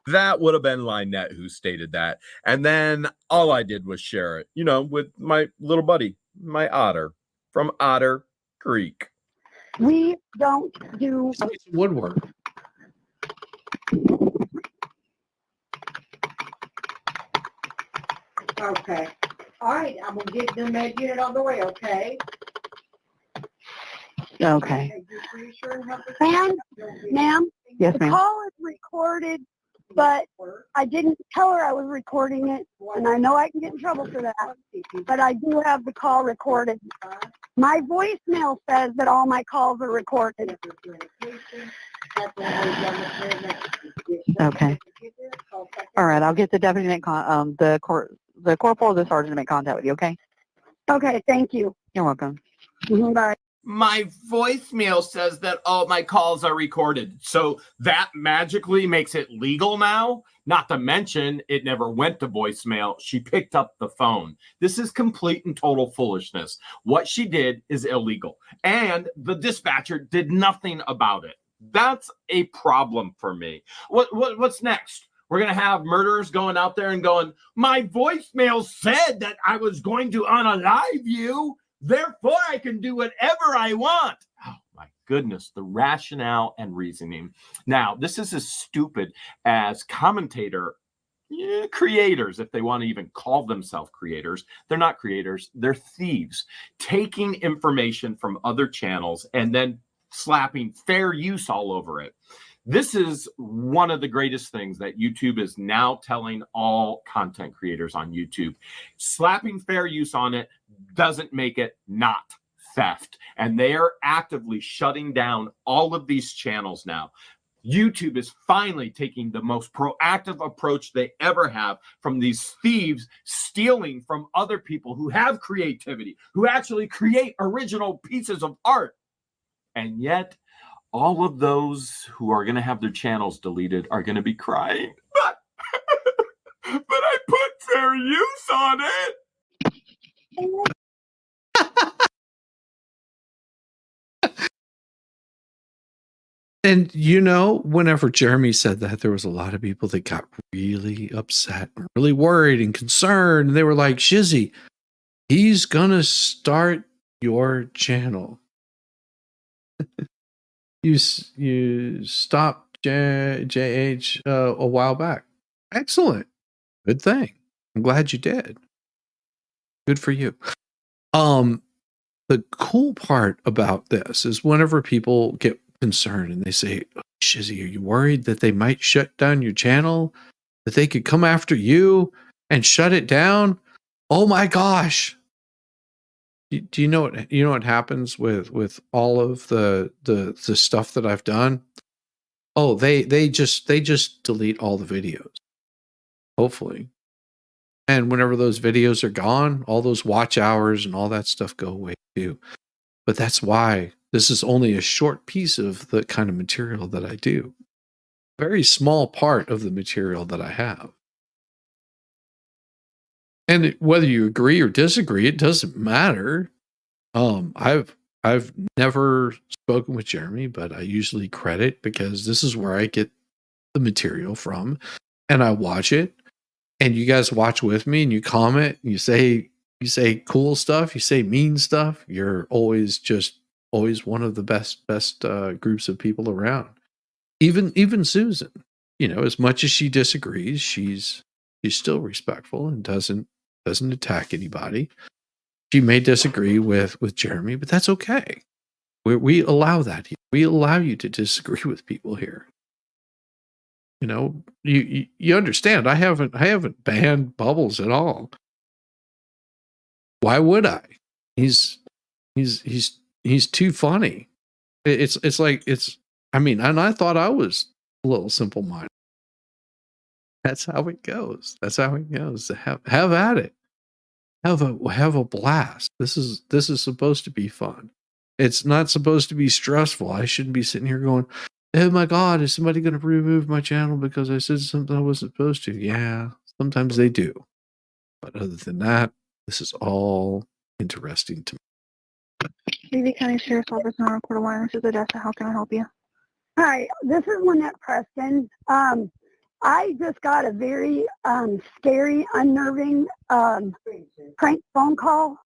Speaker 3: That would have been LIEnette who stated that. And then all I did was share it, with my little buddy, my otter from Otter Creek.
Speaker 4: We don't do
Speaker 2: Woodwork.
Speaker 8: Okay. All right, I'm gonna get them that unit on the way, okay?
Speaker 5: Okay.
Speaker 4: And, ma'am,
Speaker 5: Yes,
Speaker 4: the
Speaker 5: ma'am.
Speaker 4: call is recorded, but I didn't tell her I was recording it, and I know I can get in trouble for that, but I do have the call recorded. My voicemail says that all my calls are recorded.
Speaker 5: Okay. All right, I'll get the deputy to make the corporal or the sergeant to make contact with you, okay?
Speaker 4: Okay, thank you.
Speaker 5: You're welcome.
Speaker 4: Bye.
Speaker 3: My voicemail says that all my calls are recorded. So that magically makes it legal now. Not to mention, it never went to voicemail. She picked up the phone. This is complete and total foolishness. What she did is illegal. And the dispatcher did nothing about it. That's a problem for me. What's next? We're going to have murderers going out there and going, my voicemail said that I was going to unalive you. Therefore, I can do whatever I want. Oh, my goodness, the rationale and reasoning. Now, this is as stupid as creators, if they want to even call themselves creators. They're not creators. They're thieves, taking information from other channels and then slapping fair use all over it. This is one of the greatest things that YouTube is now telling all content creators on YouTube. Slapping fair use on it doesn't make it not theft. And they are actively shutting down all of these channels now. YouTube is finally taking the most proactive approach they ever have from these thieves stealing from other people who have creativity, who actually create original pieces of art. And yet, all of those who are going to have their channels deleted are going to be crying. But I put fair use on it.
Speaker 2: And whenever Jeremy said that, there was a lot of people that got really upset, really worried and concerned. They were like, Shizzy, he's going to start your channel. You stopped JH a while back. Excellent. Good thing. I'm glad you did. Good for you. The cool part about this is whenever people get concerned and they say, Shizzy, are you worried that they might shut down your channel? That they could come after you and shut it down? Oh my gosh. Do you know what happens with all of the stuff that I've done? Oh, they just delete all the videos. Hopefully. And whenever those videos are gone, all those watch hours and all that stuff go away too. But that's why this is only a short piece of the kind of material that I do. Very small part of the material that I have. And whether you agree or disagree, it doesn't matter. I've never spoken with Jeremy, but I usually credit because this is where I get the material from, and I watch it, and you guys watch with me, and you comment, and you say cool stuff, you say mean stuff. You're always one of the best groups of people around. Even Susan, as much as she disagrees, she's still respectful and doesn't attack anybody. She may disagree with Jeremy, but that's okay. We allow that. We allow you to disagree with people here. You understand. I haven't banned Bubbles at all. Why would I? He's too funny. And I thought I was a little simple-minded. That's how it goes. Have at it. Have a blast. This is supposed to be fun. It's not supposed to be stressful. I shouldn't be sitting here going, oh my God, is somebody going to remove my channel because I said something I wasn't supposed to? Yeah, sometimes they do. But other than that, this is all interesting to me.
Speaker 7: ThReeeee County Sheriff's Office and Recorder Line. This is Odessa. How can I help you?
Speaker 4: Hi, this is LIEnette Preston. I just got a very scary, unnerving prank phone call.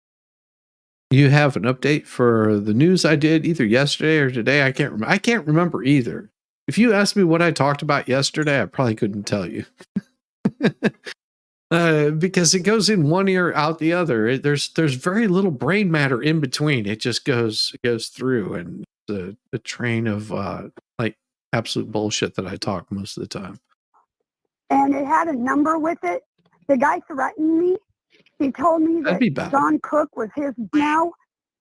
Speaker 2: You have an update for the news I did either yesterday or today? I can't remember. I can't remember either. If you asked me what I talked about yesterday, I probably couldn't tell you. Because it goes in one ear, out the other. There's very little brain matter in between. It just goes through, and the train of like absolute bullshit that I talk most of the time.
Speaker 4: And it had a number with it. The guy threatened me. He told me that John Crook was his now,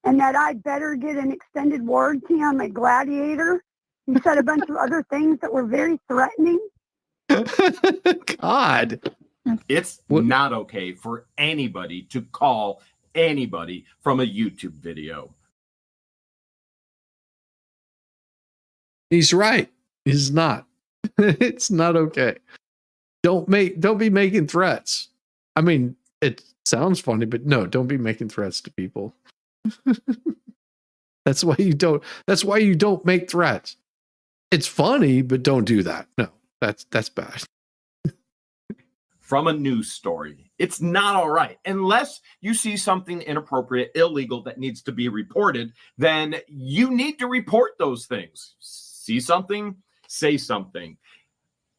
Speaker 4: and that I'd better get an extended warranty on my Gladiator. He said a bunch of other things that were very threatening.
Speaker 2: God.
Speaker 3: It's not okay for anybody to call anybody from a YouTube video.
Speaker 2: He's right. He's not. It's not okay. Don't be making threats. I mean, it sounds funny, but no, don't be making threats to people. That's why you don't make threats. It's funny, but don't do that. No, that's bad.
Speaker 3: From a news story, it's not all right. Unless you see something inappropriate, illegal that needs to be reported, then you need to report those things. See something, say something.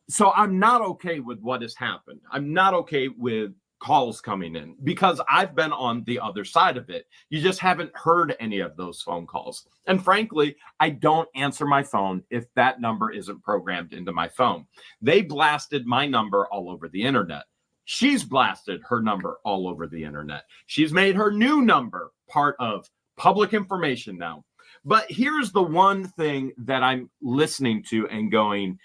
Speaker 3: So I'm not okay with what has happened. I'm not okay with calls coming in because I've been on the other side of it. You just haven't heard any of those phone calls. And frankly, I don't answer my phone if that number isn't programmed into my phone. They blasted my number all over the internet. She's blasted her number all over the internet. She's made her new number part of public information now. But here's the one thing that I'm listening to and going,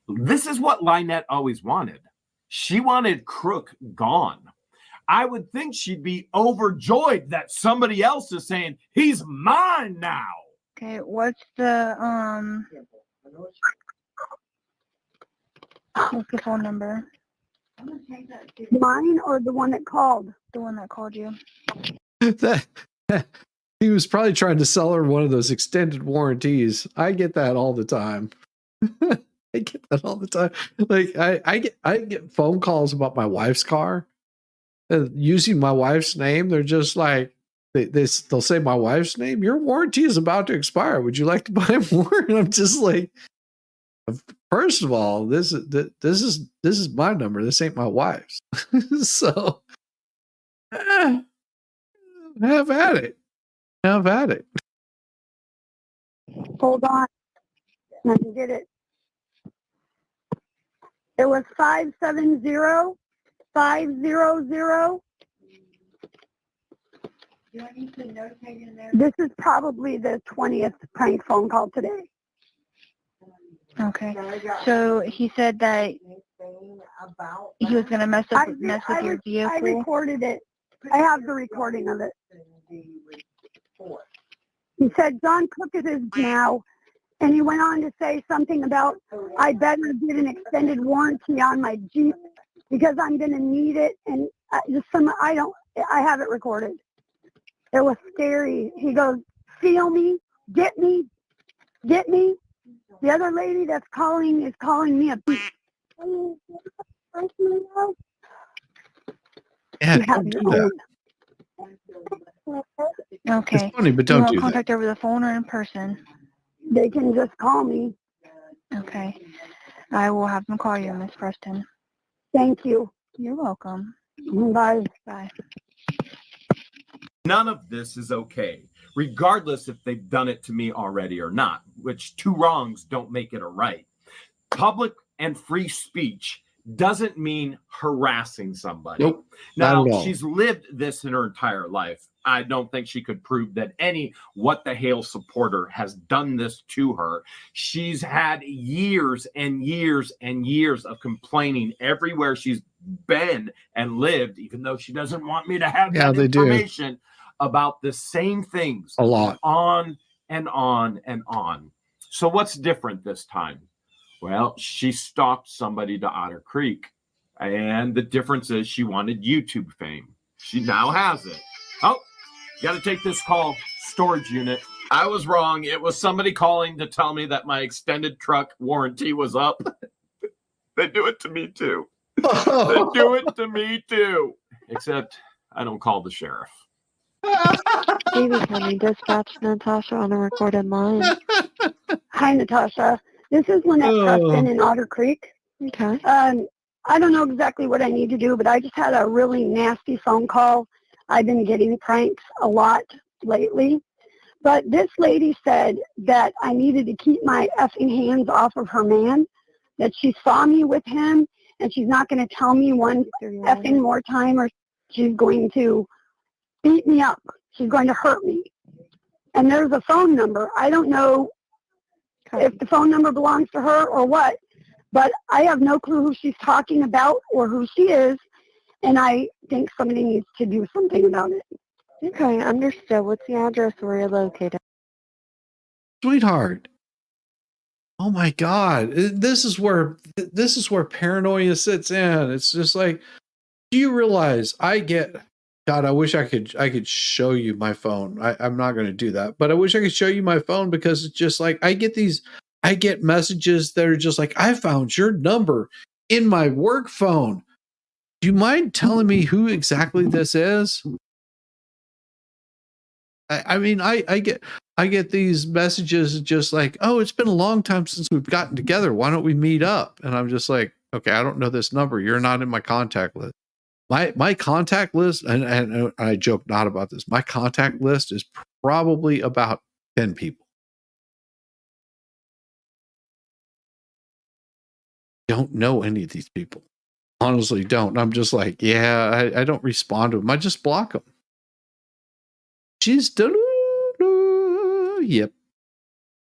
Speaker 3: this is what LIEnette always wanted. She wanted Crook gone. I would think she'd be overjoyed that somebody else is saying, he's mine now.
Speaker 7: Okay, what's the phone number?
Speaker 4: Mine or the one that called?
Speaker 7: The one that called you.
Speaker 2: He was probably trying to sell her one of those extended warranties. I get that all the time. I get that all the time. Like I get phone calls about my wife's car, using my wife's name. They're just like they'll say my wife's name. Your warranty is about to expire. Would you like to buy more? And I'm just like, first of all, this is my number. This ain't my wife's. So have at it. Have at it.
Speaker 4: Hold on. I can get it. It was 570-500.
Speaker 7: Do I need to notate in there?
Speaker 4: This is probably the 20th prank phone call today.
Speaker 7: Okay. So he said that he was going to mess with your vehicle.
Speaker 4: I recorded it. I have the recording of it. He said John Cook is his now, and he went on to say something about I better get an extended warranty on my Jeep because I'm going to need it. And I have it recorded. It was scary. He goes, feel me, get me, get me. The other lady that's calling is calling me a beast.
Speaker 2: Yeah,
Speaker 4: You have
Speaker 2: don't
Speaker 4: your
Speaker 2: do that.
Speaker 7: Okay.
Speaker 2: It's funny, but
Speaker 7: You
Speaker 2: don't
Speaker 7: want
Speaker 2: do that.
Speaker 7: contact over the phone or in person?
Speaker 4: They can just call me.
Speaker 7: Okay. I will have them call you, Miss Preston.
Speaker 4: Thank you.
Speaker 7: You're welcome.
Speaker 4: Bye.
Speaker 7: Bye.
Speaker 3: None of this is okay, regardless if they've done it to me already or not, which two wrongs don't make it a right. Public and free speech doesn't mean harassing somebody.
Speaker 2: Nope,
Speaker 3: Now,
Speaker 2: not at all.
Speaker 3: she's lived this in her entire life. I don't think she could prove that any What the Hale supporter has done this to her. She's had years and years and years of complaining everywhere she's been and lived, even though she doesn't want me to have that
Speaker 2: they do.
Speaker 3: information, about the same things
Speaker 2: A lot.
Speaker 3: on and on and on. So what's different this time? Well, she stalked somebody to Otter Creek, and the difference is she wanted YouTube fame. She now has it. Oh, got to take this call. Storage unit. I was wrong. It was somebody calling to tell me that my extended truck warranty was up. They do it to me too. They do it to me too. Except I don't call the sheriff.
Speaker 7: David County Dispatch, Natasha on a recorded line.
Speaker 4: Hi, Natasha. This is LIEnette Preston in Otter Creek.
Speaker 7: Okay.
Speaker 4: I don't know exactly what I need to do, but I just had a really nasty phone call. I've been getting pranks a lot lately. But this lady said that I needed to keep my effing hands off of her man, that she saw me with him, and she's not going to tell me one effing more time or she's going to beat me up. She's going to hurt me. And there's a phone number. I don't know if the phone number belongs to her or what, but I have no clue who she's talking about or who she is, and I think somebody needs to do something about it.
Speaker 7: Okay, understood. What's the address where you're located?
Speaker 2: Sweetheart. Oh my God. This is where paranoia sits in. It's just like, do you realize God, I wish I could show you my phone. I'm not going to do that, but I wish I could show you my phone because it's just like, I get messages that are just like, I found your number in my work phone. Do you mind telling me who exactly this is? I mean, I get these messages just like, oh, it's been a long time since we've gotten together. Why don't we meet up? And I'm just like, okay, I don't know this number. You're not in my contact list. My contact list, and I joke not about this. My contact list is probably about 10 people. Don't know any of these people. Honestly, don't. I'm just like, yeah, I don't respond to them. I just block them. She's yep.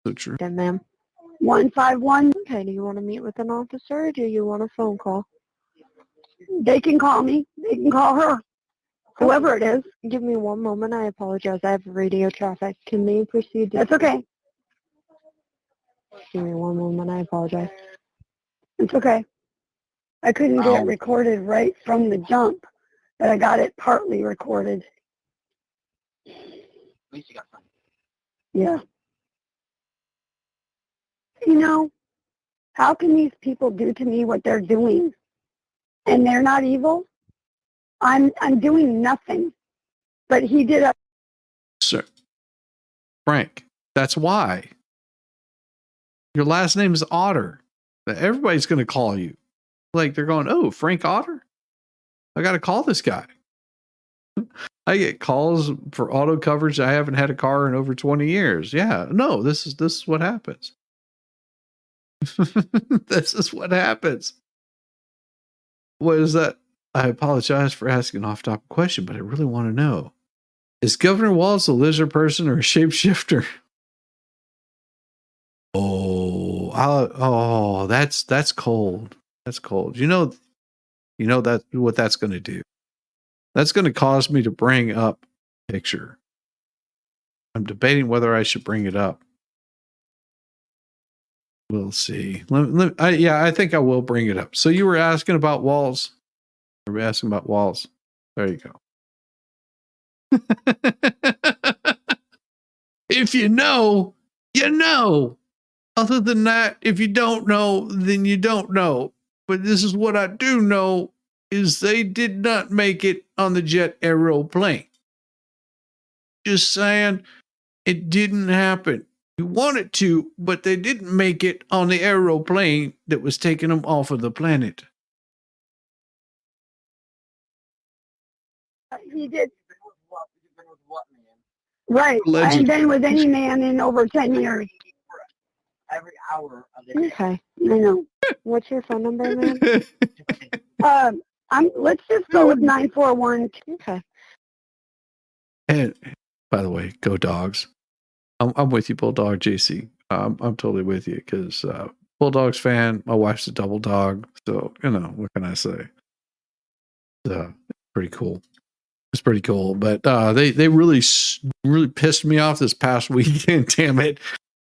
Speaker 2: So true.
Speaker 7: Then, ma'am.
Speaker 4: 151.
Speaker 7: Okay, do you want to meet with an officer or do you want a phone call?
Speaker 4: They can call me. They can call her. Whoever it is.
Speaker 7: Give me one moment. I apologize. I have radio traffic. Can they proceed?
Speaker 4: That's okay.
Speaker 7: Give me one moment. I apologize.
Speaker 4: It's okay. I couldn't get it recorded right from the jump, but I got it partly recorded.
Speaker 11: At least you got fun.
Speaker 4: Yeah. You know, how can these people do to me what they're doing? And they're not evil? I'm doing nothing. But he did a...
Speaker 2: Sir, Frank, that's why. Your last name is Otter. Everybody's going to call you. Like they're going, oh, Frank Otter? I got to call this guy. I get calls for auto coverage. I haven't had a car in over 20 years. Yeah, no, this is what happens. This is what happens. What is that? I apologize for asking an off-topic question, but I really want to know. Is Governor Walz a lizard person or a shapeshifter? Oh, that's cold. That's cold. You know that what that's going to do. That's going to cause me to bring up a picture I'm debating whether I should bring it up. We'll see. Yeah, I think I will bring it up. So you were asking about walls. You were asking about walls. There you go. If you know, you know. Other than that, if you don't know, then you don't know. But this is what I do know is they did not make it on the jet aeroplane. Just saying, it didn't happen. You wanted to, but they didn't make it on the aeroplane that was taking them off of the planet.
Speaker 4: He did. Right.
Speaker 2: Allegedly.
Speaker 4: And been with any man in over 10 years.
Speaker 11: Every hour of the day.
Speaker 7: Okay.
Speaker 4: I know.
Speaker 7: What's your phone number, ma'am?
Speaker 4: Let's just go with 941.
Speaker 7: Okay.
Speaker 2: And by the way, go dogs. I'm with you, Bulldog JC. I'm totally with you because Bulldogs fan. My wife's a double dog, so you know what can I say? Pretty cool. It's pretty cool, but they really pissed me off this past weekend. Damn it!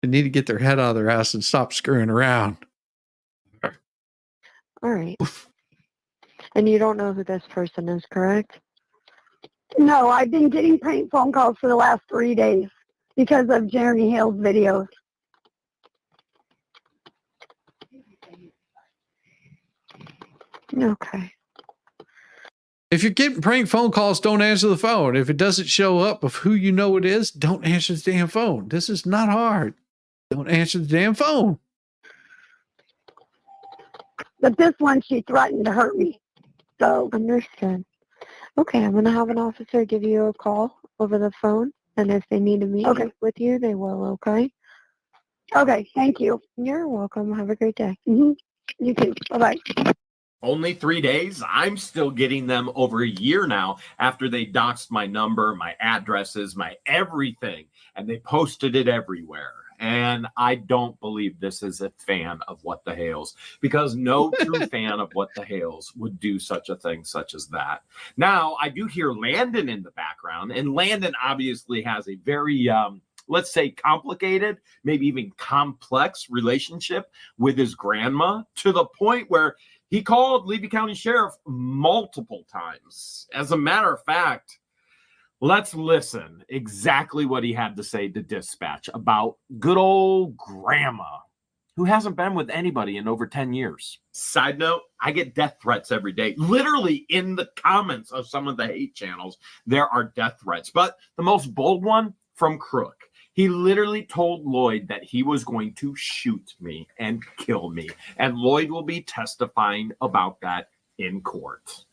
Speaker 2: They need to get their head out of their ass and stop screwing around.
Speaker 7: All right. And you don't know who this person is, correct?
Speaker 4: No, I've been getting prank phone calls for the last 3 days because of Jeremy Hale's videos.
Speaker 7: Okay.
Speaker 2: If you're getting prank phone calls, don't answer the phone. If it doesn't show up of who you know it is, don't answer the damn phone. This is not hard. Don't answer the damn phone.
Speaker 4: But this one, she threatened to hurt me. So,
Speaker 7: Understood. Okay, I'm going to have an officer give you a call over the phone, and if they need to meet with you, they will, okay?
Speaker 4: Okay, thank you.
Speaker 7: You're welcome. Have a great day.
Speaker 4: You too. Bye-bye.
Speaker 3: Only 3 days? I'm still getting them over a year now after they doxed my number, my addresses, my everything, and they posted it everywhere. And I don't believe this is a fan of What the Hales, because no true fan of What the Hales would do such a thing such as that. Now, I do hear Landon in the background, and Landon obviously has a very, let's say, complicated, maybe even complex relationship with his grandma, to the point where he called Levy County Sheriff multiple times. As a matter of fact, let's listen exactly what he had to say to dispatch about good old grandma, who hasn't been with anybody in over 10 years. Side note, I get death threats every day. Literally in the comments of some of the hate channels, there are death threats. But the most bold one from Crook. He literally told Lloyd that he was going to shoot me and kill me. And Lloyd will be testifying about that in court.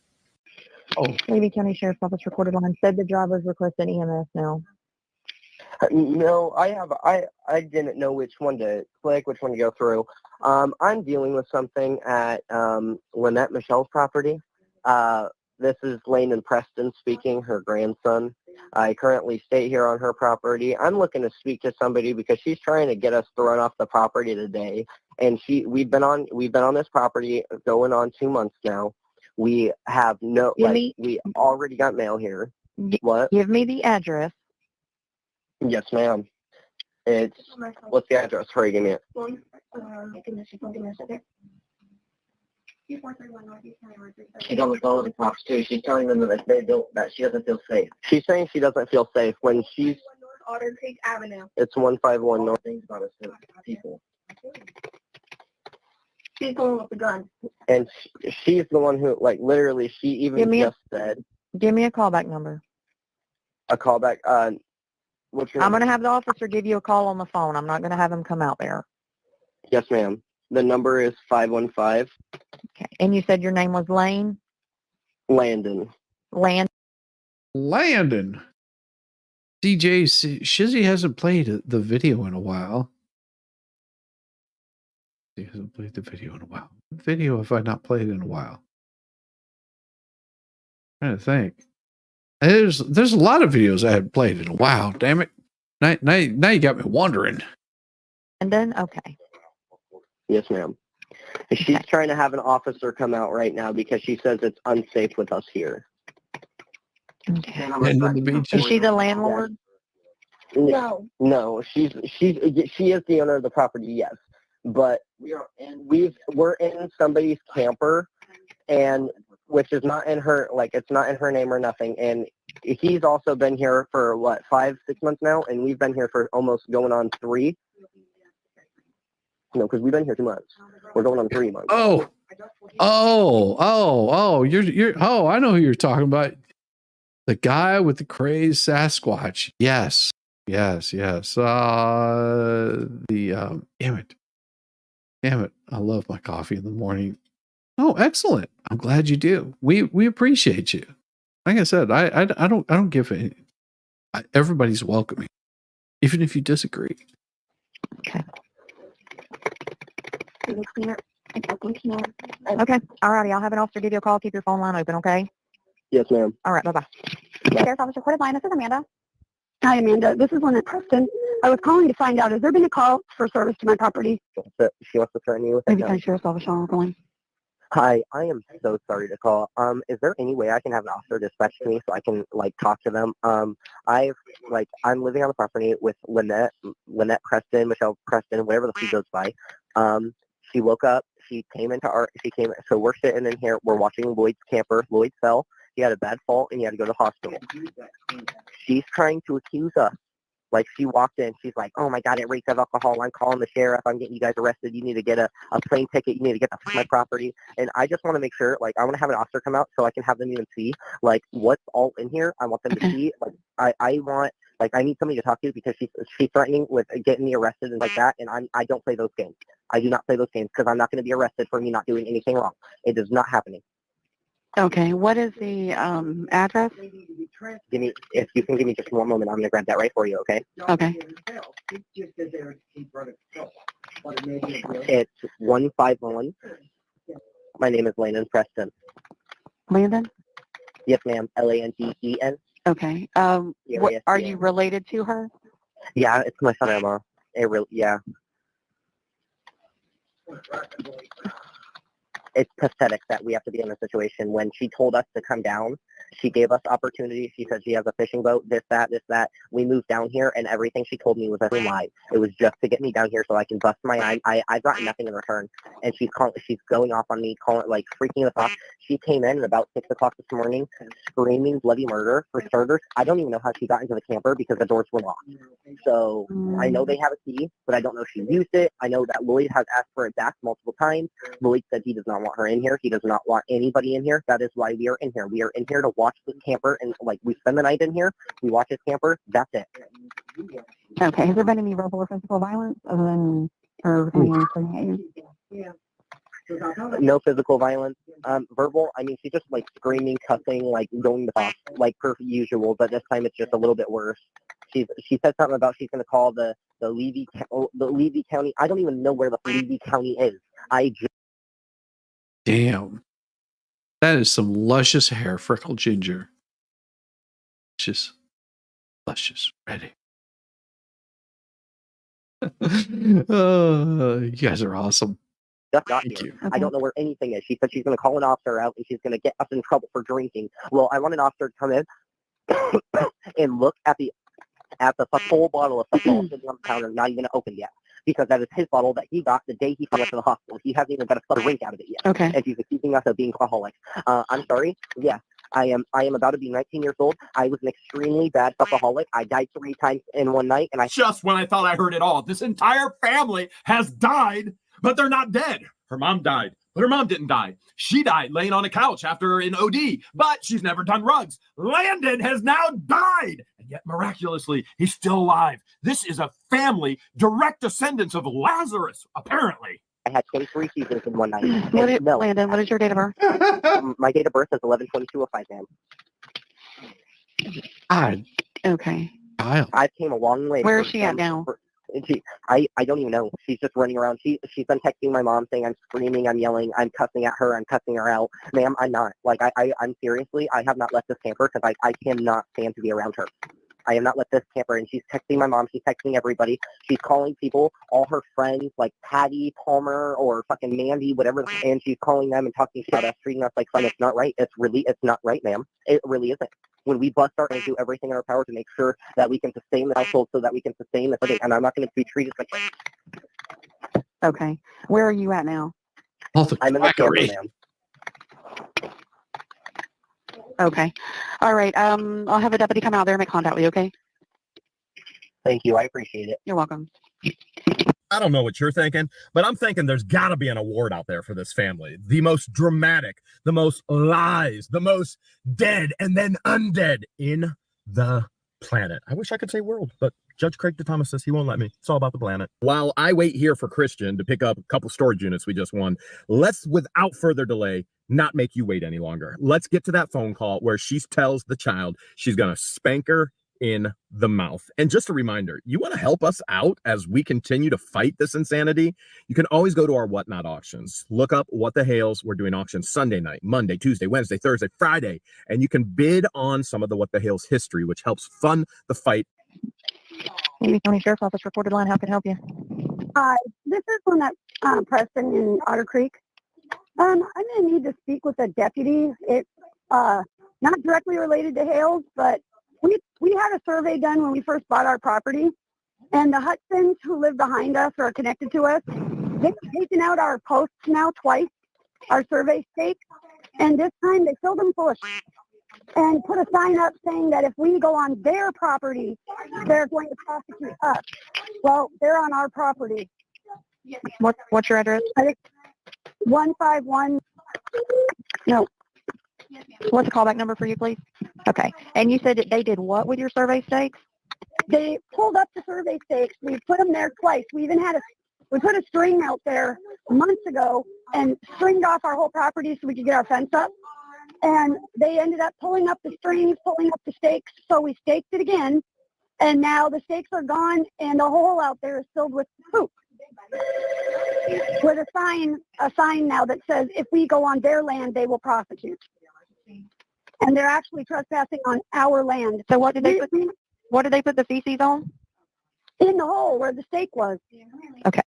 Speaker 12: Levy County Sheriff's Office recorded line said the driver's requested EMS now.
Speaker 13: No, I didn't know which one to click, which one to go through. I'm dealing with something at LIEnette Michelle's property. This is LIEnette Preston speaking, her grandson. I currently stay here on her property. I'm looking to speak to somebody because she's trying to get us thrown off the property today. And we've been on this property going on 2 months now. We have we already got mail here. What?
Speaker 12: Give me the address.
Speaker 13: Yes, ma'am. What's the address? Hurry, give me it. She's on the phone with the cops too. She's telling them that she doesn't feel safe. She's saying she doesn't feel safe when she's
Speaker 4: Otter Creek Avenue.
Speaker 13: It's 151 North. Things about us people.
Speaker 4: She's the one with the gun.
Speaker 13: And she's the one who, literally, she even said.
Speaker 12: Give me a callback number.
Speaker 13: A callback.
Speaker 12: I'm going to have the officer give you a call on the phone. I'm not going to have him come out there.
Speaker 13: Yes, ma'am. The number is 515.
Speaker 12: Okay. And you said your name was Lane?
Speaker 13: Landon.
Speaker 2: Landon. DJ Shizzy hasn't played the video in a while. He hasn't played the video in a while. What video have I not played in a while? I'm trying to think. There's a lot of videos I haven't played in a while. Damn it! Now you got me wondering.
Speaker 12: And then okay.
Speaker 13: Yes, ma'am. She's trying to have an officer come out right now because she says it's unsafe with us here.
Speaker 12: Okay.
Speaker 2: And on the beach.
Speaker 12: Is she the landlord?
Speaker 13: No. No, she is the owner of the property, yes. But we're in somebody's camper, and which is not in her, like, it's not in her name or nothing. And he's also been here for, what, 5-6 months now? And we've been here for almost going on 3. No, because we've been here 2 months. We're going on 3 months.
Speaker 2: Oh, I know who you're talking about. The guy with the crazed Sasquatch. Yes. Damn it. I love my coffee in the morning. Oh, excellent. I'm glad you do. We appreciate you. Like I said, I don't give any. Everybody's welcoming, even if you disagree.
Speaker 5: Okay. Okay. All righty. I'll have an officer give you a call. Keep your phone line open, okay?
Speaker 13: Yes, ma'am.
Speaker 5: All right. Bye-bye.
Speaker 4: Sheriff's Office recorded line. This is Amanda. Hi, Amanda. This is LIEnette Preston. I was calling to find out, has there been a call for service to my property?
Speaker 13: She wants to threaten you with
Speaker 5: Maybe
Speaker 13: it.
Speaker 5: try Sheriff's Office on calling.
Speaker 13: Hi, I am so sorry to call. Is there any way I can have an officer dispatched to me so I can, like, talk to them? I'm living on the property with LIEnette Preston, Michelle Preston, whatever the she goes by. She woke up, so we're sitting in here, we're watching Lloyd's camper. Lloyd fell, he had a bad fall, and he had to go to the hospital. She's trying to accuse us. Like, she walked in, she's like, oh my God, it reeks of alcohol. I'm calling the sheriff. I'm getting you guys arrested. You need to get a plane ticket. You need to get my property. And I just want to make sure, like, I want to have an officer come out so I can have them even see, like, what's all in here. I want them to see, like, I need somebody to talk to because she's threatening with getting me arrested and like that. And I don't play those games. I do not play those games because I'm not going to be arrested for me not doing anything wrong. It is not happening.
Speaker 5: Okay. What is the address?
Speaker 13: If you can give me just one moment, I'm going to grab that right for you, okay?
Speaker 5: Okay.
Speaker 13: It's 151. My name is LIEnette Preston.
Speaker 5: Landon?
Speaker 13: Yes, ma'am. LANDEN.
Speaker 5: Okay. Are you related to her?
Speaker 13: Yeah, it's my son-in-law. Yeah. It's pathetic that we have to be in a situation when she told us to come down. She gave us opportunity. She said she has a fishing boat, this, that. We moved down here, and everything she told me was a lie. It was just to get me down here so I can bust my eye. I got nothing in return. And she's going off on me, freaking us off. She came in at about 6 o'clock this morning, screaming bloody murder. For starters, I don't even know how she got into the camper because the doors were locked. So I know they have a key, but I don't know if she used it. I know that Lloyd has asked for it back multiple times. Lloyd said he does not want her in here. He does not want anybody in here. That is why we are in here. We are in here to watch this camper, and we spend the night in here. We watch his camper. That's it.
Speaker 5: Okay. Has there been any verbal or physical violence other than her coming in and screaming at you?
Speaker 13: No physical violence. Verbal, I mean, she's just screaming, cussing, going the box, per usual, but this time it's just a little bit worse. She said something about she's going to call the LIEnette County. I don't even know where the LIEnette County is.
Speaker 2: Damn. That is some luscious hair, freckled ginger. Luscious, ready. You guys are awesome.
Speaker 13: Just got here.
Speaker 5: Okay.
Speaker 13: I don't know where anything is. She said she's going to call an officer out and she's going to get us in trouble for drinking. Well, I want an officer to come in and look at the whole bottle of alcohol sitting on the counter, not even opened yet. Because that is his bottle that he got the day he went to the hospital. He hasn't even got a drink out of it yet.
Speaker 5: Okay.
Speaker 13: And he's accusing us of being alcoholics. I'm sorry. Yes, I am about to be 19 years old. I was an extremely bad alcoholic. I died 3 times in one night, and
Speaker 3: Just when I thought I heard it all, this entire family has died, but they're not dead. Her mom died, but her mom didn't die. She died laying on a couch after an OD, but she's never done rugs. Landon has now died, and yet miraculously, he's still alive. This is a family, direct descendants of Lazarus, apparently.
Speaker 13: I had 23 seasons in one night.
Speaker 5: Landon, what is your date of birth?
Speaker 13: My date of birth is 11/22/05, ma'am.
Speaker 2: God.
Speaker 5: Okay.
Speaker 2: Kyle.
Speaker 13: I came a long way.
Speaker 5: Where is she at now?
Speaker 13: I don't even know. She's just running around. She's been texting my mom saying I'm screaming, I'm yelling, I'm cussing at her, I'm cussing her out. Ma'am, I'm not. I'm seriously, I have not left this camper because I cannot stand to be around her. I have not left this camper, and she's texting my mom. She's texting everybody. She's calling people, all her friends, like Patty, Palmer, or fucking Mandy, whatever, and she's calling them and talking shit at us, treating us like fun. It's not right. It's not right, ma'am. It really isn't. when we bust our and do everything in our power to make sure that we can sustain the household so that we can sustain the thing. And I'm not going to be treated like
Speaker 5: Okay. Where are you at now?
Speaker 13: I'm in the camper, ma'am.
Speaker 5: Okay. All right. I'll have a deputy come out there and make contact with you, okay?
Speaker 13: Thank you. I appreciate it.
Speaker 5: You're welcome.
Speaker 3: I don't know what you're thinking, but I'm thinking there's got to be an award out there for this family. The most dramatic, the most lies, the most dead and then undead in the planet. I wish I could say world, but Judge Craig DeThomas says he won't let me. It's all about the planet. While I wait here for Christian to pick up a couple storage units we just won, let's, without further delay, not make you wait any longer. Let's get to that phone call where she tells the child she's going to spank her in the mouth. And just a reminder, you want to help us out as we continue to fight this insanity? You can always go to our Whatnot auctions. Look up What the Hales. We're doing auctions Sunday night, Monday, Tuesday, Wednesday, Thursday, Friday. And you can bid on some of the What the Hales history, which helps fund the fight.
Speaker 5: Amy County Sheriff's Office reported line. How can I help you?
Speaker 4: Hi, this is LIEnette Preston in Otter Creek. I'm going to need to speak with a deputy. It's not directly related to Hales, but we had a survey done when we first bought our property, and the Hudsons who live behind us or are connected to us, they've taken out our posts now twice, our survey stakes, and this time they filled them full of shit and put a sign up saying that if we go on their property, they're going to prosecute us. Well, they're on our property.
Speaker 5: What's your address?
Speaker 4: I think 151. No.
Speaker 5: What's the callback number for you, please? Okay. And you said that they did what with your survey stakes?
Speaker 4: They pulled up the survey stakes. We put them there twice. We even had we put a string out there months ago and stringed off our whole property so we could get our fence up. And they ended up pulling up the strings, pulling up the stakes. So we staked it again. And now the stakes are gone and the hole out there is filled with poop. With a sign now that says if we go on their land, they will prosecute. And they're actually trespassing on our land.
Speaker 5: So what did they put the feces on?
Speaker 4: In the hole where the stake was.
Speaker 5: Okay.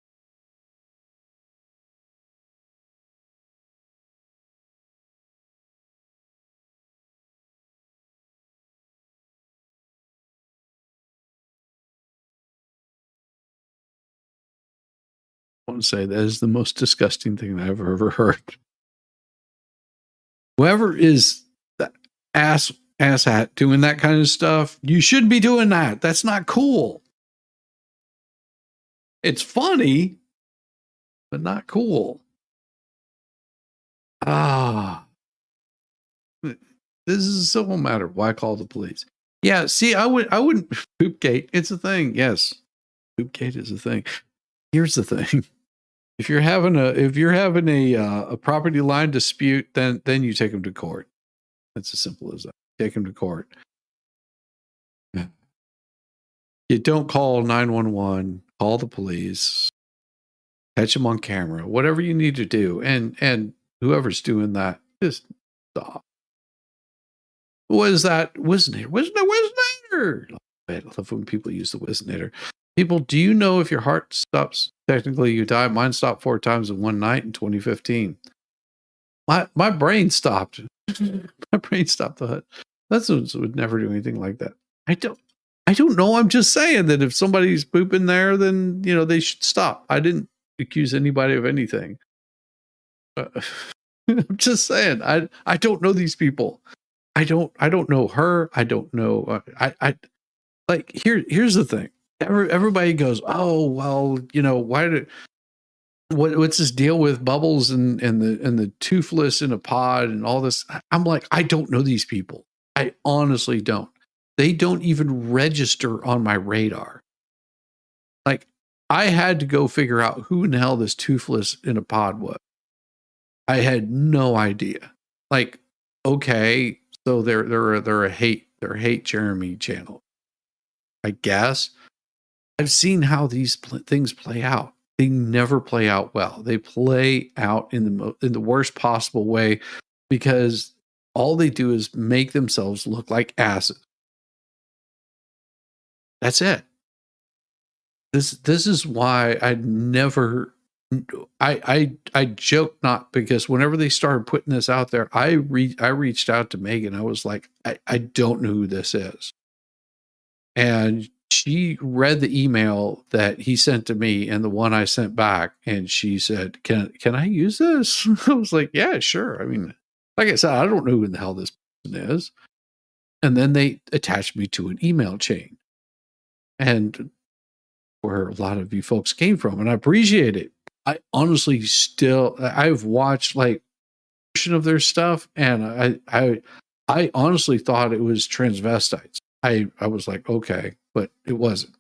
Speaker 2: I want to say that is the most disgusting thing I've ever heard. Whoever is the asshat doing that kind of stuff, you shouldn't be doing that. That's not cool. It's funny, but not cool. This is a civil matter. Why call the police? Yeah, see, I wouldn't Poopgate. It's a thing. Yes. Poopgate is a thing. Here's the thing. If you're having a property line dispute, then you take them to court. It's as simple as that. Take them to court. You don't call 911, call the police, catch them on camera, whatever you need to do. And whoever's doing that, just stop. What is that? Wizinator. I love when people use the Wizinator. People, do you know if your heart stops, technically you die? Mine stopped 4 times in one night in 2015. My brain stopped. My brain stopped. That would never do anything like that. I don't know. I'm just saying that if somebody's pooping there, then they should stop. I didn't accuse anybody of anything. I'm just saying. I don't know these people. I don't know her. I don't know. Here's the thing. Everybody goes, oh well, what's this deal with Bubbles and the toothless in a pod and all this? I'm like, I don't know these people. I honestly don't. They don't even register on my radar. Like, I had to go figure out who in the hell this toothless in a pod was. I had no idea. Like, okay, so they're a hate Jeremy channel, I guess. I've seen how these things play out. They never play out well. They play out in the worst possible way because all they do is make themselves look like asses. That's it. This is why I'd never I joke not, because whenever they started putting this out there, I reached out to Megan. I was like, I don't know who this is. And she read the email that he sent to me and the one I sent back, and she said, can I use this? I was like, yeah, sure. I mean, like I said, I don't know who the hell this person is. And then they attached me to an email chain, and where a lot of you folks came from, and I appreciate it. I honestly I've watched like a portion of their stuff, and I honestly thought it was transvestites. I was like, okay, but it wasn't.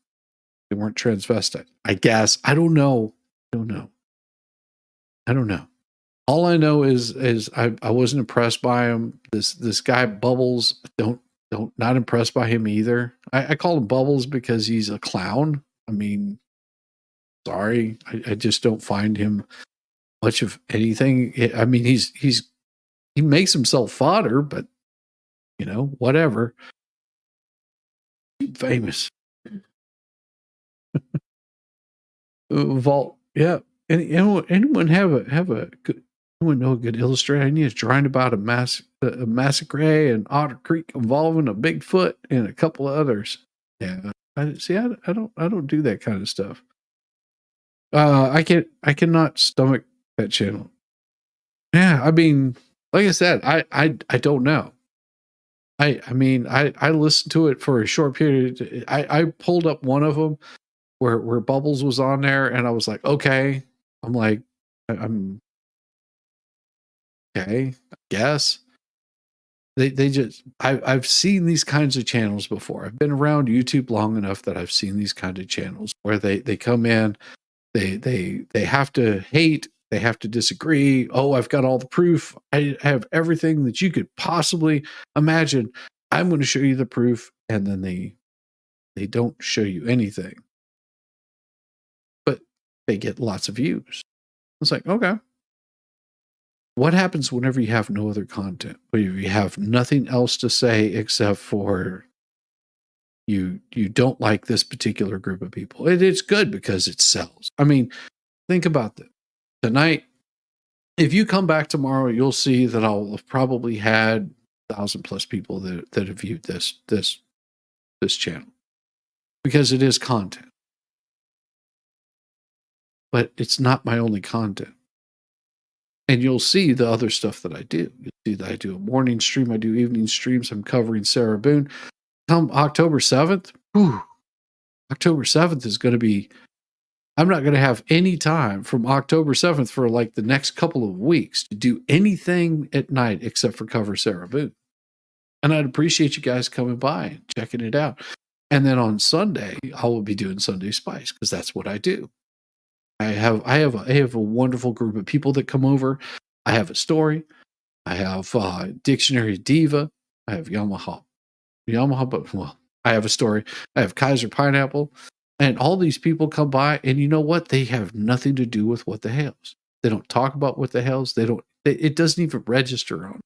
Speaker 2: They weren't transvestite. I guess. I don't know. All I know is I wasn't impressed by him. This guy Bubbles, not impressed by him either. I call him Bubbles because he's a clown. I mean, sorry, I just don't find him much of anything. I mean, he makes himself fodder, but you know, whatever. Famous. Vault, yeah. Anyone have a good? Anyone know a good illustrator? I need to trying about a massacre and Otter Creek involving a Bigfoot and a couple of others. Yeah, I don't do that kind of stuff. I cannot stomach that channel. Yeah, I mean, like I said, I don't know. I mean, I listened to it for a short period. I pulled up one of them where Bubbles was on there, and I was like, okay. I'm like, I'm okay, I guess. They just I've seen these kinds of channels before. I've been around YouTube long enough that I've seen these kind of channels where they come in, they have to hate, they have to disagree. Oh, I've got all the proof. I have everything that you could possibly imagine. I'm going to show you the proof, and then they don't show you anything. But they get lots of views. It's like, okay. What happens whenever you have no other content? Where you have nothing else to say except for you don't like this particular group of people. It's good because it sells. I mean, think about this. Tonight, if you come back tomorrow, you'll see that I'll have probably had 1,000+ people that have viewed this channel, because it is content. But it's not my only content. And you'll see the other stuff that I do. You'll see that I do a morning stream. I do evening streams. I'm covering Sarah Boone. Come October 7th, October 7th is going to be, I'm not going to have any time from October 7th for like the next couple of weeks to do anything at night except for cover Sarah Boone. And I'd appreciate you guys coming by and checking it out. And then on Sunday, I will be doing Sunday Spice, because that's what I do. I have a wonderful group of people that come over. I have a story. I have Dictionary Diva. I have Yamaha, but well, I have a story. I have Kaiser Pineapple, and all these people come by, and you know what? They have nothing to do with What the Hales. They don't talk about What the Hales. It doesn't even register on.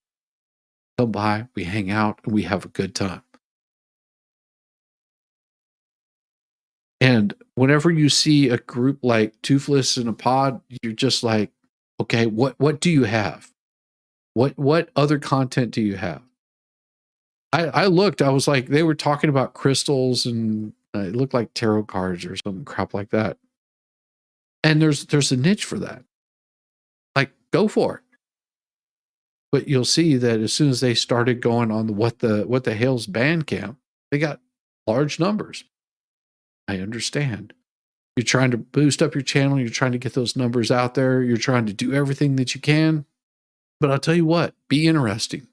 Speaker 2: Come by, we hang out, and we have a good time. And whenever you see a group like Toothless in a Pod, you're just like, okay, what do you have? What other content do you have? I looked, I was like, they were talking about crystals, and it looked like tarot cards or some crap like that. And there's a niche for that. Like, go for it. But you'll see that as soon as they started going on the What the Hales Bandcamp, they got large numbers. I understand. You're trying to boost up your channel. You're trying to get those numbers out there. You're trying to do everything that you can. But I'll tell you what, be interesting.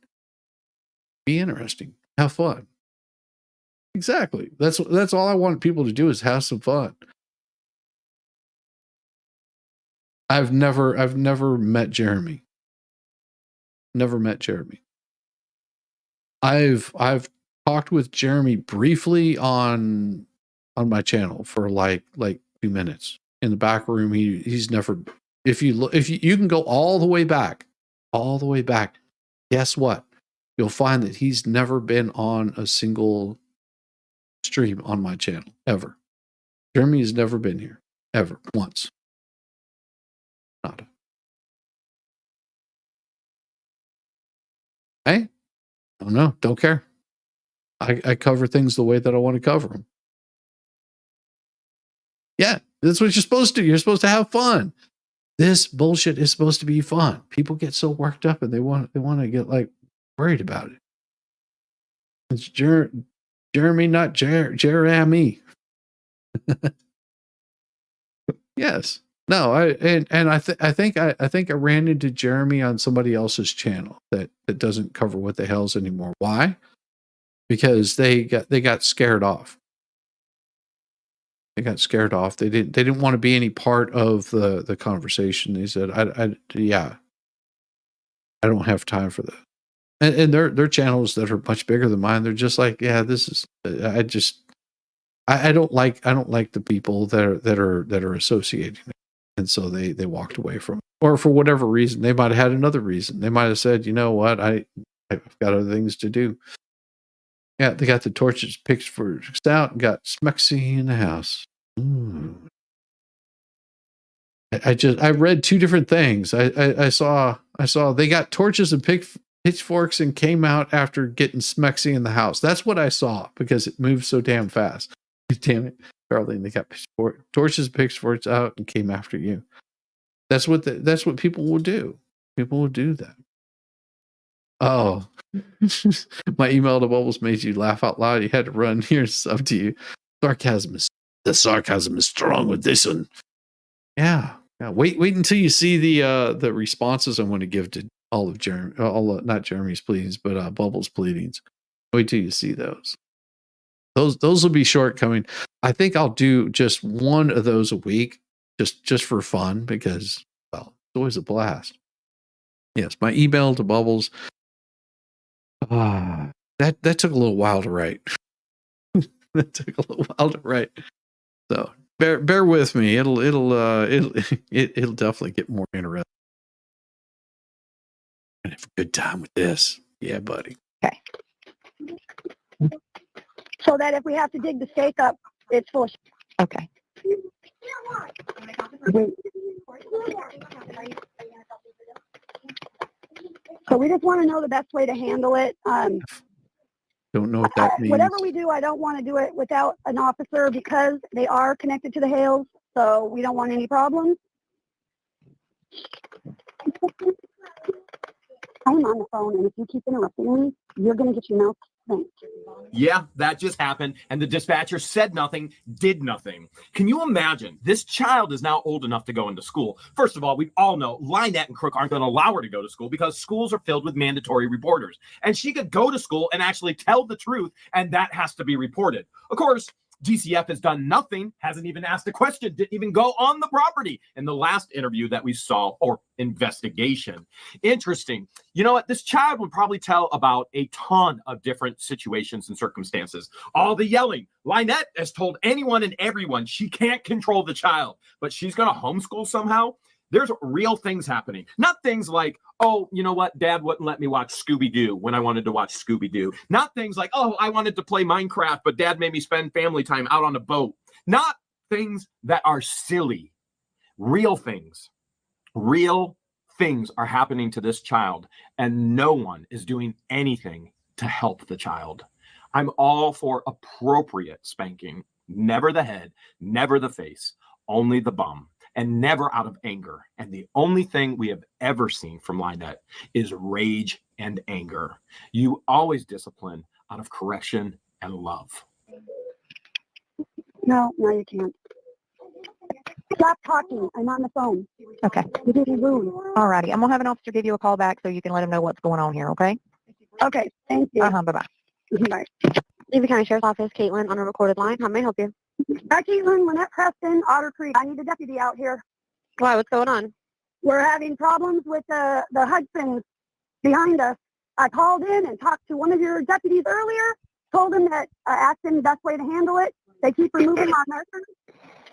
Speaker 2: Be interesting. Have fun. Exactly. That's all I want people to do, is have some fun. I've never met Jeremy. Never met Jeremy. I've talked with Jeremy briefly on my channel for like 2 minutes in the back room. He's never, if you can go all the way back, guess what? You'll find that he's never been on a single stream on my channel, ever. Jeremy has never been here, ever, once. Nada. Hey, don't know. Don't care. I cover things the way that I want to cover them. Yeah, that's what you're supposed to do. You're supposed to have fun. This bullshit is supposed to be fun. People get so worked up and they want to get like worried about it. It's Jeremy, not Jeremy. Yes. No, I think I ran into Jeremy on somebody else's channel that doesn't cover what the hell's anymore. Why? Because they got scared off. They got scared off. They didn't want to be any part of the conversation. They said, I don't have time for that. And their channels that are much bigger than mine, they're just like, yeah, this is I don't like the people that are associating it. And so they walked away from it. Or for whatever reason, they might have had another reason. They might have said, you know what, I've got other things to do. Yeah, they got the torches pitchforks out and got Smexy in the house. I read two different things. I saw they got torches and pitchforks and came out after getting Smexy in the house. That's what I saw because it moved so damn fast. Damn it, Darlene, they got torches and pitchforks out and came after you. That's what people will do. People will do that. Oh, my email to Bubbles made you laugh out loud. You had to run. Here's up to you. The sarcasm is strong with this one. Yeah. Wait until you see the responses I'm going to give to all of not Jeremy's pleadings, but Bubbles' pleadings. Wait till you see those. Those will be shortcoming. I think I'll do just one of those a week, just for fun, because well, it's always a blast. Yes, my email to Bubbles. That took a little while to write. That took a little while to write. So bear with me. It'll definitely get more interesting. And have a good time with this. Yeah, buddy.
Speaker 4: Okay. So that if we have to dig the stake up, it's full.
Speaker 5: Okay.
Speaker 4: So we just want to know the best way to handle it.
Speaker 2: Don't know what that means.
Speaker 4: Whatever we do, I don't want to do it without an officer because they are connected to the Hales, so we don't want any problems. I'm on the phone, and if you keep interrupting me, you're going to get your mouth spanked.
Speaker 3: Yeah, that just happened, and the dispatcher said nothing, did nothing. Can you imagine? This child is now old enough to go into school. First of all, we all know LIEnette and Crook aren't going to allow her to go to school because schools are filled with mandatory reporters. And she could go to school and actually tell the truth, and that has to be reported. Of course, GCF has done nothing, hasn't even asked a question, didn't even go on the property in the last interview that we saw, or investigation. Interesting. You know what? This child would probably tell about a ton of different situations and circumstances. All the yelling. LIEnette has told anyone and everyone she can't control the child, but she's going to homeschool somehow. There's real things happening. Not things like, oh, you know what? Dad wouldn't let me watch Scooby-Doo when I wanted to watch Scooby-Doo. Not things like, oh, I wanted to play Minecraft, but Dad made me spend family time out on a boat. Not things that are silly. Real things. Real things are happening to this child, and no one is doing anything to help the child. I'm all for appropriate spanking. Never the head, never the face, only the bum. And never out of anger. And the only thing we have ever seen from LIEnette is rage and anger. You always discipline out of correction and love.
Speaker 4: No, you can't. Stop talking. I'm on the phone.
Speaker 5: Okay.
Speaker 4: You didn't move.
Speaker 5: All righty. I'm going to have an officer give you a call back so you can let him know what's going on here, okay?
Speaker 4: Okay, thank you.
Speaker 5: Bye-bye.
Speaker 4: Bye.
Speaker 7: Levy County Sheriff's Office, Caitlin, on a recorded line. How may I help you?
Speaker 4: Hi, Caitlin, LIEnette Preston, Otter Creek. I need a deputy out here.
Speaker 7: Why? What's going on?
Speaker 4: We're having problems with the Hudsons behind us. I called in and talked to one of your deputies earlier, told him that asked him the best way to handle it. They keep removing our markers,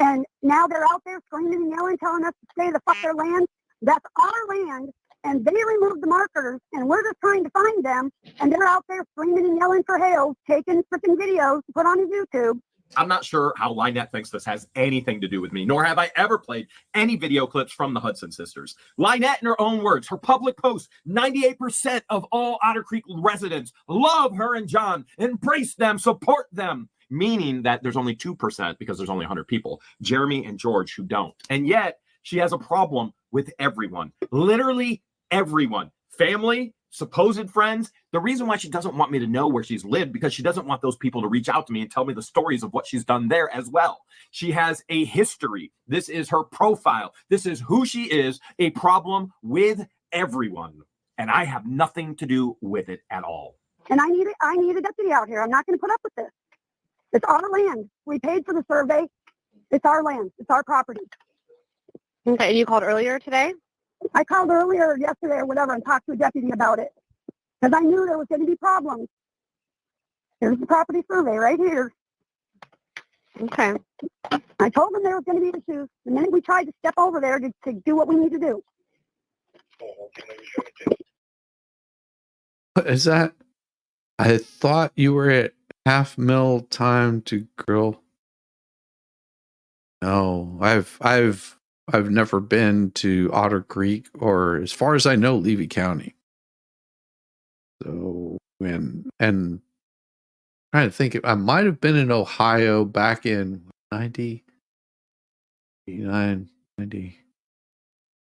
Speaker 4: and now they're out there screaming and yelling, telling us to stay the fuck their land. That's our land, and they removed the markers, and we're just trying to find them, and they're out there screaming and yelling for Hale, taking freaking videos to put on his YouTube.
Speaker 3: I'm not sure how LIEnette thinks this has anything to do with me, nor have I ever played any video clips from the Hudson sisters. LIEnette, in her own words, her public post, 98% of all Otter Creek residents love her and John, embrace them, support them, meaning that there's only 2%, because there's only 100 people, Jeremy and George, who don't. And yet she has a problem with everyone, literally everyone, family, supposed friends. The reason why she doesn't want me to know where she's lived, because she doesn't want those people to reach out to me and tell me the stories of what she's done there as well. She has a history. This is her profile. This is who she is, a problem with everyone. And I have nothing to do with it at all.
Speaker 4: And I need a deputy out here. I'm not going to put up with this. It's our land. We paid for the survey. It's our land. It's our property.
Speaker 5: Okay, and you called earlier today?
Speaker 4: I called earlier yesterday or whatever and talked to a deputy about it because I knew there was going to be problems. Here's the property survey right here.
Speaker 5: Okay.
Speaker 4: I told them there was going to be issues the minute we tried to step over there to do what we need to do.
Speaker 2: What is that? I thought you were at half mil time to grill. No, I've never been to Otter Creek, or as far as I know, Levy County. So and trying to think, I might have been in Ohio back in 90, 89, 90.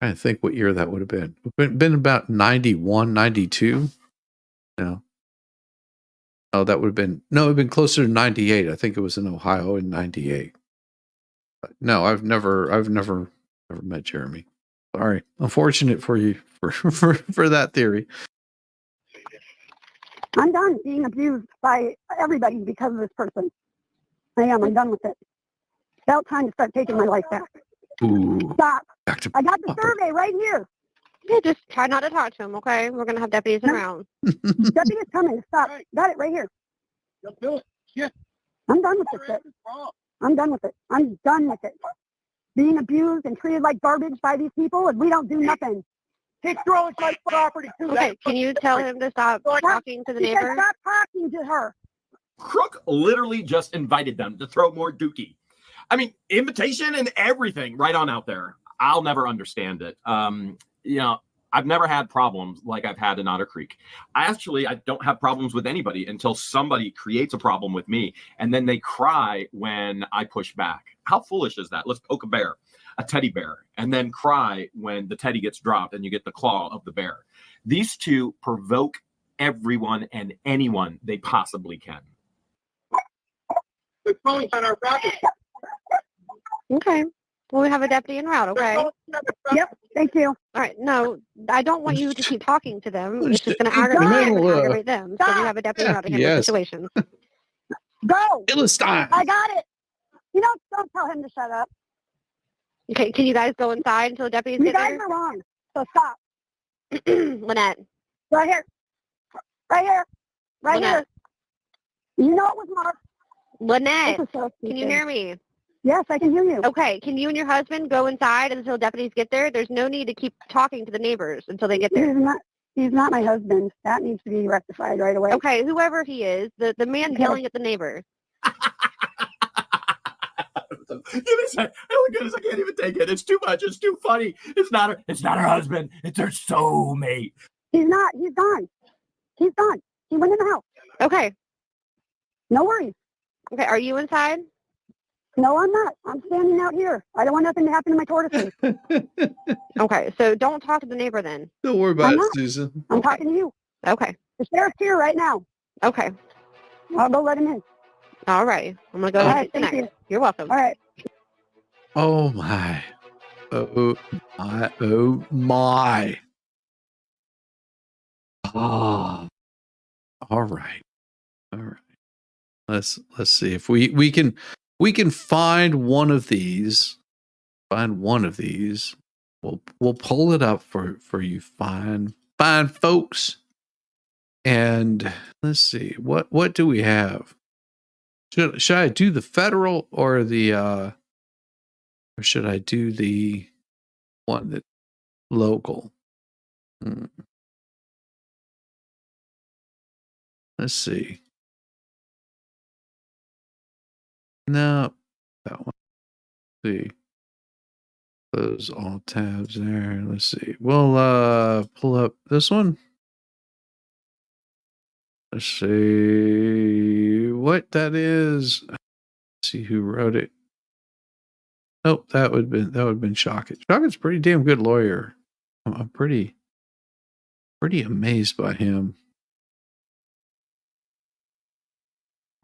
Speaker 2: Trying to think what year that would have been. Been about 91, 92. No. Oh, that would have been, no, it would have been closer to 98. I think it was in Ohio in 98. But no, I've never met Jeremy. Sorry. Unfortunate for you for that theory.
Speaker 4: I'm done being abused by everybody because of this person. I'm done with it. It's about time to start taking my life back.
Speaker 2: Ooh.
Speaker 4: Stop.
Speaker 2: Back to
Speaker 4: I got the survey right here.
Speaker 5: Yeah, just try not to talk to him, okay? We're going to have deputies around.
Speaker 4: Deputy's coming. Stop. Got it right here.
Speaker 10: Yeah.
Speaker 4: I'm done with this shit. I'm done with it. I'm done with it. Being abused and treated like garbage by these people, and we don't do nothing.
Speaker 11: He's throwing my property too.
Speaker 5: Okay, can you tell him to stop talking to the
Speaker 4: He said
Speaker 5: neighbor?
Speaker 4: stop talking to her.
Speaker 3: Crook literally just invited them to throw more dookie. I mean, invitation and everything right on out there. I'll never understand it. I've never had problems like I've had in Otter Creek. I don't have problems with anybody until somebody creates a problem with me, and then they cry when I push back. How foolish is that? Let's poke a bear, a teddy bear, and then cry when the teddy gets dropped and you get the claw of the bear. These two provoke everyone and anyone they possibly can.
Speaker 11: They're throwing on our property.
Speaker 5: Okay. Well, we have a deputy en route, okay?
Speaker 4: Yep, thank you.
Speaker 5: All right, no, I don't want you to keep talking to them. It's just going to aggravate them. So we have a deputy en route to handle the situation.
Speaker 4: Go.
Speaker 2: Philistine.
Speaker 4: I got it. Don't tell him to shut up.
Speaker 5: Okay, can you guys go inside until the deputies
Speaker 4: You
Speaker 5: get
Speaker 4: guys
Speaker 5: there?
Speaker 4: are wrong. So stop.
Speaker 5: LIEnette.
Speaker 4: Right here. Right here. Right
Speaker 5: LIEnette.
Speaker 4: here. You know it was marked.
Speaker 5: LIEnette,
Speaker 4: This is so
Speaker 5: can you
Speaker 4: stupid.
Speaker 5: hear me?
Speaker 4: Yes, I can hear you.
Speaker 5: Okay, can you and your husband go inside until deputies get there? There's no need to keep talking to the neighbors until they get there.
Speaker 4: He's not my husband. That needs to be rectified right away.
Speaker 5: Okay, whoever he is, the man yelling at the neighbor.
Speaker 3: Give me a second. Oh my goodness, I can't even take it. It's too much. It's too funny. It's not her husband. It's her soulmate.
Speaker 4: He's not. He's gone. He's gone. He went in the house.
Speaker 5: Okay.
Speaker 4: No worries.
Speaker 5: Okay, are you inside?
Speaker 4: No, I'm not. I'm standing out here. I don't want nothing to happen to my tortoises.
Speaker 5: Okay, so don't talk to the neighbor then.
Speaker 2: Don't worry about it, Susan.
Speaker 4: I'm talking to you.
Speaker 5: Okay.
Speaker 4: The sheriff's here right now.
Speaker 5: Okay.
Speaker 4: I'll go let him in.
Speaker 5: All right. I'm going to go
Speaker 4: All
Speaker 5: ahead
Speaker 4: right,
Speaker 5: and
Speaker 4: thank
Speaker 5: disconnect.
Speaker 4: you.
Speaker 5: You're welcome.
Speaker 4: All right.
Speaker 2: Oh my. Oh my. Oh my. Oh. All right. All right. Let's see if we can find one of these. Find one of these. We'll pull it up for you fine folks. And let's see. What do we have? Should I do the federal or the or should I do the one that local? Let's see. No, that one. Let's see. Close all tabs there. Let's see. We'll pull up this one. Let's see what that is. Let's see who wrote it. Nope, that would have been Shockett. Shockett's a pretty damn good lawyer. I'm pretty amazed by him.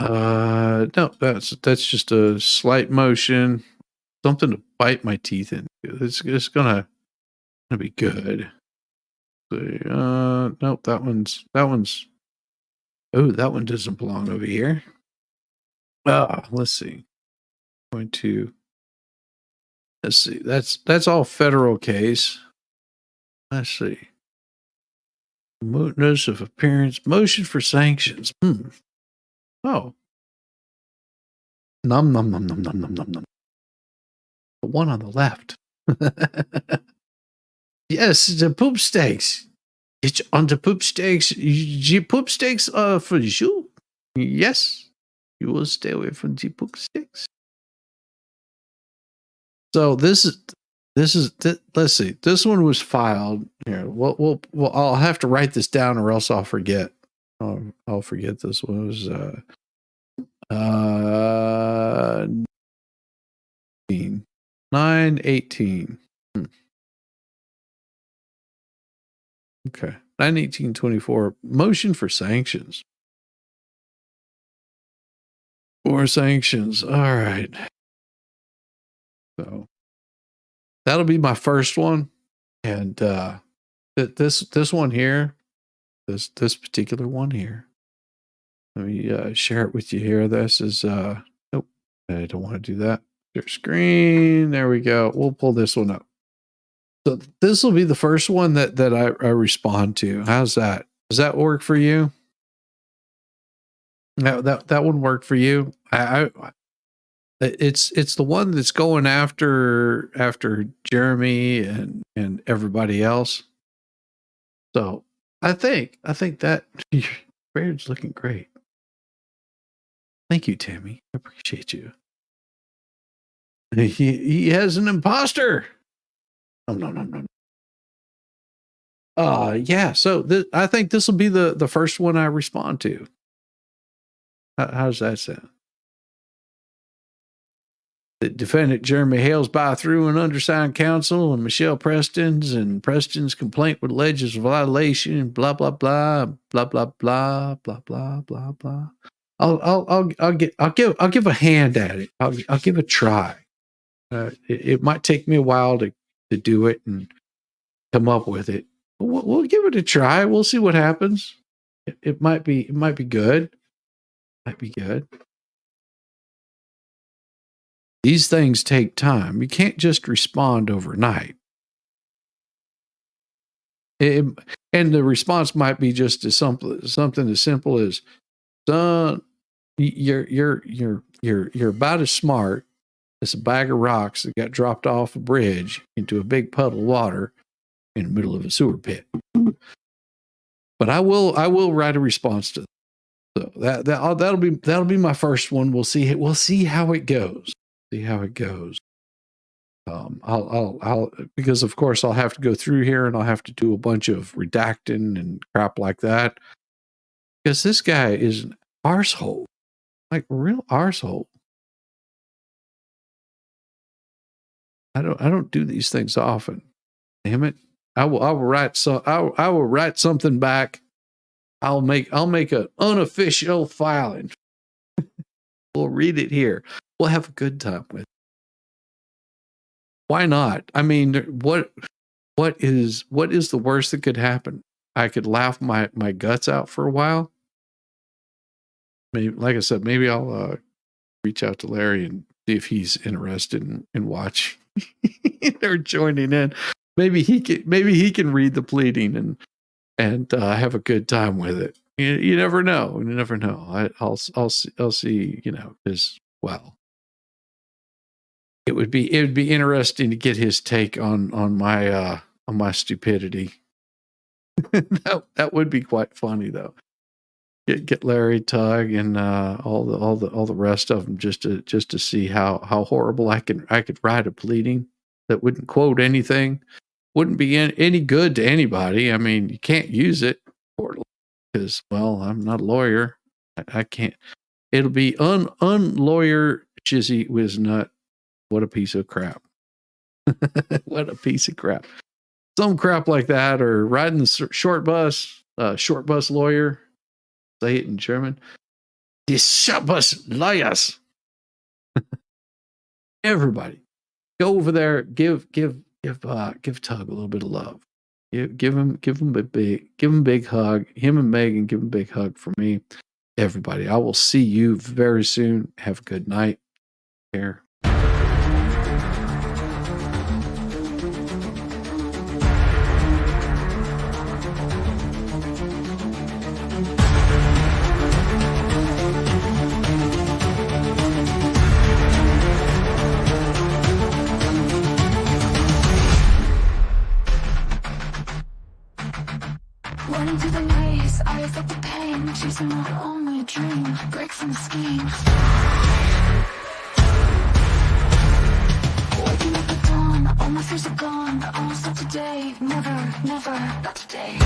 Speaker 2: No, that's just a slight motion, something to bite my teeth into. It's gonna be good. Nope, that one's. Oh, that one doesn't belong over here. Let's see. Let's see. That's all federal case. Let's see. Notice of appearance, motion for sanctions. Oh. Nom nom nom nom nom nom nom nom. The one on the left. Yes, the poop steaks. It's on the poop steaks. The poop steaks are for you. Yes, you will stay away from the poop steaks. So this is. Let's see. This one was filed here. Well, I'll have to write this down, or else I'll forget. I'll forget this one was 9/18. Okay, 9/18/24. Motion for sanctions. For sanctions. All right. So that'll be my first one, and this one here, this particular one here. Let me share it with you here. This is nope, I don't want to do that. Share screen. There we go. We'll pull this one up. So this will be the first one that I respond to. How's that? Does that work for you? That one worked for you? It's the one that's going after Jeremy and everybody else. So I think that your beard's looking great. Thank you, Tammy. I appreciate you. He has an imposter. No. Yeah. So I think this will be the first one I respond to. How's that sound? The defendant Jeremy Hale's by through an undersigned counsel and Michelle Preston's complaint with alleges violation. Blah blah blah blah blah blah blah blah blah blah. I'll give a hand at it. I'll give a try. It might take me a while to do it and come up with it. We'll give it a try. We'll see what happens. It might be good. Might be good. These things take time. You can't just respond overnight. And the response might be just as something as simple as, "Son, you're about as smart as a bag of rocks that got dropped off a bridge into a big puddle of water in the middle of a sewer pit." But I will write a response to that. So that'll be my first one. We'll see how it goes. I'll because of course I'll have to go through here and I'll have to do a bunch of redacting and crap like that, because this guy is an arsehole, like a real arsehole. I don't do these things often. Damn it! I will write something back. I'll make an unofficial filing. We'll read it here. We'll have a good time with it. Why not? I mean, what is the worst that could happen? I could laugh my guts out for a while. Maybe, like I said, maybe I'll reach out to Larry and see if he's interested in watching or joining in. Maybe he can read the pleading and have a good time with it. You never know. You never know. I'll see. Because it would be interesting to get his take on my stupidity. That would be quite funny though. get Larry, Tug, and all the rest of them just to see how horrible I could write a pleading that wouldn't quote anything, wouldn't be any good to anybody. I mean, you can't use it because, well, I'm not a lawyer. I can't. It'll be unlawyer Chizzy Wiznut. What a piece of crap. What a piece of crap. Some crap like that, or riding the short bus lawyer. Say it in German. Die short bus lawyers. Everybody, go over there. Give Tug a little bit of love. Give him a big hug. Him and Megan, give him a big hug for me. Everybody, I will see you very soon. Have a good night. Care.
Speaker 14: Running through the maze, I felt the pain, chasing my only dream, break from the scheme. Waking up at dawn, all my fears are gone, I'll stop today, never, never, not today.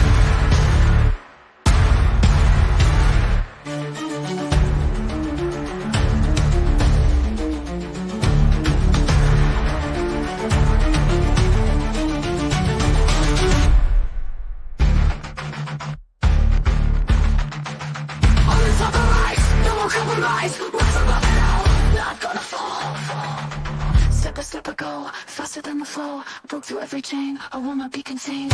Speaker 14: Compromise, rise above it all, not gonna fall. Step by step I go, faster than the flow, broke through every chain, I will not be contained.